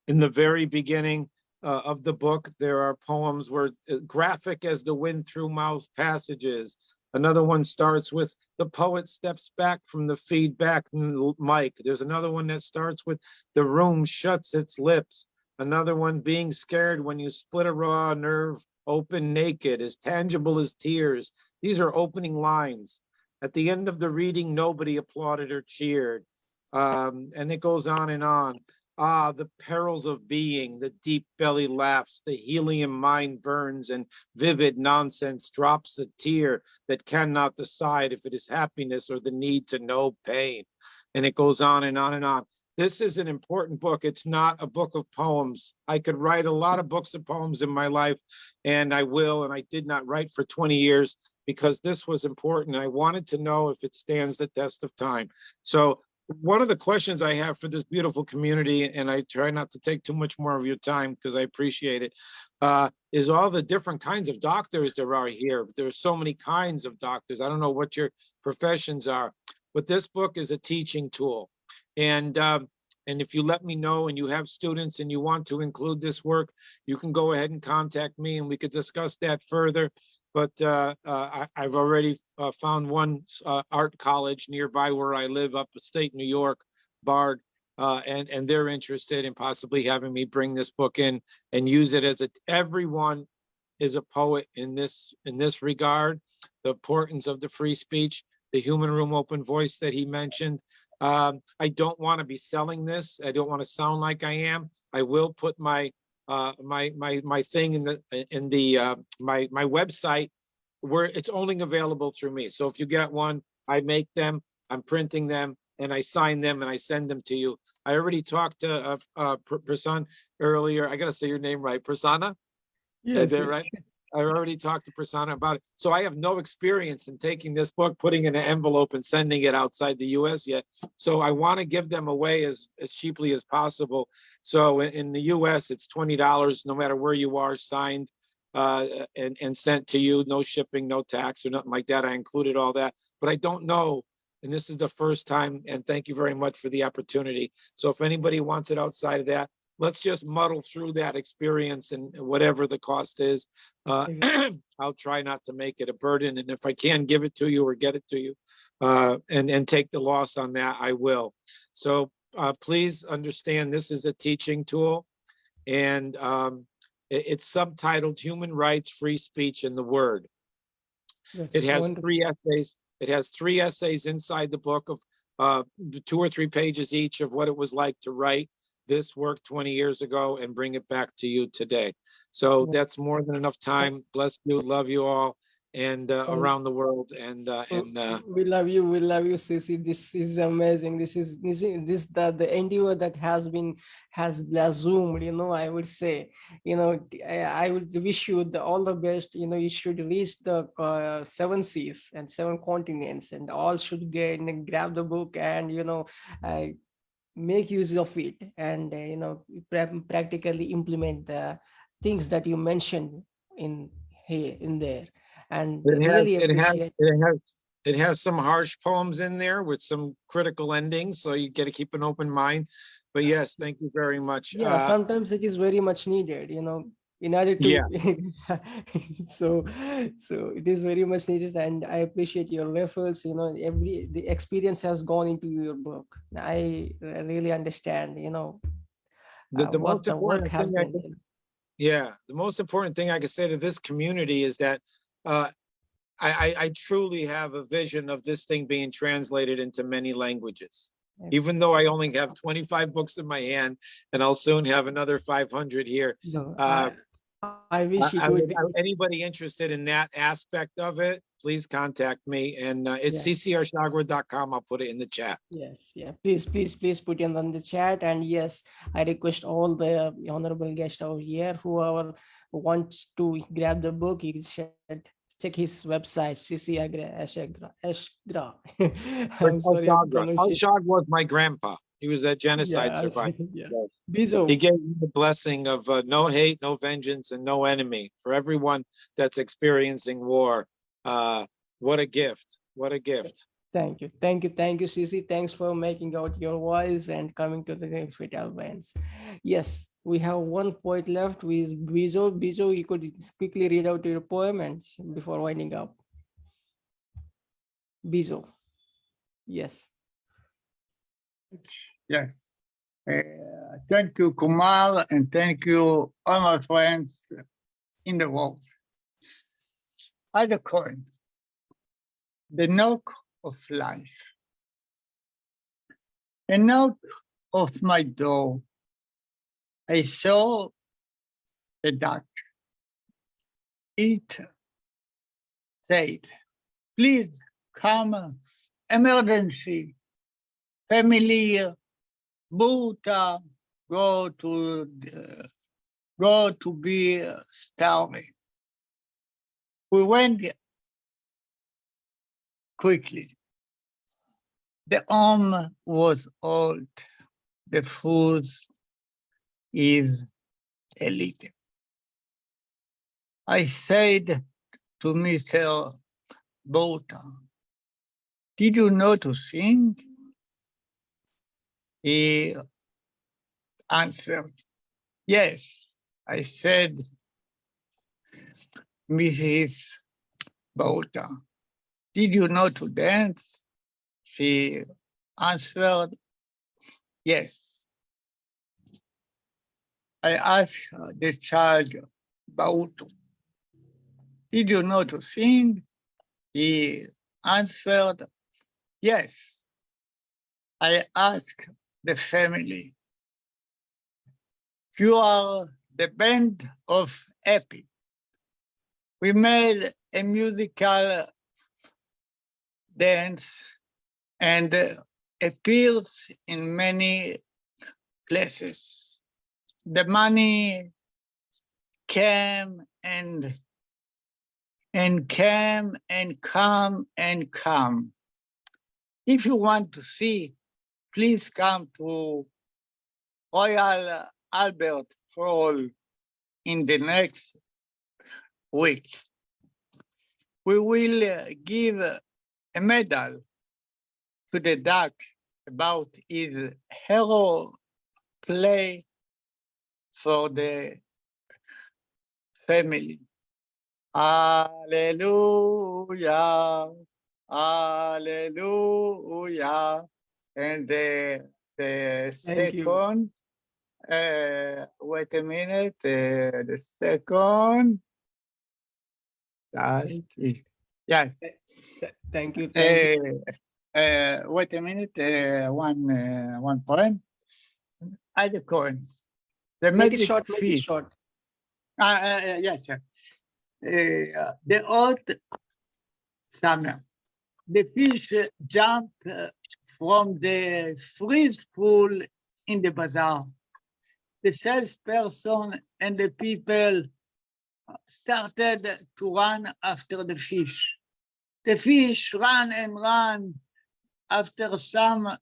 In the very beginning, of the book. There are poems where graphic as the wind through mouth passages. Another one starts with the poet steps back from the feedback mic. There's another one that starts with the room shuts its lips. Another one, being scared when you split a raw nerve open naked, as tangible as tears. These are opening lines. At the end of the reading, nobody applauded or cheered. And it goes on and on. Ah, the perils of being, the deep belly laughs, the helium mind burns, and vivid nonsense drops a tear that cannot decide if it is happiness or the need to know pain. And it goes on and on and on. This is an important book. It's not a book of poems. I could write a lot of books of poems in my life, and I will, and I did not write for 20 years because this was important. I wanted to know if it stands the test of time. So one of the questions I have for this beautiful community, and I try not to take too much more of your time because I appreciate it, is all the different kinds of doctors there are here. There are so many kinds of doctors. I don't know what your professions are, but this book is a teaching tool. And if you let me know and you have students and you want to include this work, you can go ahead and contact me and we could discuss that further. But I've already found one art college nearby where I live, upstate New York, Bard, and they're interested in possibly having me bring this book in and use it as everyone is a poet in this regard. The importance of the free speech, the human room open voice that he mentioned. I don't want to be selling this. I don't want to sound like I am. I will put my thing in my website where it's only available through me. So if you get one, I make them, I'm printing them, and I sign them and I send them to you. I already talked to Prasanna earlier. I got to say your name right, Prasanna. Yes, Is that yes. right? I already talked to Prasanna about it. So I have no experience in taking this book, putting in an envelope and sending it outside the US yet. So I want to give them away as cheaply as possible. So in the US, it's $20, no matter where you are, signed and sent to you, no shipping, no tax or nothing like that. I included all that, but I don't know. And this is the first time, and thank you very much for the opportunity. So if anybody wants it outside of that, let's just muddle through that experience and whatever the cost is. I'll try not to make it a burden. And if I can give it to you or get it to you and take the loss on that, I will. So please understand this is a teaching tool, and it's subtitled Human Rights, Free Speech, and the Word. It has wonderful. 3 essays. It has 3 essays inside the book of 2 or 3 pages each of what it was like to write this work 20 years ago and bring it back to you today. So that's more than enough time. Bless you, love you all, and around the world. And we love you, Sissy. This is amazing. This the endeavor that has blossomed. I would say, I would wish you all the best. You should reach the 7 seas and 7 continents, and all should grab the book and make use of it, and practically implement the things that you mentioned in there, and really appreciate. It has some harsh poems in there with some critical endings, so you got to keep an open mind. But yes, thank you very much. Yeah, sometimes it is very much needed, in order to. Yeah. so it is very much needed, and I appreciate your efforts. The experience has gone into your book. I really understand. The what most the work important has thing been. the most important thing I can say to this community is that I truly have a vision of this thing being translated into many languages. Even though I only have 25 books in my hand, and I'll soon have another 500 here. No, I wish it would be. Anybody interested in that aspect of it, please contact me. And it's Yeah. ccrshagwar.com. I'll put it in the chat. Yes, yeah. Please put it on the chat. And yes, I request all the honorable guests over here, whoever wants to grab the book, he should check his website, Ashgra. I'm sorry, I'm pronouncing. Ashok was my grandpa. He was a genocide survivor. Yeah. He gave me the blessing of no hate, no vengeance, and no enemy for everyone that's experiencing war. What a gift. What a gift. Thank you, Sisi. Thanks for making out your voice and coming to the Fit Albans. Yes, We have one poet left, who is Bizo. Bizo, you could quickly read out your poem and before winding up. Bizo. Yes. Yes. Thank you, Kumar, and thank you, all my friends in the world. Other coin, the knock of life. A knock of my door. I saw the duck. It said, please come, emergency, family, Bhuta, go to be starving. We went quickly. The home was old. The food is a little. I said to Mr. Bhuta, did you know to sing? He answered, yes. I said, Mrs. Bhuta, did you know to dance? She answered, yes. I asked the child, Bhuta, did you know to sing? He answered, yes. I asked the family, you are the band of Happy. We made a musical dance and appears in many places. The money came and came and come and come. If you want to see, please come to Royal Albert Hall in the next week. We will give a medal to the duck about his hero play for the family. Hallelujah, hallelujah. And the Thank you. second, wait a minute, the second, yes. Thank you. Thank you. Wait a minute, one point. Other coin. The Make magic it short. fish. Make it short. Yes, sir. The hot summer. The fish jump from the freeze pool in the bazaar. The salesperson and the people started to run after the fish. The fish ran and ran. After some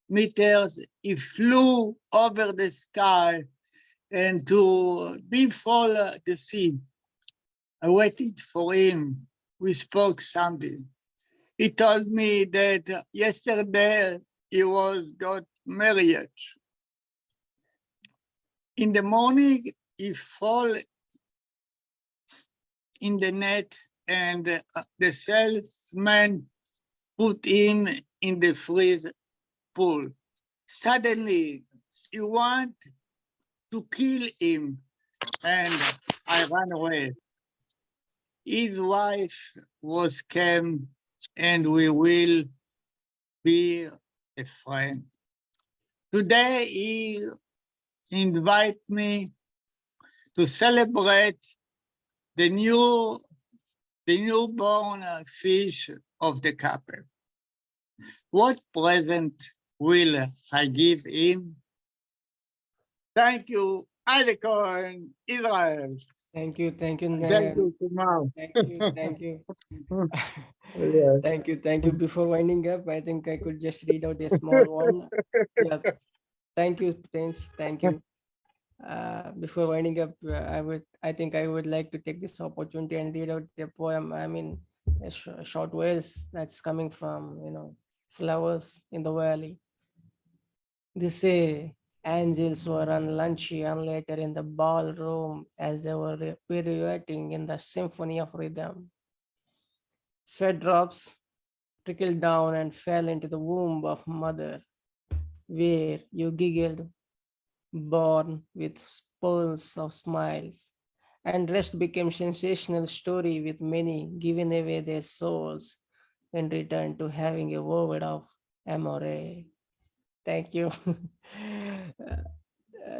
meters, he flew over the sky and to befall the sea. I waited for him. We spoke something. He told me that yesterday he was got married. In the morning, he fall in the net and the salesman put him in the freeze pool. Suddenly, he want to kill him and I ran away. His wife was came and we will be a friend. Today he invite me to celebrate the newborn fish of the couple. What present will I give him? Thank you, Adekon, Israel. Thank you. Thank you. Thank you, Kumar. Thank you. Thank you. Yes. Thank you. Thank you. Before winding up, I think I could just read out a small one. Yeah. Thank you, Prince. Thank you. Before winding up, I think I would like to take this opportunity and read out the poem. I mean, a short verse that's coming from, flowers in the valley. They say, Angels were on luncheon later in the ballroom as they were pirouetting in the symphony of rhythm. Sweat drops trickled down and fell into the womb of mother, where you giggled, born with pearls of smiles. And rest became sensational story with many giving away their souls in return to having a word of amore. Thank you.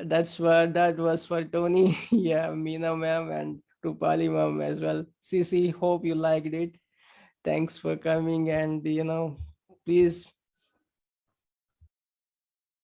That's what that was for Tony. Yeah, Meena ma'am and Rupali ma'am as well. Sisi, hope you liked it. Thanks for coming and please